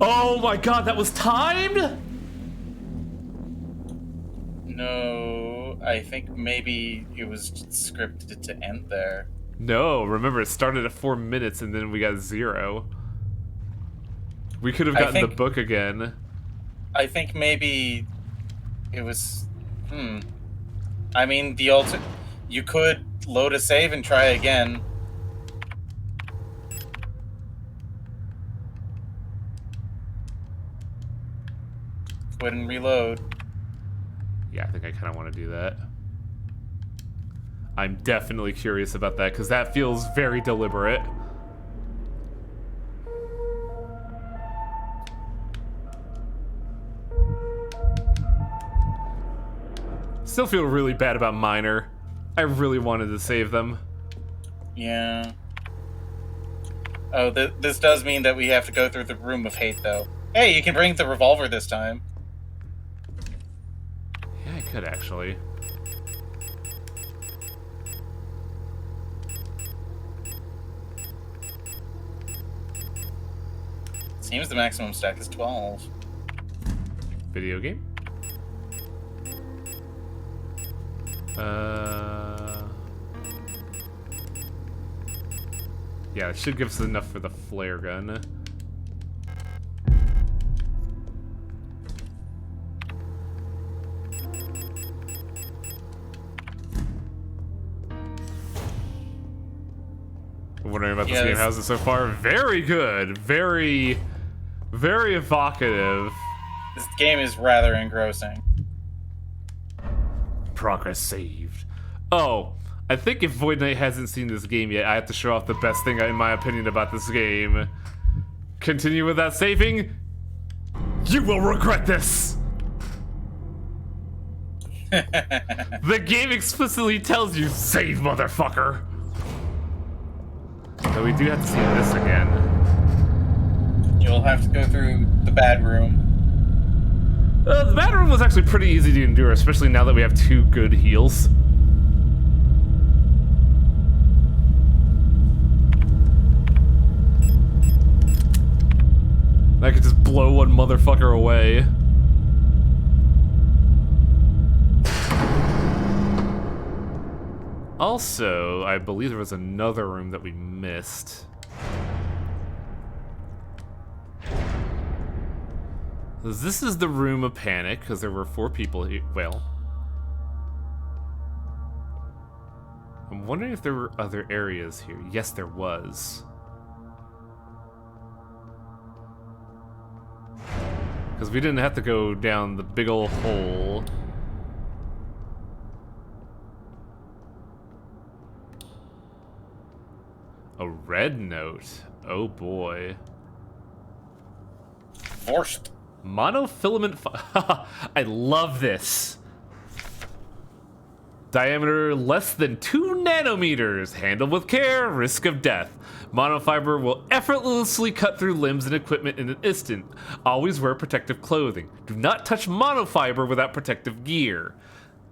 Oh my god, that was timed? No, I think maybe it was scripted to end there. No, remember it started at 4 minutes and then we got 0. We could have gotten the book again. I think maybe it was... I mean, you could load a save and try again. Quit and reload. Yeah, I think I kind of want to do that. I'm definitely curious about that because that feels very deliberate. Still feel really bad about Minor. I really wanted to save them. Yeah. Oh, this does mean that we have to go through the room of hate, though. Hey, you can bring the revolver this time. Yeah, I could actually. Seems the maximum stack is 12. Video game? Yeah, it should give us enough for the flare gun. I'm wondering about this game. How's it so far? Very good. Very, very evocative. This game is rather engrossing. Progress saved. Oh, I think if Void Knight hasn't seen this game yet, I have to show off the best thing in my opinion about this game. Continue with that saving. You will regret this. The game explicitly tells you, save, motherfucker. So we do have to see this again. You'll have to go through the bad room. The bad room was actually pretty easy to endure, especially now that we have 2 good heals. I could just blow one motherfucker away. Also, I believe there was another room that we missed. This is the room of panic, because there were 4 people here. Well, I'm wondering if there were other areas here. Yes, there was. Because we didn't have to go down the big ol' hole. A red note. Oh boy. Forced. Monofilament. I love this. Diameter less than 2 nanometers. Handled with care. Risk of death. Monofiber will effortlessly cut through limbs and equipment in an instant. Always wear protective clothing. Do not touch monofiber without protective gear.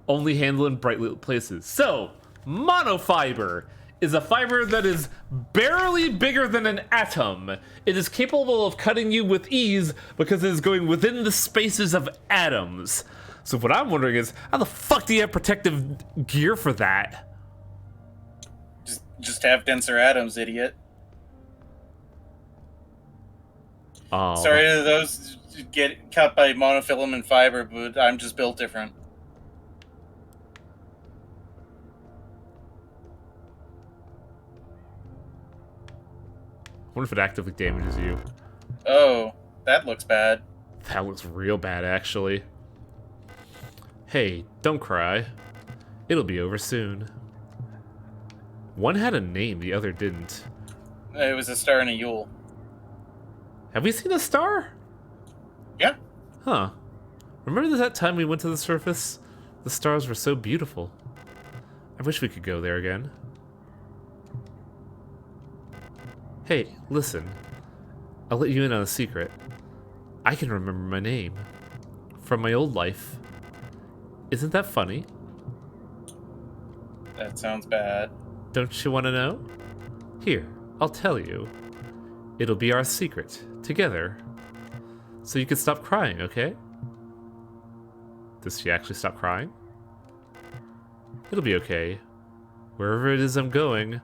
Only handle in bright lit places. So, monofiber is a fiber that is barely bigger than an atom. It is capable of cutting you with ease because it is going within the spaces of atoms. So what I'm wondering is, how the fuck do you have protective gear for that? Just have denser atoms, idiot. Oh. Sorry to those who get cut by monofilament fiber, but I'm just built different. I wonder if it actively damages you. Oh, that looks bad. That looks real bad, actually. Hey, don't cry. It'll be over soon. One had a name, the other didn't. It was a star and a Yule. Have we seen a star? Yeah. Huh. Remember that time we went to the surface? The stars were so beautiful. I wish we could go there again. Hey, listen. I'll let you in on a secret. I can remember my name. From my old life. Isn't that funny? That sounds bad. Don't you want to know? Here, I'll tell you. It'll be our secret, together. So you can stop crying, okay? Does she actually stop crying? It'll be okay. Wherever it is I'm going,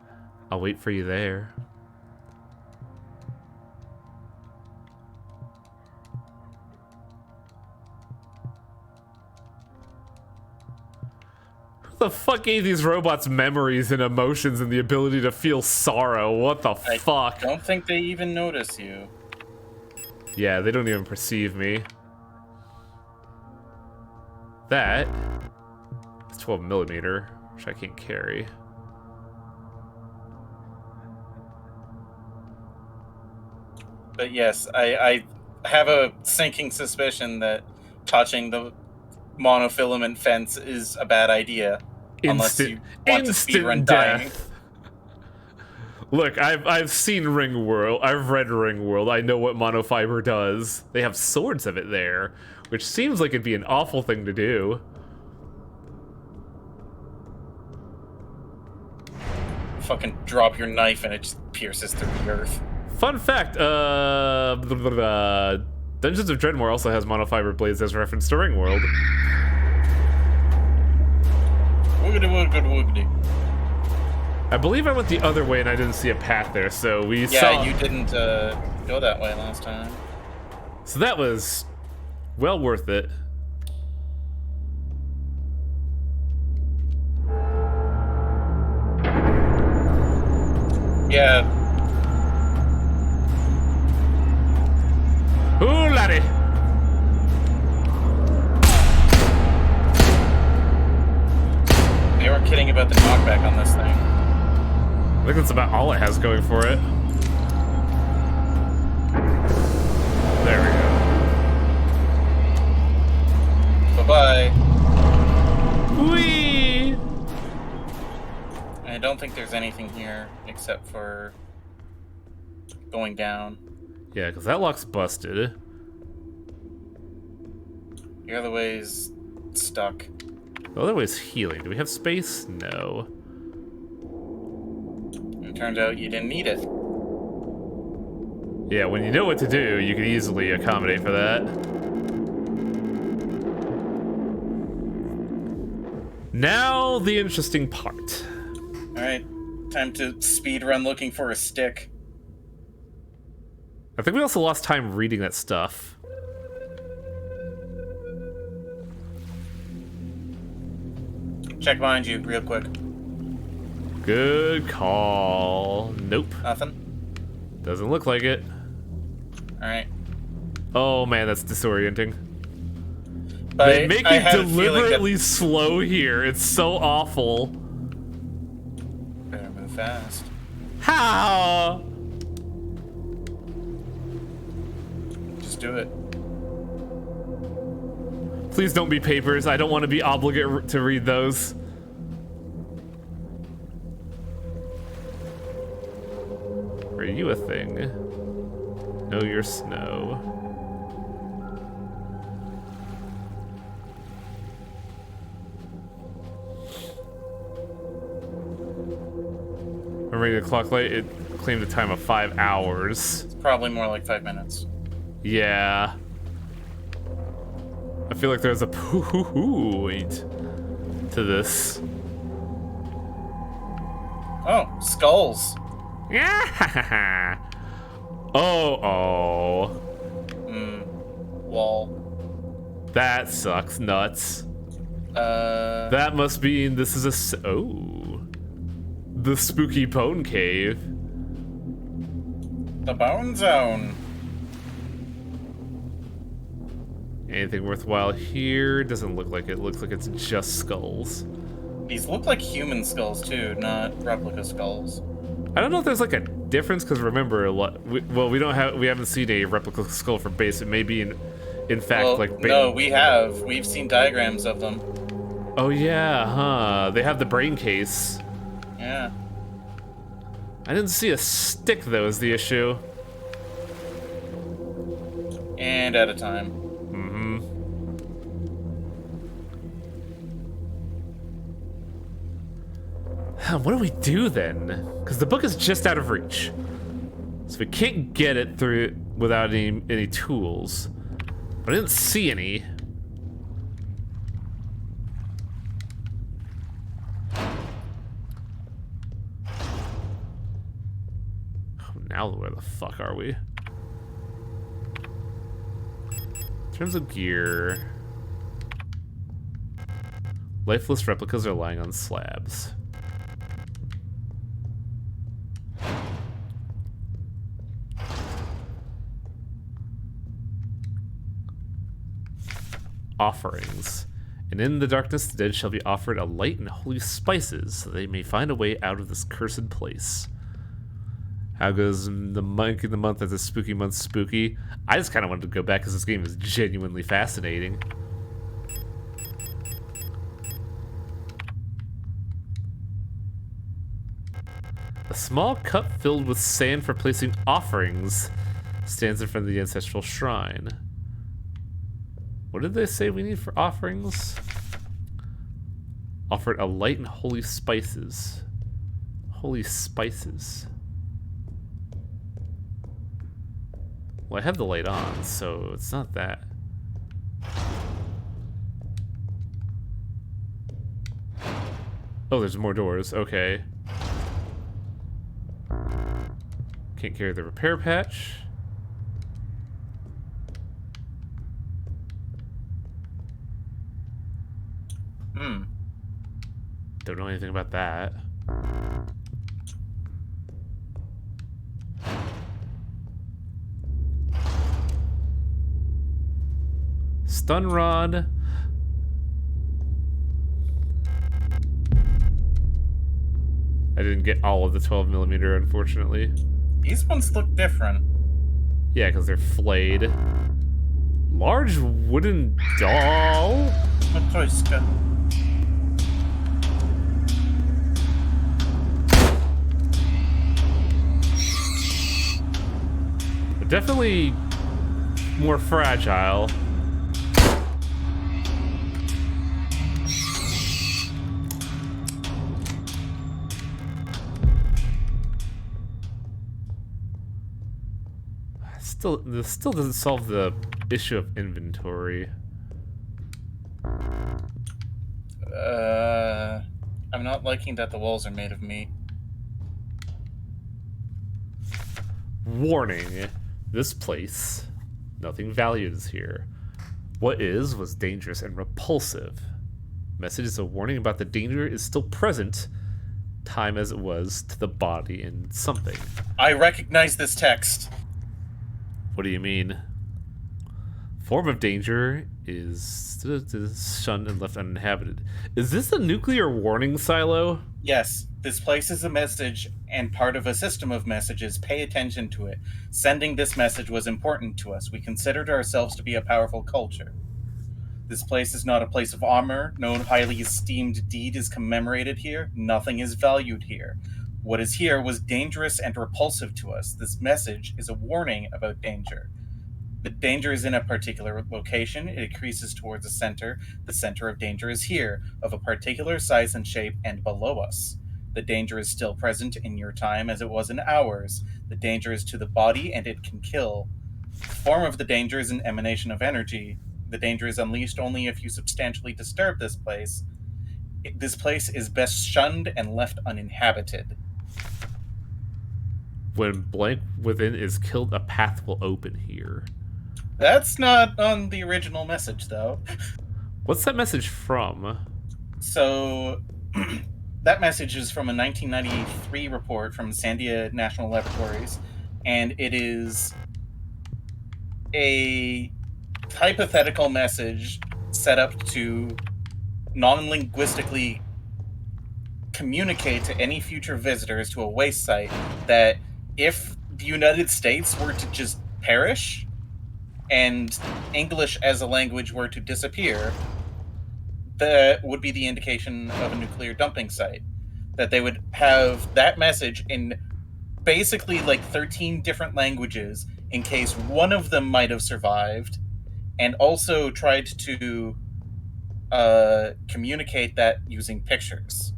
I'll wait for you there. The fuck gave these robots memories and emotions and the ability to feel sorrow? What the fuck? I don't think they even notice you. Yeah, they don't even perceive me. That is 12mm, which I can't carry. But yes, I have a sinking suspicion that touching the monofilament fence is a bad idea. Unless you want to speedrun dying. Look, I've seen Ringworld. I've read Ringworld. I know what monofiber does. They have swords of it there, which seems like it'd be an awful thing to do. Fucking drop your knife and it just pierces through the earth. Fun fact, Dungeons of Dreadmore also has monofiber blades as reference to Ringworld. Woogity woogity woogity. I believe I went the other way and I didn't see a path there, so we saw... Yeah, you didn't go that way last time. So that was well worth it. Yeah. Ooh, laddie! They weren't kidding about the knockback on this thing. I think that's about all it has going for it. There we go. Bye-bye. Whee! I don't think there's anything here except for going down. Yeah, because that lock's busted. The other way's stuck. The other way's healing. Do we have space? No. It turns out you didn't need it. Yeah, when you know what to do, you can easily accommodate for that. Now, the interesting part. Alright, time to speed run looking for a stick. I think we also lost time reading that stuff. Check behind you, real quick. Good call. Nope. Nothing? Doesn't look like it. Alright. Oh man, that's disorienting. But They make I it had a feeling deliberately slow here. It's so awful. Better move fast. How? Just do it. Please don't be papers. I don't want to be obligate to read those. Are you a thing? No, you're snow. I'm reading the clock light. It claimed a time of 5 hours. It's probably more like 5 minutes. Yeah. I feel like there's a point to this. Oh, skulls. Yeah. Oh. Wall. That sucks nuts. Uh. That must mean this is the spooky bone cave. The Bone Zone. Anything worthwhile here? Doesn't look like it. Looks like it's just skulls. These look like human skulls too, not replica skulls. I don't know if there's like a difference because remember, we haven't seen a replica skull for base. It may be in fact Well, like no, we have. We've seen diagrams of them. Oh yeah, huh? They have the brain case. Yeah. I didn't see a stick though. Is the issue? And at a time. What do we do then? Because the book is just out of reach, so we can't get it through without any tools. But I didn't see any. Oh, now where the fuck are we? In terms of gear, lifeless replicas are lying on slabs. Offerings. And in the darkness the dead shall be offered a light and holy spices, so they may find a way out of this cursed place. How goes the monk in the month as a spooky month spooky? I just kind of wanted to go back because this game is genuinely fascinating. A small cup filled with sand for placing offerings stands in front of the ancestral shrine. What did they say we need for offerings? Offered a light and holy spices. Holy spices. Well, I have the light on, so it's not that. Oh, there's more doors. Okay. Can't carry the repair patch. Don't know anything about that. Stun rod. I didn't get all of the 12mm, unfortunately. These ones look different. Yeah, because they're flayed. Large wooden doll? Matryoshka. Definitely more fragile. this still doesn't solve the issue of inventory. I'm not liking that the walls are made of meat. Warning. This place, nothing valued is here. What is was dangerous and repulsive. Message is a warning about the danger is still present, time as it was to the body and something. I recognize this text. What do you mean? Form of danger is shunned and left uninhabited. Is this a nuclear warning silo? Yes, this place is a message and part of a system of messages. Pay attention to it. Sending this message was important to us. We considered ourselves to be a powerful culture. This place is not a place of honor. No highly esteemed deed is commemorated here. Nothing is valued here. What is here was dangerous and repulsive to us. This message is a warning about danger. The danger is in a particular location. It increases towards the center. The center of danger is here, of a particular size and shape, and below us. The danger is still present in your time as it was in ours. The danger is to the body, and it can kill. The form of the danger is an emanation of energy. The danger is unleashed only if you substantially disturb this place. This place is best shunned and left uninhabited. When blank within is killed, a path will open here. That's not on the original message, though. What's that message from? So, that message is from a 1993 report from Sandia National Laboratories, and it is a hypothetical message set up to non-linguistically communicate to any future visitors to a waste site that if the United States were to just perish and English as a language were to disappear, that would be the indication of a nuclear dumping site. That they would have that message in basically like 13 different languages in case one of them might have survived, and also tried to communicate that using pictures.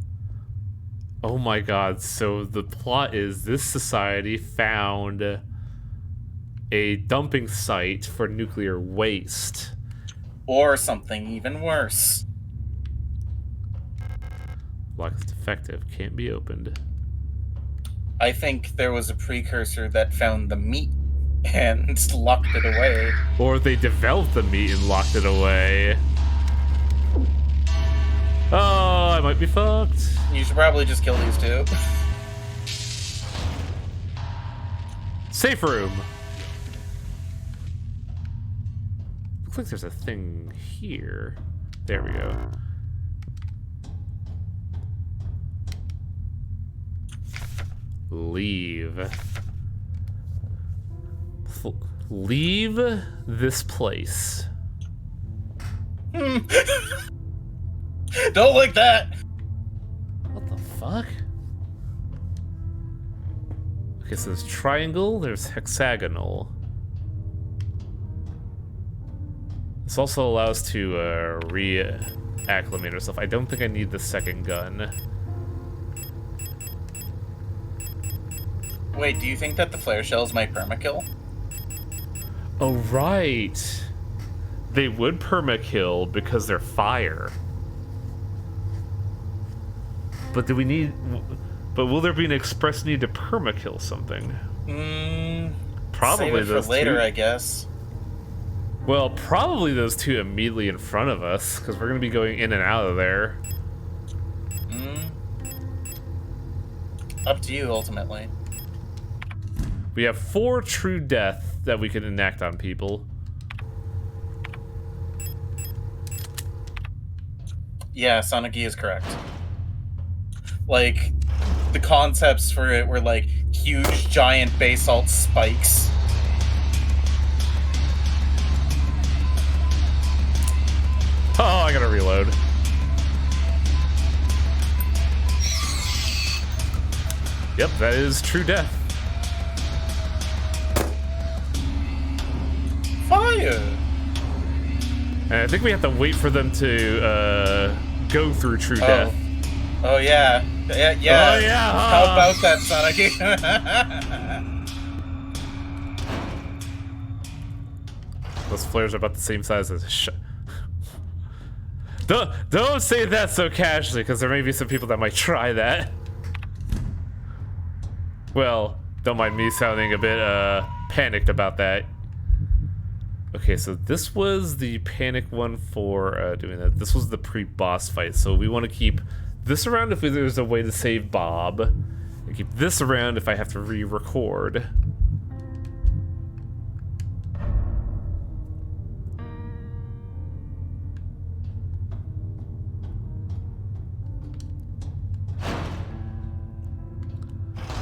Oh my god, so the plot is this society found a dumping site for nuclear waste. Or something even worse. Lock is defective, can't be opened. I think there was a precursor that found the meat and locked it away. Or they developed the meat and locked it away. Oh, I might be fucked. You should probably just kill these two. Safe room. Looks like there's a thing here. There we go. Leave. Leave this place. Don't like that. What the fuck? Okay, so there's triangle, there's hexagonal. This also allows to re-acclimate ourselves. I don't think I need the second gun. Wait, do you think that the flare shells might permakill? Oh, right. They would permakill because they're fire. But do we need... But will there be an express need to permakill something? Probably save it those for later, two. I guess. Well, probably those two immediately in front of us, because we're going to be going in and out of there. Up to you, ultimately. We have 4 true death that we can enact on people. Yeah, Sonagi is correct. Like, the concepts for it were like huge, giant basalt spikes. Oh, I gotta reload. Yep, that is true death. Fire! And I think we have to wait for them to go through true death. Oh yeah. Yeah. Oh yeah. How about that, Sonagi? Those flares are about the same size as Don't say that so casually, because there may be some people that might try that. Well, don't mind me sounding a bit panicked about that. Okay, so this was the panic one for doing that. This was the pre-boss fight, so we want to keep this around if there's a way to save Bob, and keep this around if I have to re-record.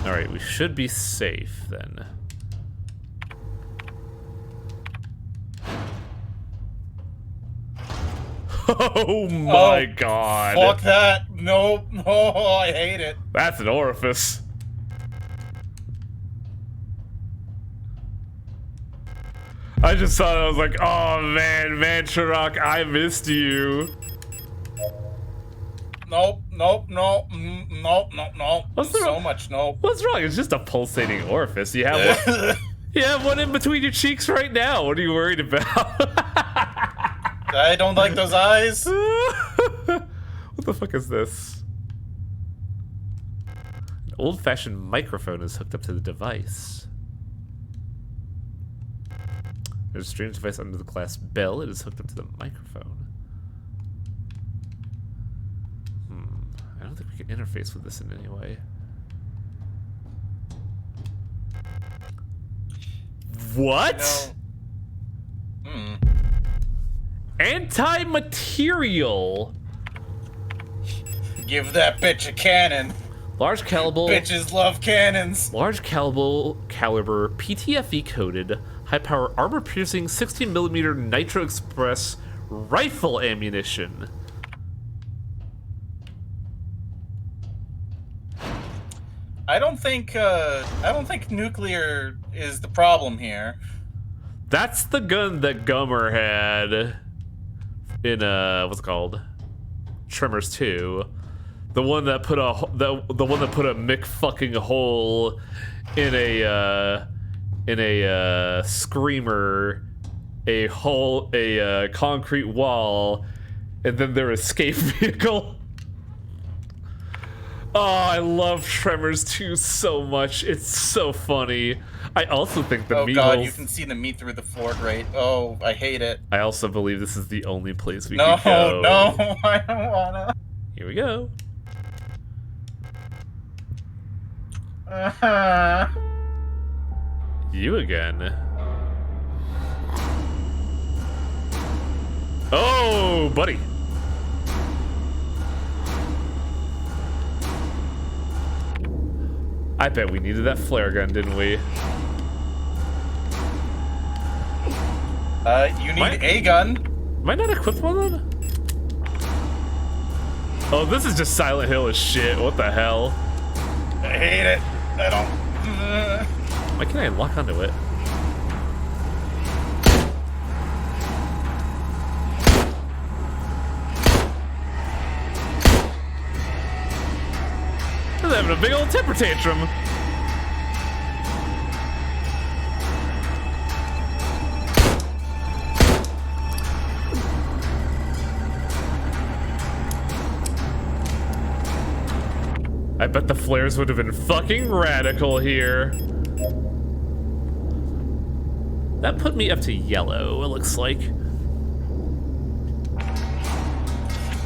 Alright, we should be safe then. Oh my god. Fuck that. No, I hate it. That's an orifice. I just saw that, I was like, oh man, Mantrarok, I missed you. Nope. What's the so much nope. What's wrong? It's just a pulsating orifice. You have one, you have one in between your cheeks right now. What are you worried about? I don't like those eyes. What the fuck is this? An old-fashioned microphone is hooked up to the device. There's a strange device under the glass bell. It is hooked up to the microphone. I don't think we can interface with this in any way. What? No. Anti-material. Give that bitch a cannon. Large caliber. Bitches love cannons. Large caliber PTFE coated, high power armor piercing 16mm Nitro Express rifle ammunition. I don't think nuclear is the problem here. That's the gun that Gummer had in what's it called? Tremors 2. The one that put a the one that put a Mick fucking hole in a screamer, a concrete wall, and then their escape vehicle. Oh, I love Tremors 2 so much. It's so funny. I also think the meat god, holes... you can see the meat through the floor grate. Oh, I hate it. I also believe this is the only place we can go. No, I don't wanna. Here we go. You again. Oh, buddy. I bet we needed that flare gun, didn't we? You need a gun. Am I not equipped one then? Oh, this is just Silent Hill as shit. What the hell? I hate it. I don't. Why can't I lock onto it? He's having a big old temper tantrum. I bet the flares would have been fucking radical here. That put me up to yellow, it looks like.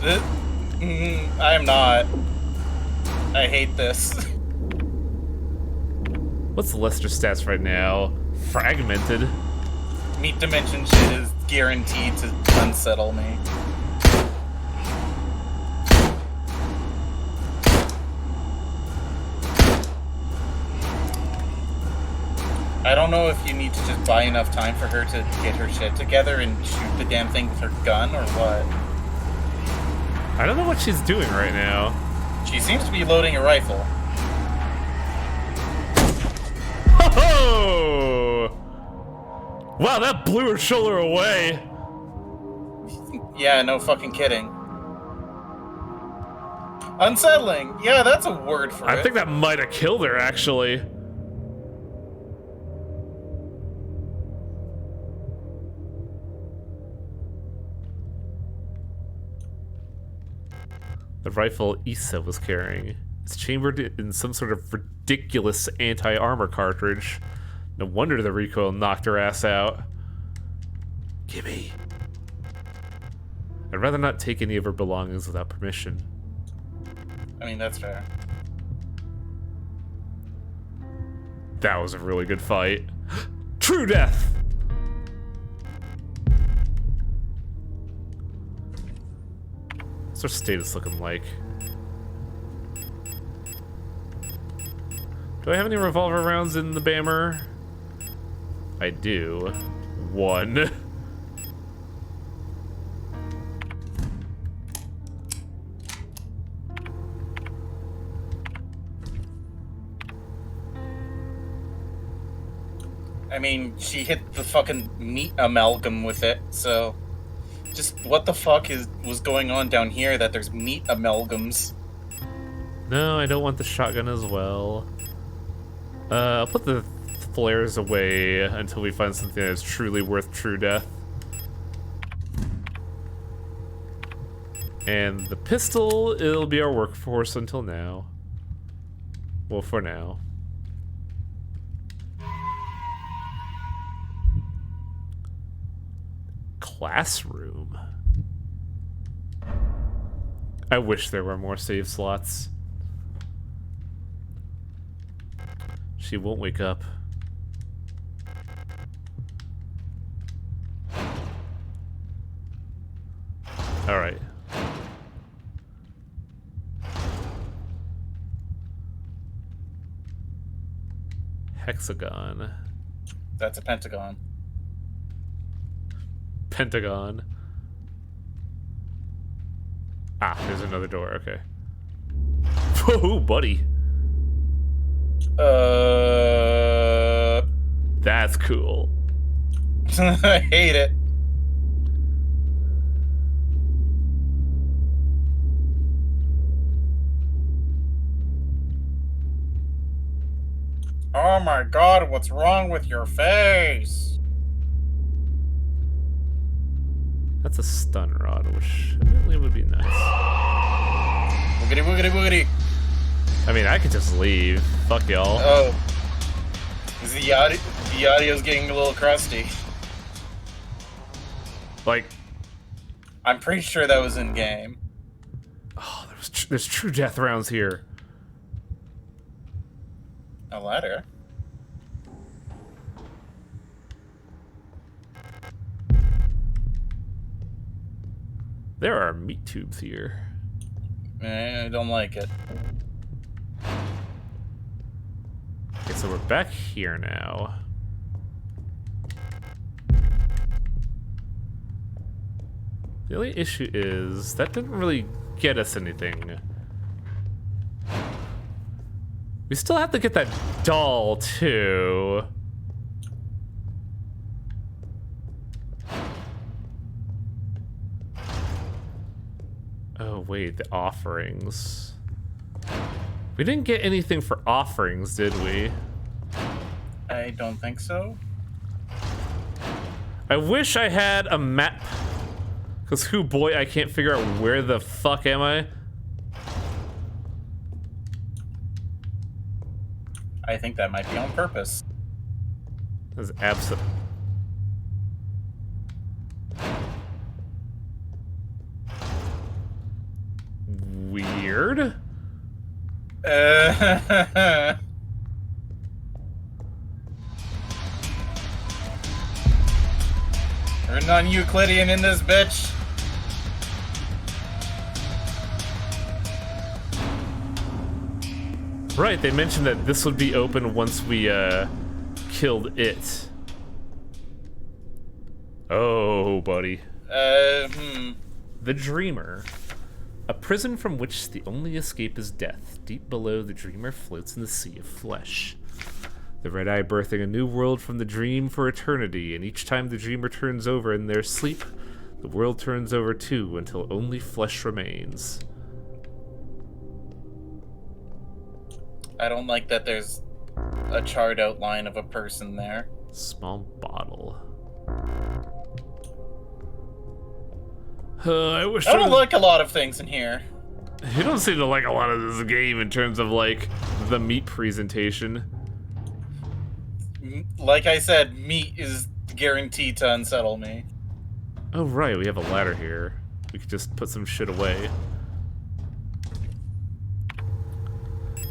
I am not. I hate this. What's Lester's stats right now? Fragmented. Meat dimension shit is guaranteed to unsettle me. I don't know if you need to just buy enough time for her to get her shit together and shoot the damn thing with her gun or what. I don't know what she's doing right now. She seems to be loading a rifle. Oh! Wow, that blew her shoulder away. Yeah, no fucking kidding. Unsettling. Yeah, that's a word for it. I think that might have killed her, actually. The rifle Issa was carrying. It's chambered in some sort of ridiculous anti-armor cartridge. No wonder the recoil knocked her ass out. Gimme. I'd rather not take any of her belongings without permission. I mean, that's fair. That was a really good fight. True death! What's our status looking like? Do I have any revolver rounds in the Bammer? I do. 1. I mean, she hit the fucking meat amalgam with it, so... Just what the fuck was going on down here that there's meat amalgams? No, I don't want the shotgun as well. I'll put the flares away until we find something that's truly worth true death. And the pistol, it'll be our workforce until now. Well, for now. Classroom. I wish there were more save slots. She won't wake up. All right. Hexagon. That's a pentagon. Pentagon. Ah, there's another door. Okay. Whoa, buddy. That's cool. I hate it. Oh my god, what's wrong with your face? That's a stun rod, which really would be nice. Woogity woogity woogity. I mean, I could just leave. Fuck y'all. Oh. The audio's getting a little crusty. Like, I'm pretty sure that was in game. oh, there's true death rounds here. A ladder? There are meat tubes here. I don't like it. Okay, so we're back here now. The only issue is that didn't really get us anything. We still have to get that doll, too. Oh, wait, the offerings. We didn't get anything for offerings, did we? I don't think so. I wish I had a map. Because, who boy, I can't figure out where the fuck am I? I think that might be on purpose. That's absolute. Weird. We're non-Euclidean in this bitch. Right, they mentioned that this would be open once we killed it. Oh, buddy. The Dreamer. A prison from which the only escape is death. Deep below, the Dreamer floats in the sea of flesh. The Red Eye birthing a new world from the dream for eternity, and each time the Dreamer turns over in their sleep, the world turns over too until only flesh remains. I don't like that there's a charred outline of a person there. Small bottle. I wish I don't like a lot of things in here. You don't seem to like a lot of this game in terms of like the meat presentation. Like I said, meat is guaranteed to unsettle me. Oh right, we have a ladder here. We could just put some shit away.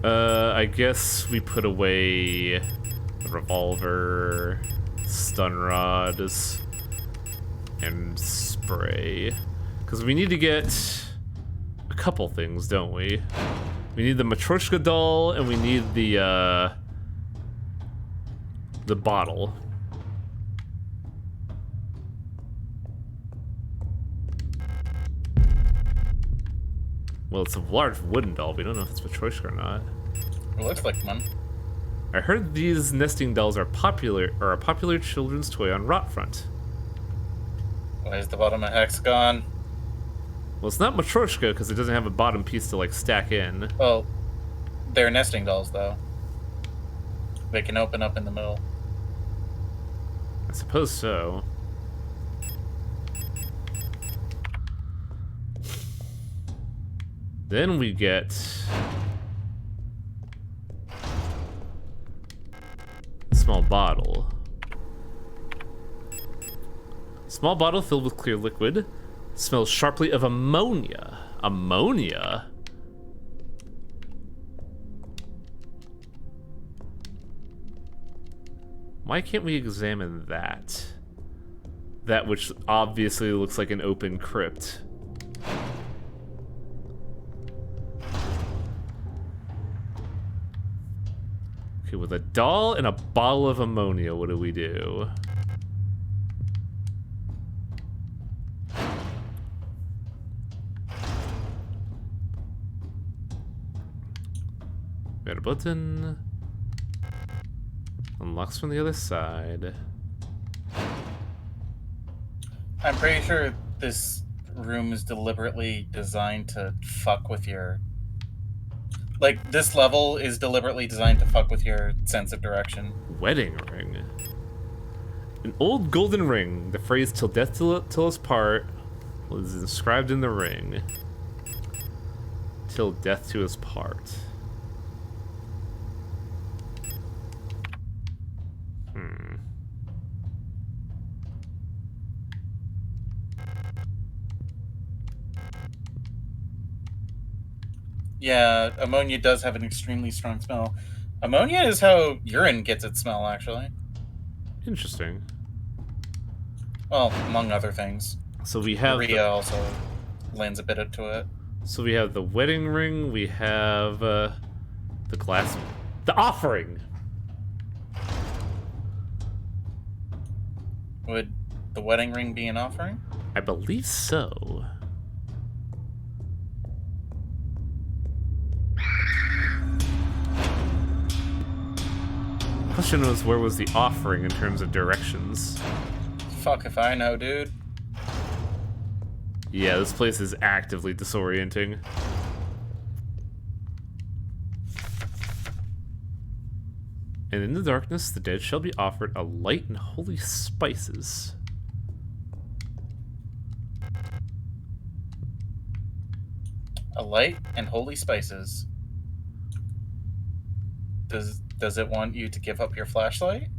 I guess we put away a revolver, stun rods, and spray. Because we need to get a couple things, don't we? We need the Matryoshka doll, and we need the bottle. Well, it's a large wooden doll. We don't know if it's Matryoshka or not. It looks like one. I heard these nesting dolls are a popular children's toy on Rotfront. Why is the bottom a hexagon? Well, it's not Matryoshka because it doesn't have a bottom piece to like stack in. Well, they're nesting dolls though. They can open up in the middle. I suppose so. Then we get a small bottle. Small bottle filled with clear liquid. Smells sharply of ammonia. Ammonia? Why can't we examine that? That which obviously looks like an open crypt. Okay, with a doll and a bottle of ammonia, what do we do? Got a button. Unlocks from the other side. I'm pretty sure this room is deliberately designed to fuck with your... Like, this level is deliberately designed to fuck with your sense of direction. Wedding ring. An old golden ring. The phrase "till death till us part" was inscribed in the ring. Till death to us part. Yeah, ammonia does have an extremely strong smell. Ammonia is how urine gets its smell, actually. Interesting. Well, among other things. So we have Urea also lends a bit to it. So we have the wedding ring. We have the glass. The offering. Would the wedding ring be an offering? I believe so. Question was, where was the offering in terms of directions? Fuck if I know, dude. Yeah, this place is actively disorienting. And in the darkness, the dead shall be offered a light and holy spices. A light and holy spices. Does it want you to give up your flashlight?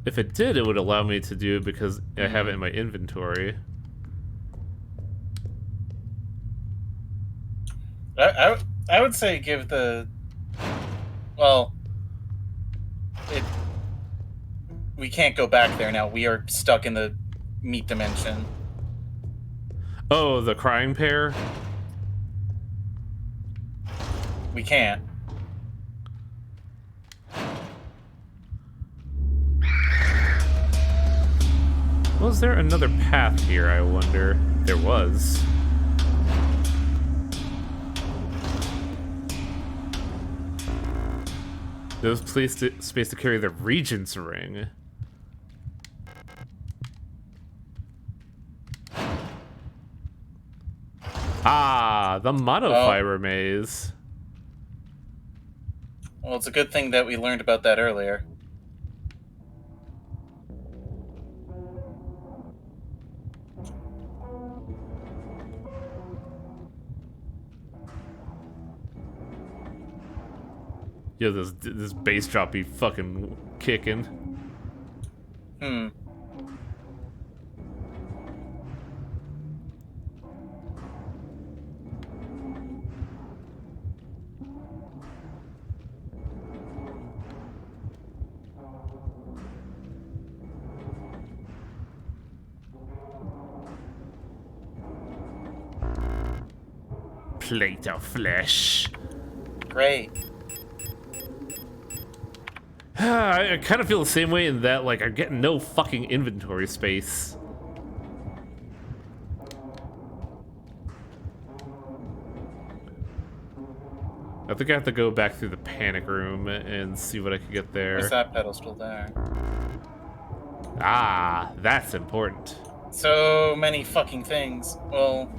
If it did, it would allow me to do it because I have it in my inventory. I would say give the... Well... We can't go back there now. We are stuck in the meat dimension. Oh, the crying pair? We can't. Was there another path here, I wonder? There was. There was space to carry the Regent's ring. Ah, the monofiber maze. Well, it's a good thing that we learned about that earlier. Yo, this bass drop be fucking kicking. Plate of flesh. Great. I kind of feel the same way in that, like, I'm getting no fucking inventory space. I think I have to go back through the panic room and see what I can get there. Where's that pedestal there? Ah, that's important. So many fucking things. Well,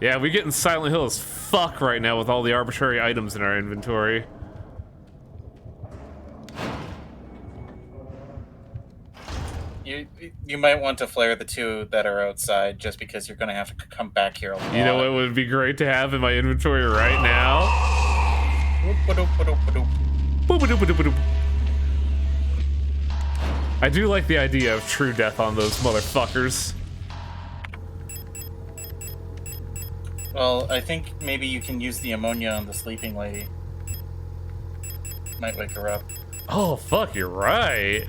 yeah, we getting Silent Hill as fuck right now with all the arbitrary items in our inventory. You might want to flare the two that are outside, just because you're gonna have to come back here a lot. You know what would be great to have in my inventory right now? I do like the idea of true death on those motherfuckers. Well, I think maybe you can use the ammonia on the sleeping lady. Might wake her up. Oh, fuck, you're right.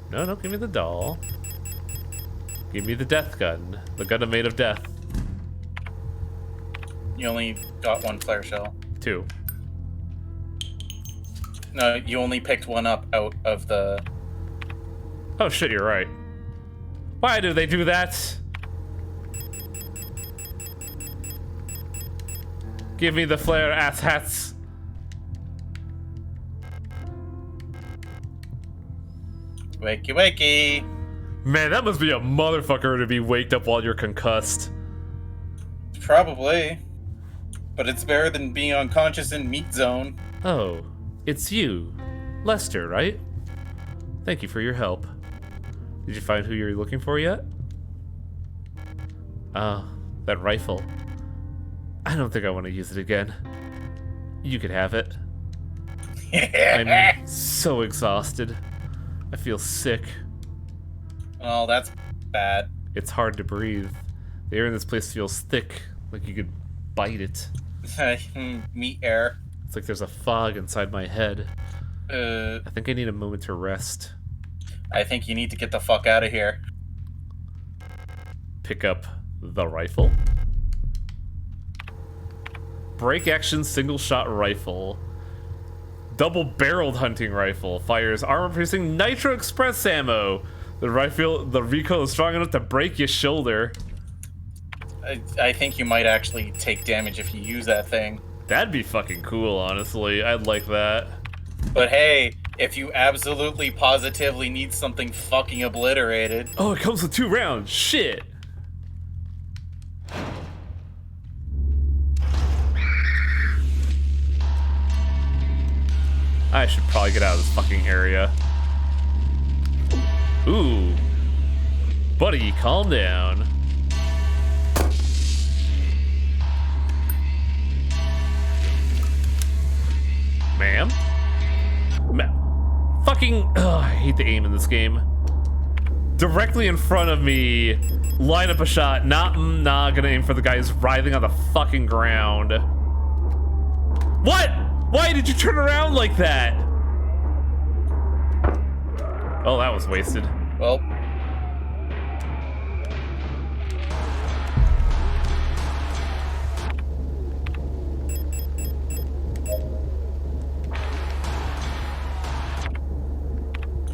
No, don't give me the doll. Give me the death gun. The gun made of death. You only got one flare shell. 2. No, you only picked one up out of the... Oh shit, you're right. Why do they do that? Give me the flare ass hats. Wakey wakey. Man, that must be a motherfucker to be waked up while you're concussed. Probably. But it's better than being unconscious in meat zone. Oh, it's you. Lester, right? Thank you for your help. Did you find who you're looking for yet? Ah, that rifle. I don't think I want to use it again. You could have it. I'm so exhausted. I feel sick. Oh, that's bad. It's hard to breathe. The air in this place feels thick, like you could bite it. Meat air. It's like there's a fog inside my head. I think I need a moment to rest. I think you need to get the fuck out of here. Pick up the rifle. Break action single shot rifle. Double barreled hunting rifle. Fires armor piercing nitro express ammo. The recoil is strong enough to break your shoulder. I think you might actually take damage if you use that thing. That'd be fucking cool, honestly. I'd like that. But hey, if you absolutely positively need something fucking obliterated... Oh, it comes with 2 rounds. Shit. I should probably get out of this fucking area. Ooh. Buddy, calm down. Ma'am? Fucking... Ugh, I hate the aim in this game. Directly in front of me, line up a shot, not gonna aim for the guy who's writhing on the fucking ground. What? Why did you turn around like that? Oh, that was wasted. Well...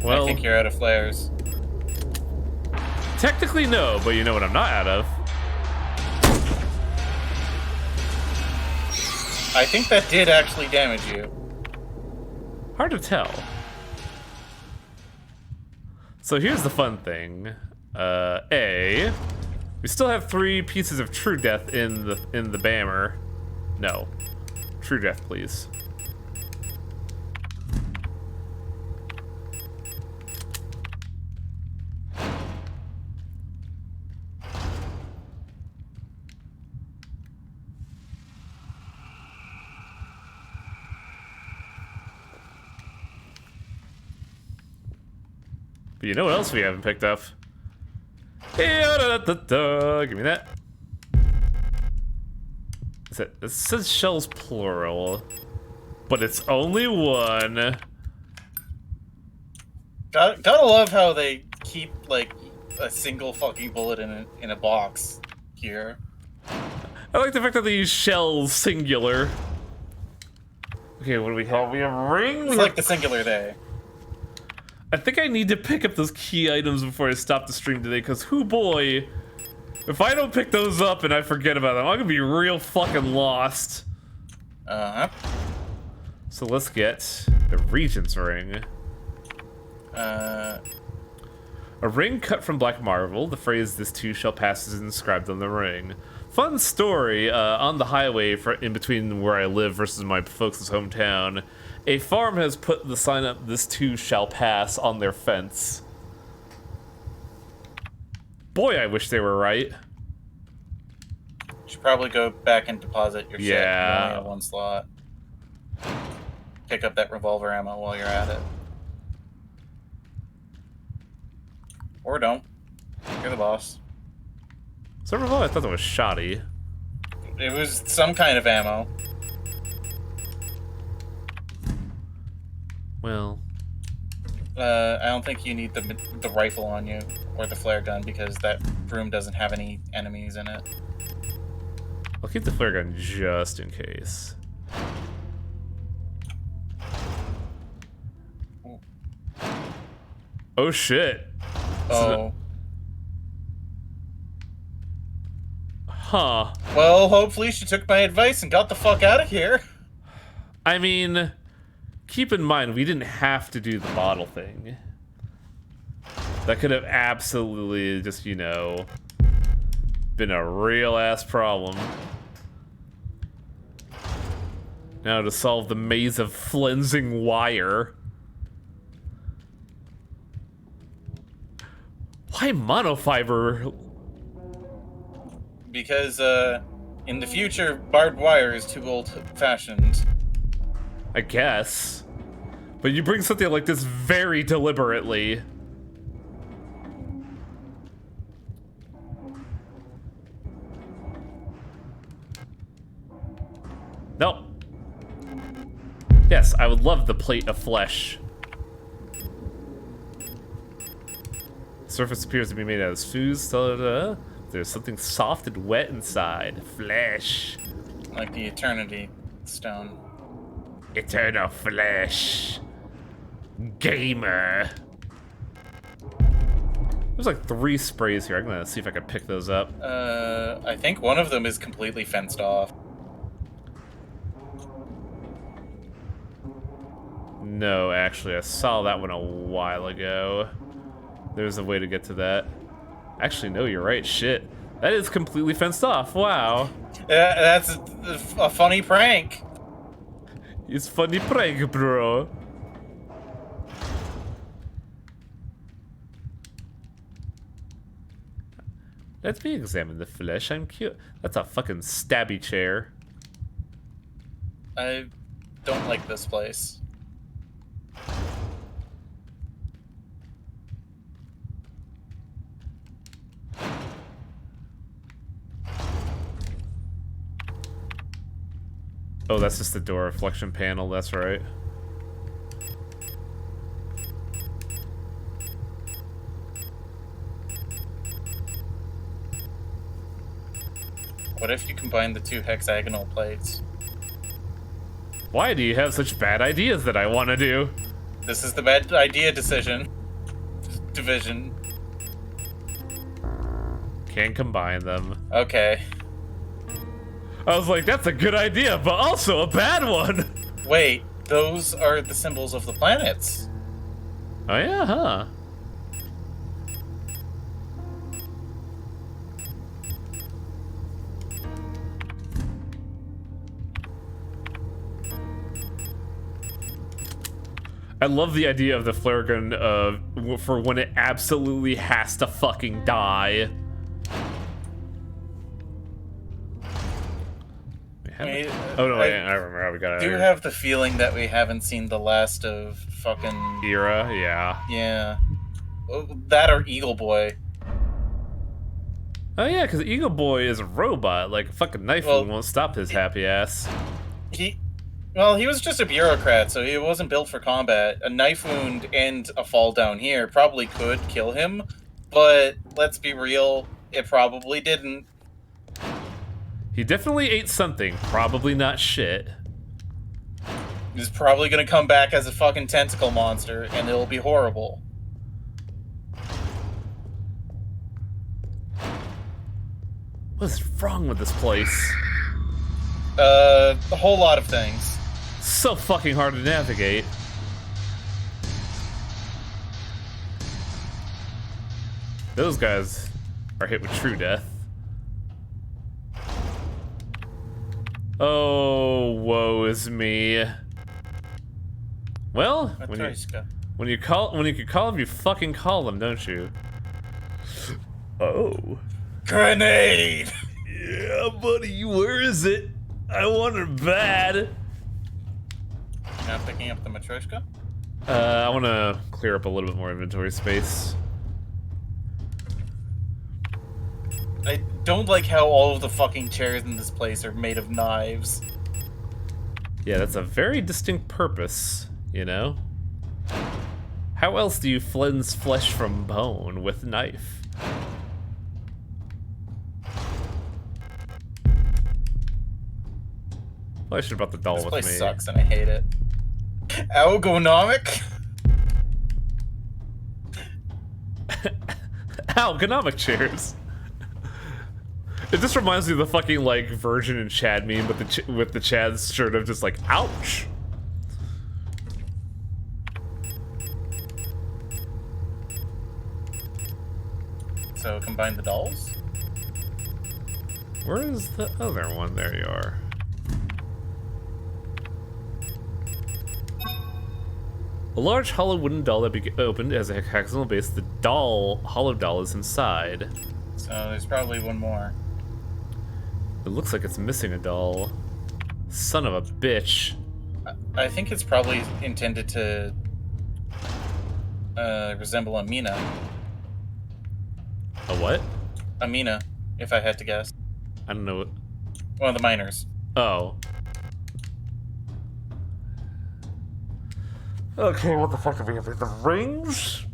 Well, I think you're out of flares. Technically no, but you know what I'm not out of? I think that did actually damage you. Hard to tell. So here's the fun thing. We still have 3 pieces of true death in the bammer. No. True death, please. But you know what else we haven't picked up? Give me that. It says shells plural, but it's only one. Gotta love how they keep like a single fucking bullet in a box here. I like the fact that they use shells singular. Okay, what do we have? We have rings. It's like the singular day. I think I need to pick up those key items before I stop the stream today, because whoo boy, if I don't pick those up and I forget about them, I'm gonna be real fucking lost. So let's get the Regent's ring. A ring cut from black marble. The phrase "this too shall pass" is inscribed on the ring. Fun story, on the highway in between where I live versus my folks' hometown, a farm has put the sign up, "This too shall pass," on their fence. Boy, I wish they were right. Should probably go back and deposit your shit. You Yeah. only have one slot. Pick up that revolver ammo while you're at it. Or don't. You're the boss. So revolver, I thought that was shoddy. It was some kind of ammo. Well, I don't think you need the rifle on you or the flare gun because that room doesn't have any enemies in it. I'll keep the flare gun just in case. Oh shit. Oh. Huh. Well, hopefully she took my advice and got the fuck out of here. I mean, keep in mind, we didn't have to do the bottle thing. That could have absolutely just, you know, been a real-ass problem. Now to solve the maze of flensing wire. Why monofiber? Because, in the future, barbed wire is too old-fashioned. I guess. But you bring something like this very deliberately. Nope. Yes, I would love the plate of flesh. Surface appears to be made out of foods. There's something soft and wet inside. Flesh. Like the Eternity Stone. Eternal flesh. Gamer. There's like 3 sprays here. I'm gonna see if I can pick those up. I think one of them is completely fenced off. No, actually, I saw that one a while ago. There's a way to get to that. Actually, no, you're right. Shit. That is completely fenced off. Wow. That's a funny prank. It's funny prank, bro. Let me examine the flesh. I'm cute. That's a fucking stabby chair. I don't like this place. Oh, that's just the door reflection panel. That's right. What if you combine the 2 hexagonal plates? Why do you have such bad ideas that I want to do? This is the bad idea division. Can't combine them. Okay. I was like, that's a good idea, but also a bad one. Wait, those are the symbols of the planets. Oh yeah, huh? I love the idea of the flare gun for when it absolutely has to fucking die. Oh no, I remember how we got it. I do have the feeling that we haven't seen the last of fucking... Era, yeah. Yeah. That or Eagle Boy. Oh yeah, because Eagle Boy is a robot. Like, a fucking knife Well, wound won't stop his happy ass. He, well, he was just a bureaucrat, so he wasn't built for combat. A knife wound and a fall down here probably could kill him, but let's be real, it probably didn't. He definitely ate something, probably not shit. He's probably gonna come back as a fucking tentacle monster, and it'll be horrible. What's wrong with this place? A whole lot of things. So fucking hard to navigate. Those guys are hit with true death. Oh, woe is me. Well, when you can call them, you fucking call them, don't you? Oh. Grenade! Yeah, buddy, where is it? I want it bad. Now picking up the Matryoshka? I want to clear up a little bit more inventory space. I don't like how all of the fucking chairs in this place are made of knives. Yeah, that's a very distinct purpose, you know? How else do you cleanse flesh from bone with knife? Well, I should have brought the doll This with me. place sucks and I hate it. Ergonomic? Ergonomic chairs. It just reminds me of the fucking like Virgin and Chad meme, but with the Chad's shirt of just like, ouch. So combine the dolls? Where is the other one? There you are. A large hollow wooden doll that opened as a hexagonal base. The hollow doll is inside. So there's probably one more. It looks like it's missing a doll. Son of a bitch. I think it's probably intended to resemble Amina. A what? Amina, if I had to guess. I don't know what. One of the miners. Oh. Okay, what the fuck do we have? The rings?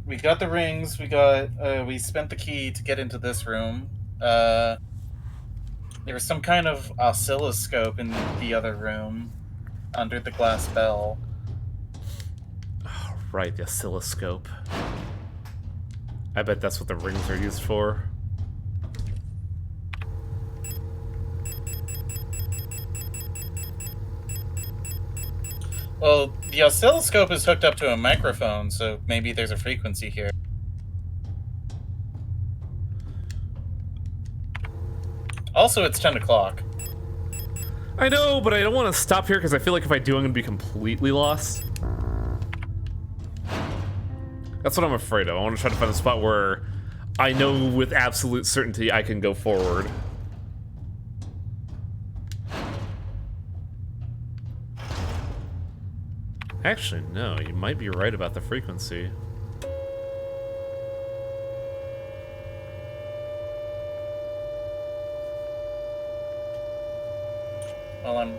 We got the rings, we spent the key to get into this room. There was some kind of oscilloscope in the other room, under the glass bell. Oh, right, the oscilloscope. I bet that's what the rings are used for. Well, the oscilloscope is hooked up to a microphone, so maybe there's a frequency here. Also, it's 10 o'clock. I know, but I don't want to stop here because I feel like if I do, I'm going to be completely lost. That's what I'm afraid of. I want to try to find a spot where I know with absolute certainty I can go forward. Actually, no, you might be right about the frequency. Well, I'm...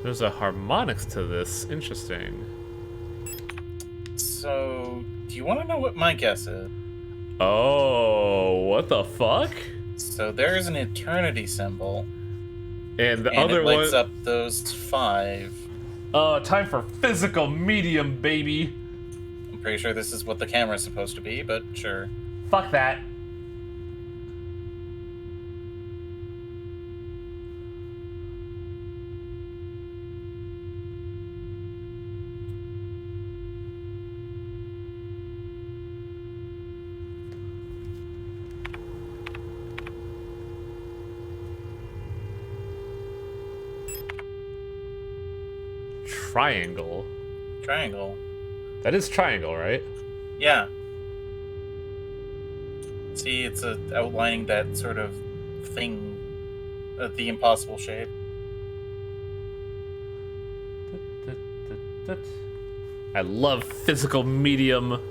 There's a harmonics to this. Interesting. So, do you want to know what my guess is? Oh, what the fuck? So there's an eternity symbol. And the and other it lights one... up those 5. Time for physical medium, baby. I'm pretty sure this is what the camera's supposed to be, but sure. Fuck that. Triangle. That is triangle, right? Yeah. See, it's outlining that sort of thing, the impossible shape. I love physical medium.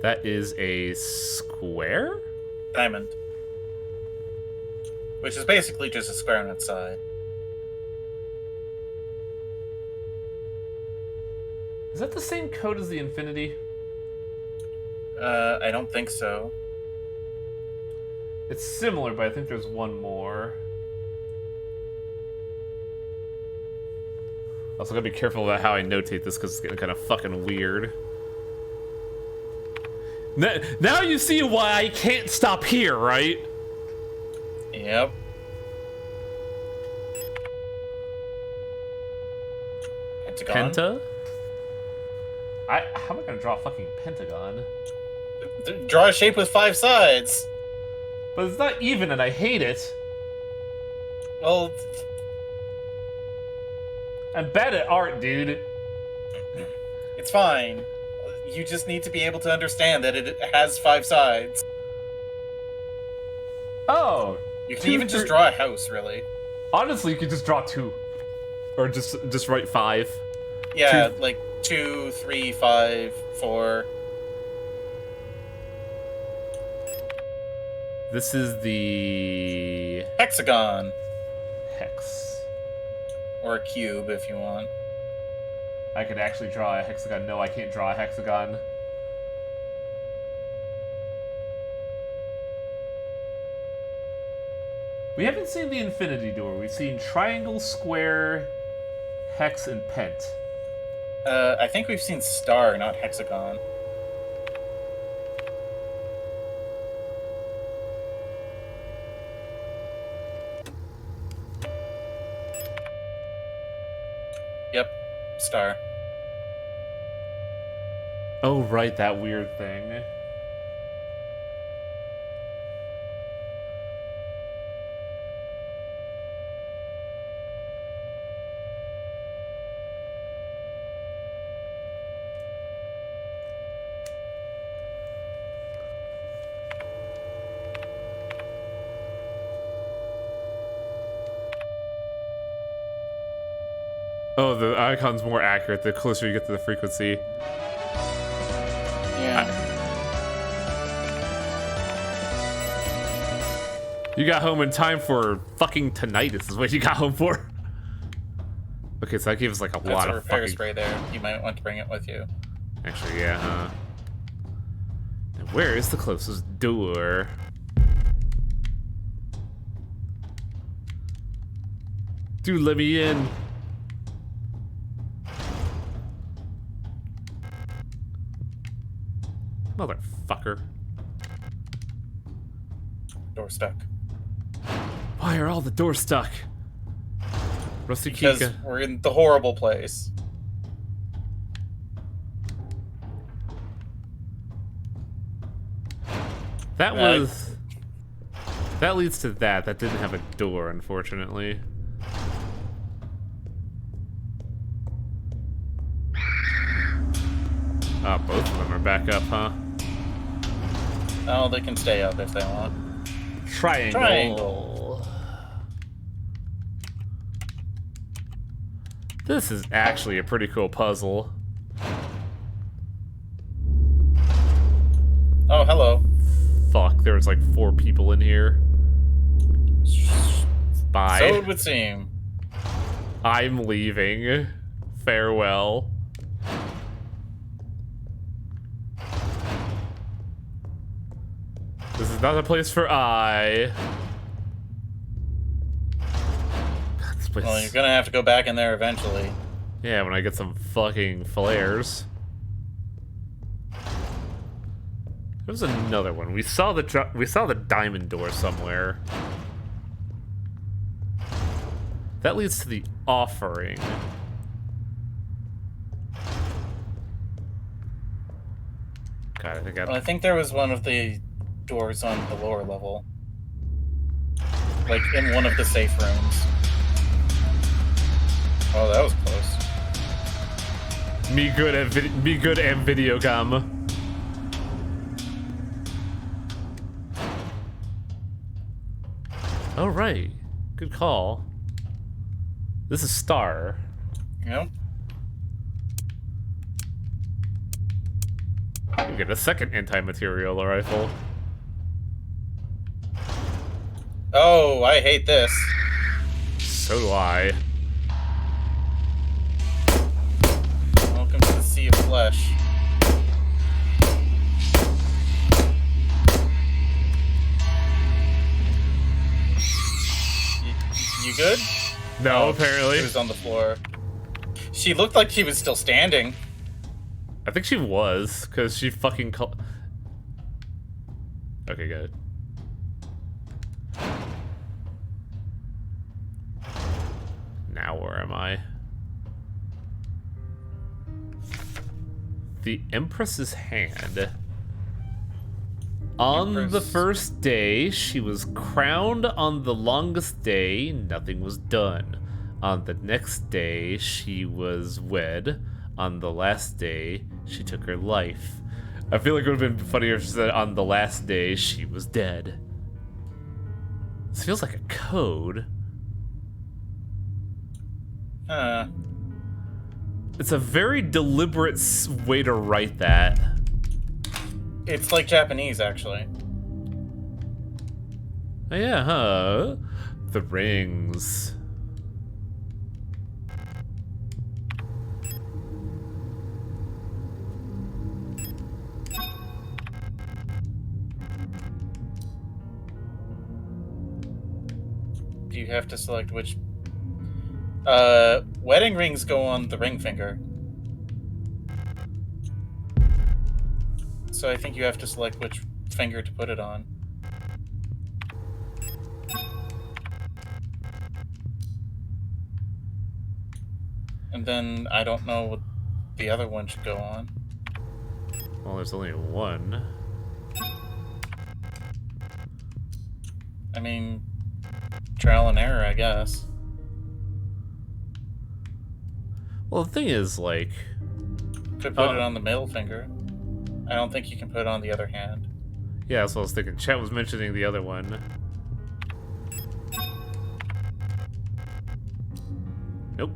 That is a square? Diamond. Which is basically just a square on its side. Is that the same code as the infinity? I don't think so. It's similar, but I think there's one more. Also, gotta be careful about how I notate this because it's getting kind of fucking weird. Now you see why I can't stop here, right? Yep. Pentagon. Penta? How am I gonna draw a fucking pentagon? Draw a shape with 5 sides. But it's not even and I hate it. Well, I'm bad at art, dude. it's fine. You just need to be able to understand that it has 5 sides. Oh. You can even just draw a house, really. Honestly, you could just draw 2. Or just write 5. Yeah, 2. like 2, 3, 5, 4. This is the Hexagon. hex. Or a cube, if you want. I could actually draw a hexagon. No, I can't draw a hexagon. We haven't seen the infinity door. We've seen triangle, square, hex, and pent. I think we've seen star, not hexagon. Yep, star. Oh, right, that weird thing. Oh, the icon's more accurate the closer you get to the frequency. Yeah. You got home in time for fucking tinnitus is what you got home for. Okay, so that gave us like a That's lot a of repair fucking... spray there. You might want to bring it with you. Actually, yeah, huh? Now, where is the closest door? Dude, let me in. Motherfucker. Door stuck. Why are all the doors stuck? Rusty Because Kika. we're in the horrible place. That was... That leads to that. That didn't have a door, unfortunately. Ah, both of them are back up, huh? Oh, they can stay up if they want. Triangle. Triangle. This is actually a pretty cool puzzle. Oh, hello. Fuck, there was like 4 people in here. Bye. So it would seem. I'm leaving. Farewell. This is not a place for I. This place... Well, you're gonna have to go back in there eventually. Yeah, when I get some fucking flares. There was another one. We saw the diamond door somewhere. That leads to the offering. God, I think there was one of the doors on the lower level. Like in one of the safe rooms. Oh, that was close. Me good and Videocom. Oh right, good call. This is Star. Yep. You get a second anti-material rifle. Oh, I hate this. So do I. Welcome to the Sea of Flesh. You good? No, Oh, apparently. she was on the floor. She looked like she was still standing. I think she was, because she fucking called. Okay, good. Now where am I? The Empress's Hand. On the first day, she was crowned. On the longest day, nothing was done. On the next day, she was wed. On the last day, she took her life. I feel like it would have been funnier if she said on the last day, she was dead. This feels like a code. It's a very deliberate way to write that. It's like Japanese, actually. Oh yeah, huh? The rings. You have to select which... wedding rings go on the ring finger. So I think you have to select which finger to put it on. And then I don't know what the other one should go on. Well, there's only one. I mean, trial and error, I guess. Well, the thing is, like... Could put it on the middle finger. I don't think you can put it on the other hand. Yeah, that's what I was thinking. Chat was mentioning the other one. Nope.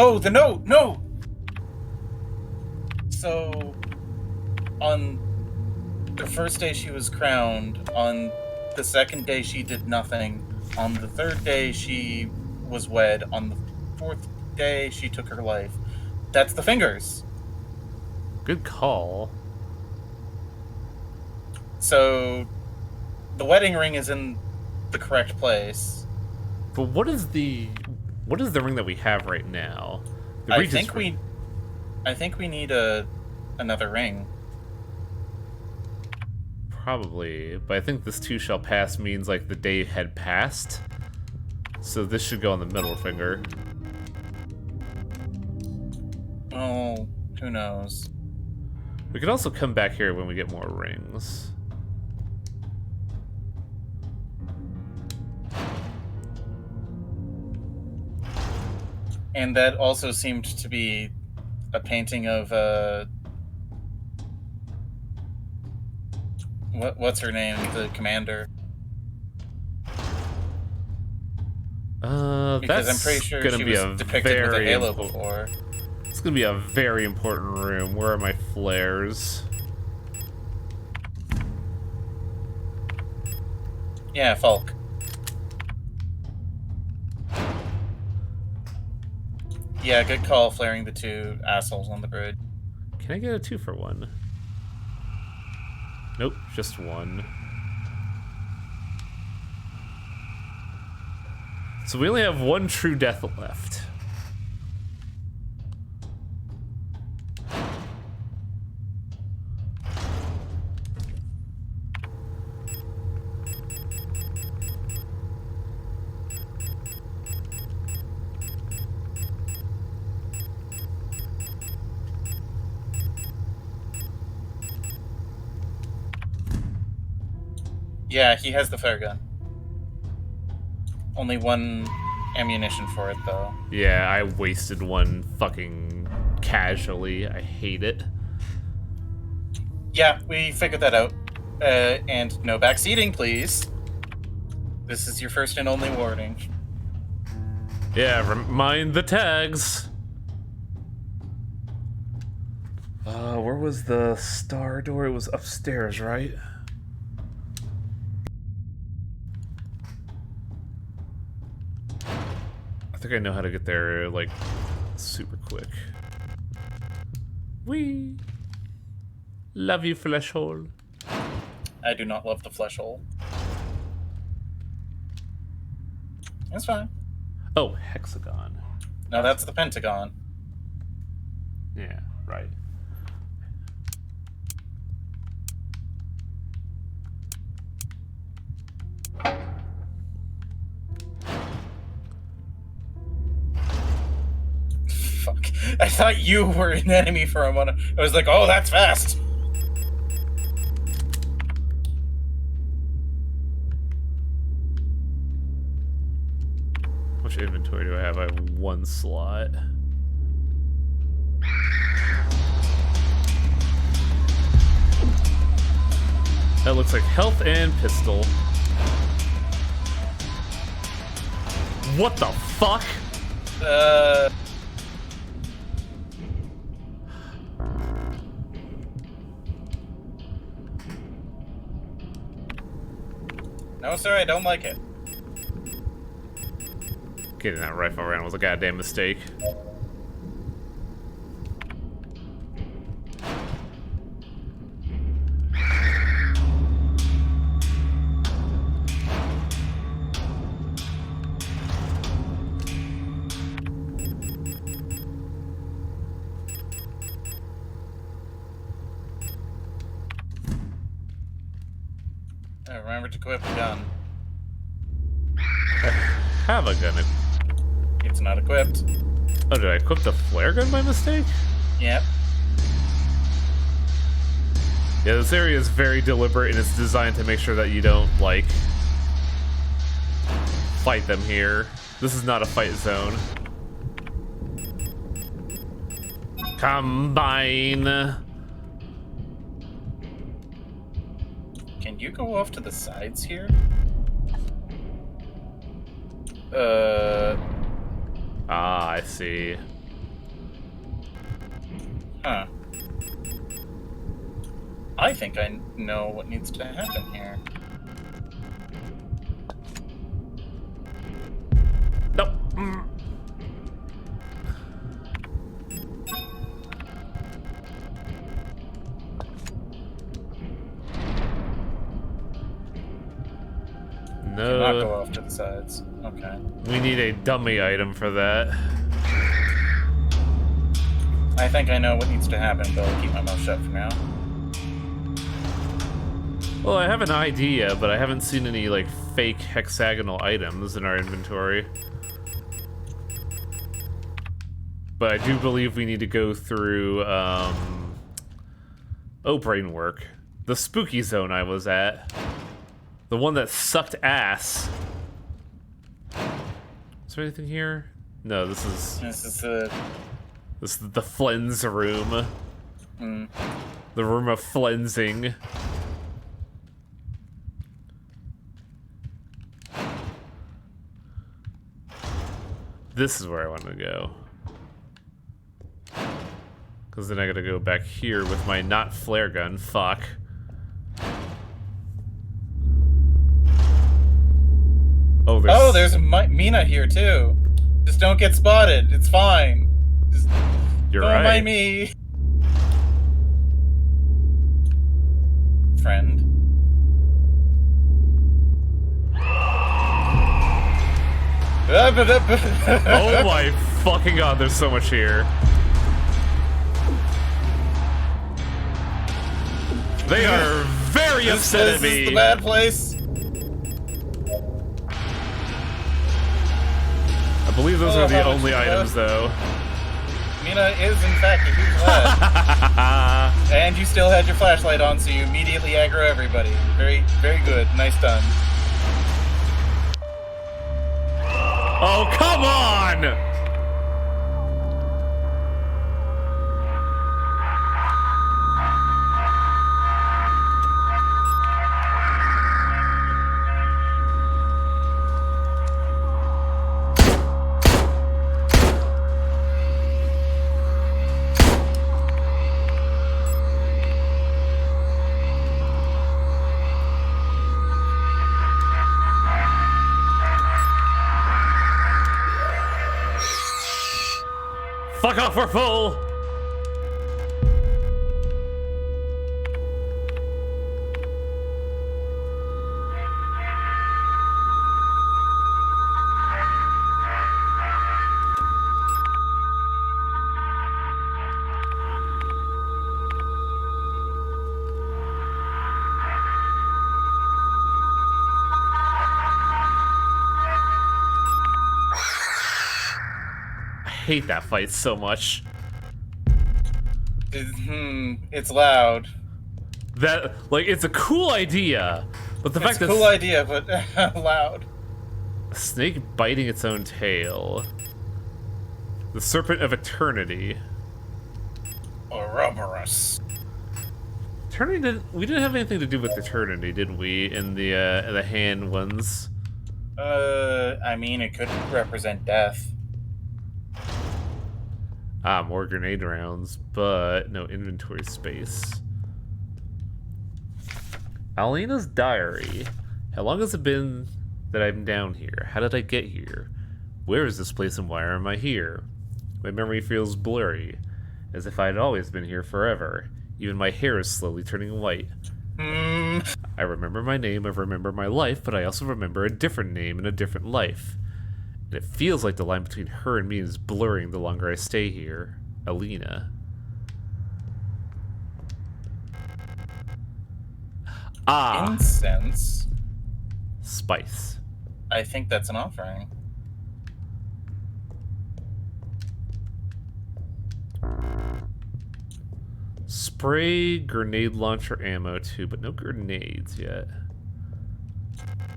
Oh, the note! No! So, on the first day she was crowned, on the second day she did nothing, on the third day she was wed, on the fourth day she took her life. That's the fingers. Good call. So, the wedding ring is in the correct place. But what is the ring that we have right now? The I Regent's think ring. we need another ring. Probably, but I think this too shall pass means like the day had passed. So this should go on the middle finger. Oh, who knows? We could also come back here when we get more rings. And that also seemed to be a painting of what's her name, the commander. Because That's I'm pretty sure gonna she be was a depicted with a very halo important. before. It's gonna be a very important room. Where are my flares? Yeah, Falk. Yeah, good call, flaring the two assholes on the bridge. Can I get a 2-for-1? Nope, just one. So we only have one true death left. Yeah, he has the flare gun. Only one ammunition for it, though. Yeah, I wasted one fucking casually. I hate it. Yeah, we figured that out. And no backseating, please. This is your first and only warning. Yeah, mind the tags. Where was the star door? It was upstairs, right? I think I know how to get there, like, super quick. Whee! Love you, flesh hole. I do not love the flesh hole. It's fine. Oh, hexagon. No, that's the pentagon. Yeah, right. Fuck. I thought you were an enemy for a moment. I was like, oh, that's fast. How much inventory do I have? I have one slot. That looks like health and pistol. What the fuck? No, sir, I don't like it. Getting that rifle around was a goddamn mistake. Remember to equip the gun. I have a gun. It's not equipped. Oh, did I equip the flare gun by mistake? Yep. Yeah, this area is very deliberate and it's designed to make sure that you don't, like, fight them here. This is not a fight zone. Combine. Can you go off to the sides here? Ah, I see. Huh. I think I know what needs to happen here. Nope. Do not go off to the sides. Okay. We need a dummy item for that. I think I know what needs to happen, but I'll keep my mouth shut for now. Well, I have an idea, but I haven't seen any, like, fake hexagonal items in our inventory. But I do believe we need to go through, brain work. The spooky zone I was at. The one that sucked ass. Is there anything here? No, this is the Flens room. The room of flensing. This is where I want to go. Because then I gotta go back here with my not flare gun. Fuck. Oh, there's a Mina here too. Just don't get spotted. It's fine. Just You're don't right. mind me. Friend. Oh my fucking god, there's so much here. They are very upset at me. This is the bad place. I believe those are the only items, though. Mina is, in fact, a huge lad. And you still had your flashlight on, so you immediately aggro everybody. Very, very good. Nice done. Oh, come on! Fuck off, we're full! I hate that fight so much. It's loud. That, like, it's a cool idea, but the fact that It's a cool idea, but loud. a snake biting its own tail. The Serpent of Eternity. Ouroboros. We didn't have anything to do with Eternity, did we? In the hand ones. I mean, it could represent death. Ah, more grenade rounds, but no inventory space. Alina's diary. How long has it been that I'm down here? How did I get here? Where is this place and why am I here? My memory feels blurry, as if I had always been here forever. Even my hair is slowly turning white. I remember my name, I remember my life, but I also remember a different name and a different life. And it feels like the line between her and me is blurring the longer I stay here. Alina. Ah. Incense? Spice. I think that's an offering. Spray, grenade launcher, ammo too, but no grenades yet.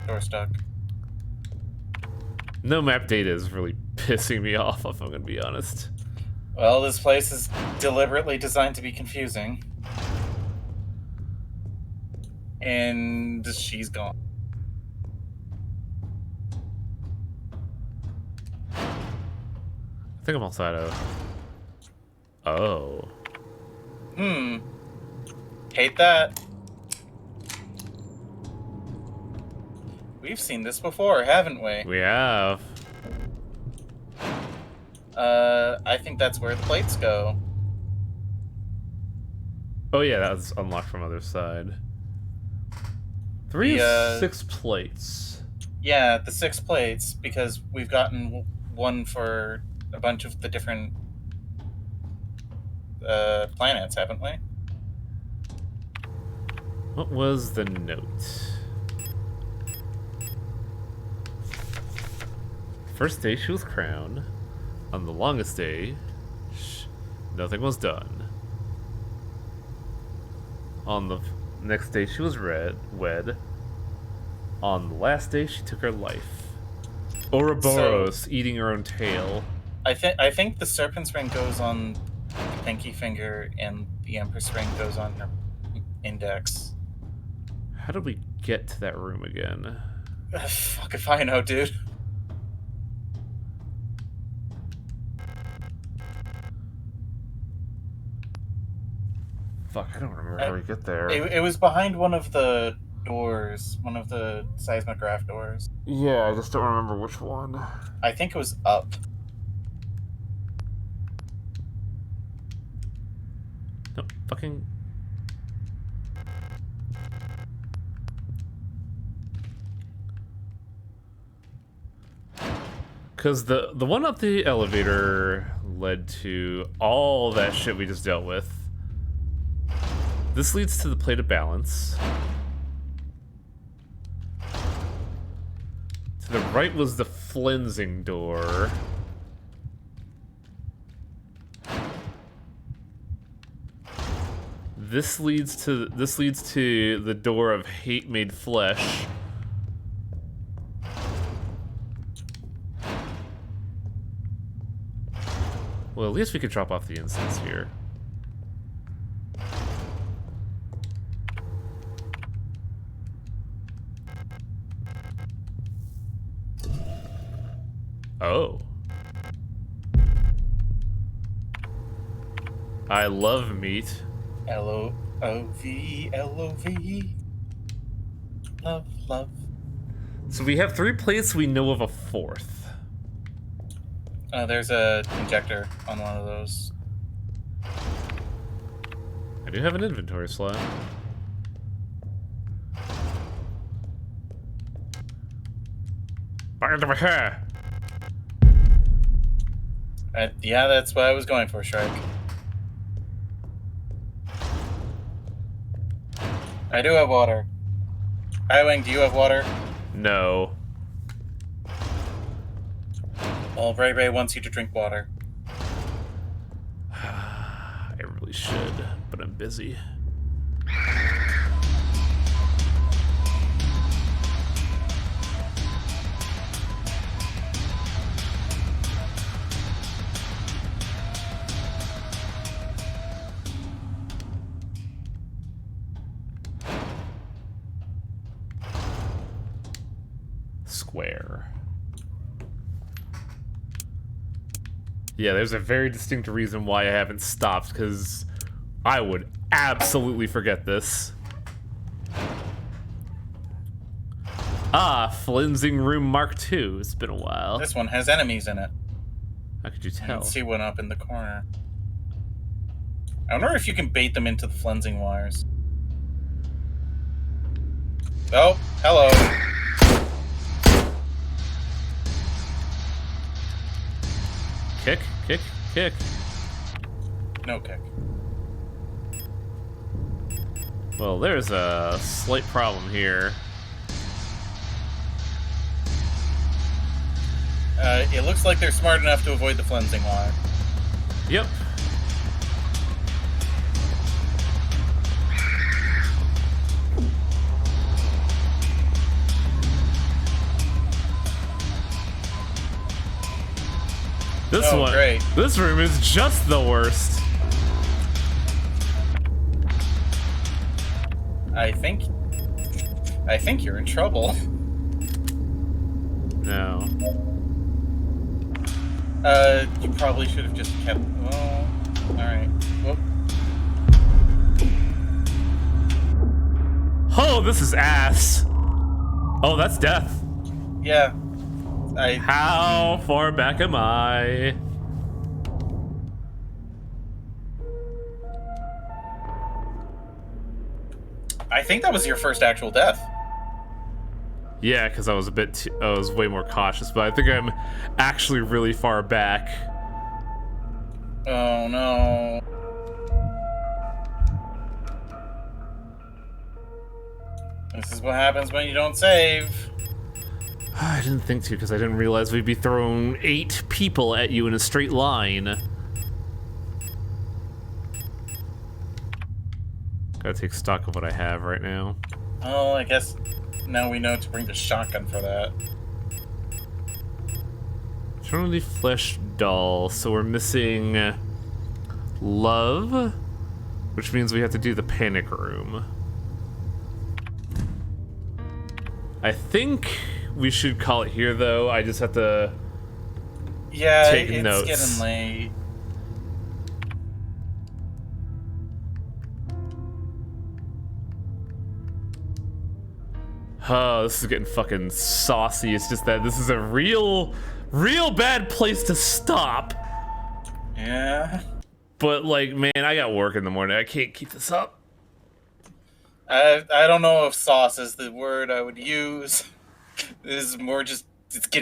Door stuck. No map data is really pissing me off, if I'm gonna be honest. Well, this place is deliberately designed to be confusing. And she's gone. I think I'm outside of... Oh. Hate that. We've seen this before, haven't we? We have. I think that's where the plates go. Oh yeah, that was unlocked from other side. 3 of 6 plates. Yeah, the 6 plates, because we've gotten one for a bunch of the different planets, haven't we? What was the note? First day she was crowned. On the longest day, nothing was done. On the next day she was wed. On the last day she took her life. Ouroboros eating her own tail. I think the Serpent's Ring goes on the pinky finger and the Empress Ring goes on her index. How did we get to that room again? Fuck if I know, dude. Fuck, I don't remember how we get there. It was behind one of the doors, one of the seismograph doors. Yeah, I just don't remember which one. I think it was up. No, fucking... Because the one up the elevator led to all that shit we just dealt with. This leads to the plate of balance. To the right was the flensing door. this leads to the door of hate made flesh. Well, at least we could drop off the incense here. Oh. I love meat. L-O-V, L-O-V. Love, love. So we have 3 plates, we know of a 4th. There's a injector on one of those. I do have an inventory slot. Back into my hair. Yeah, that's what I was going for, Shrike. I do have water. Iwing, do you have water? No. Well, Ray Ray wants you to drink water. I really should, but I'm busy. Square. Yeah, there's a very distinct reason why I haven't stopped, because I would absolutely forget this. Ah, Flensing Room Mark II. It's been a while. This one has enemies in it. How could you I tell? can see one up in the corner. I wonder if you can bait them into the flensing wires. Oh, hello. Kick, kick, kick. No kick. Well, there's a slight problem here. It looks like they're smart enough to avoid the flensing wire. Yep. This one, great. This room is just the worst. I think you're in trouble. No. You probably should have just kept. Oh, all right. Whoop. Oh, this is ass. Oh, that's death. Yeah. How far back am I? I think that was your first actual death. Yeah, because I was I was way more cautious, but I think I'm actually really far back. Oh no. This is what happens when you don't save. I didn't think to because I didn't realize we'd be throwing 8 people at you in a straight line. Gotta take stock of what I have right now. Oh, I guess now we know to bring the shotgun for that. Eternally Flesh Doll, so we're missing love, which means we have to do the panic room. I think we should call it here, though. I just have to take notes. It's getting late. Oh, this is getting fucking saucy. It's just that this is a real bad place to stop. Yeah. But, like, man, I got work in the morning. I can't keep this up. I don't know if sauce is the word I would use. This is more just, it's getting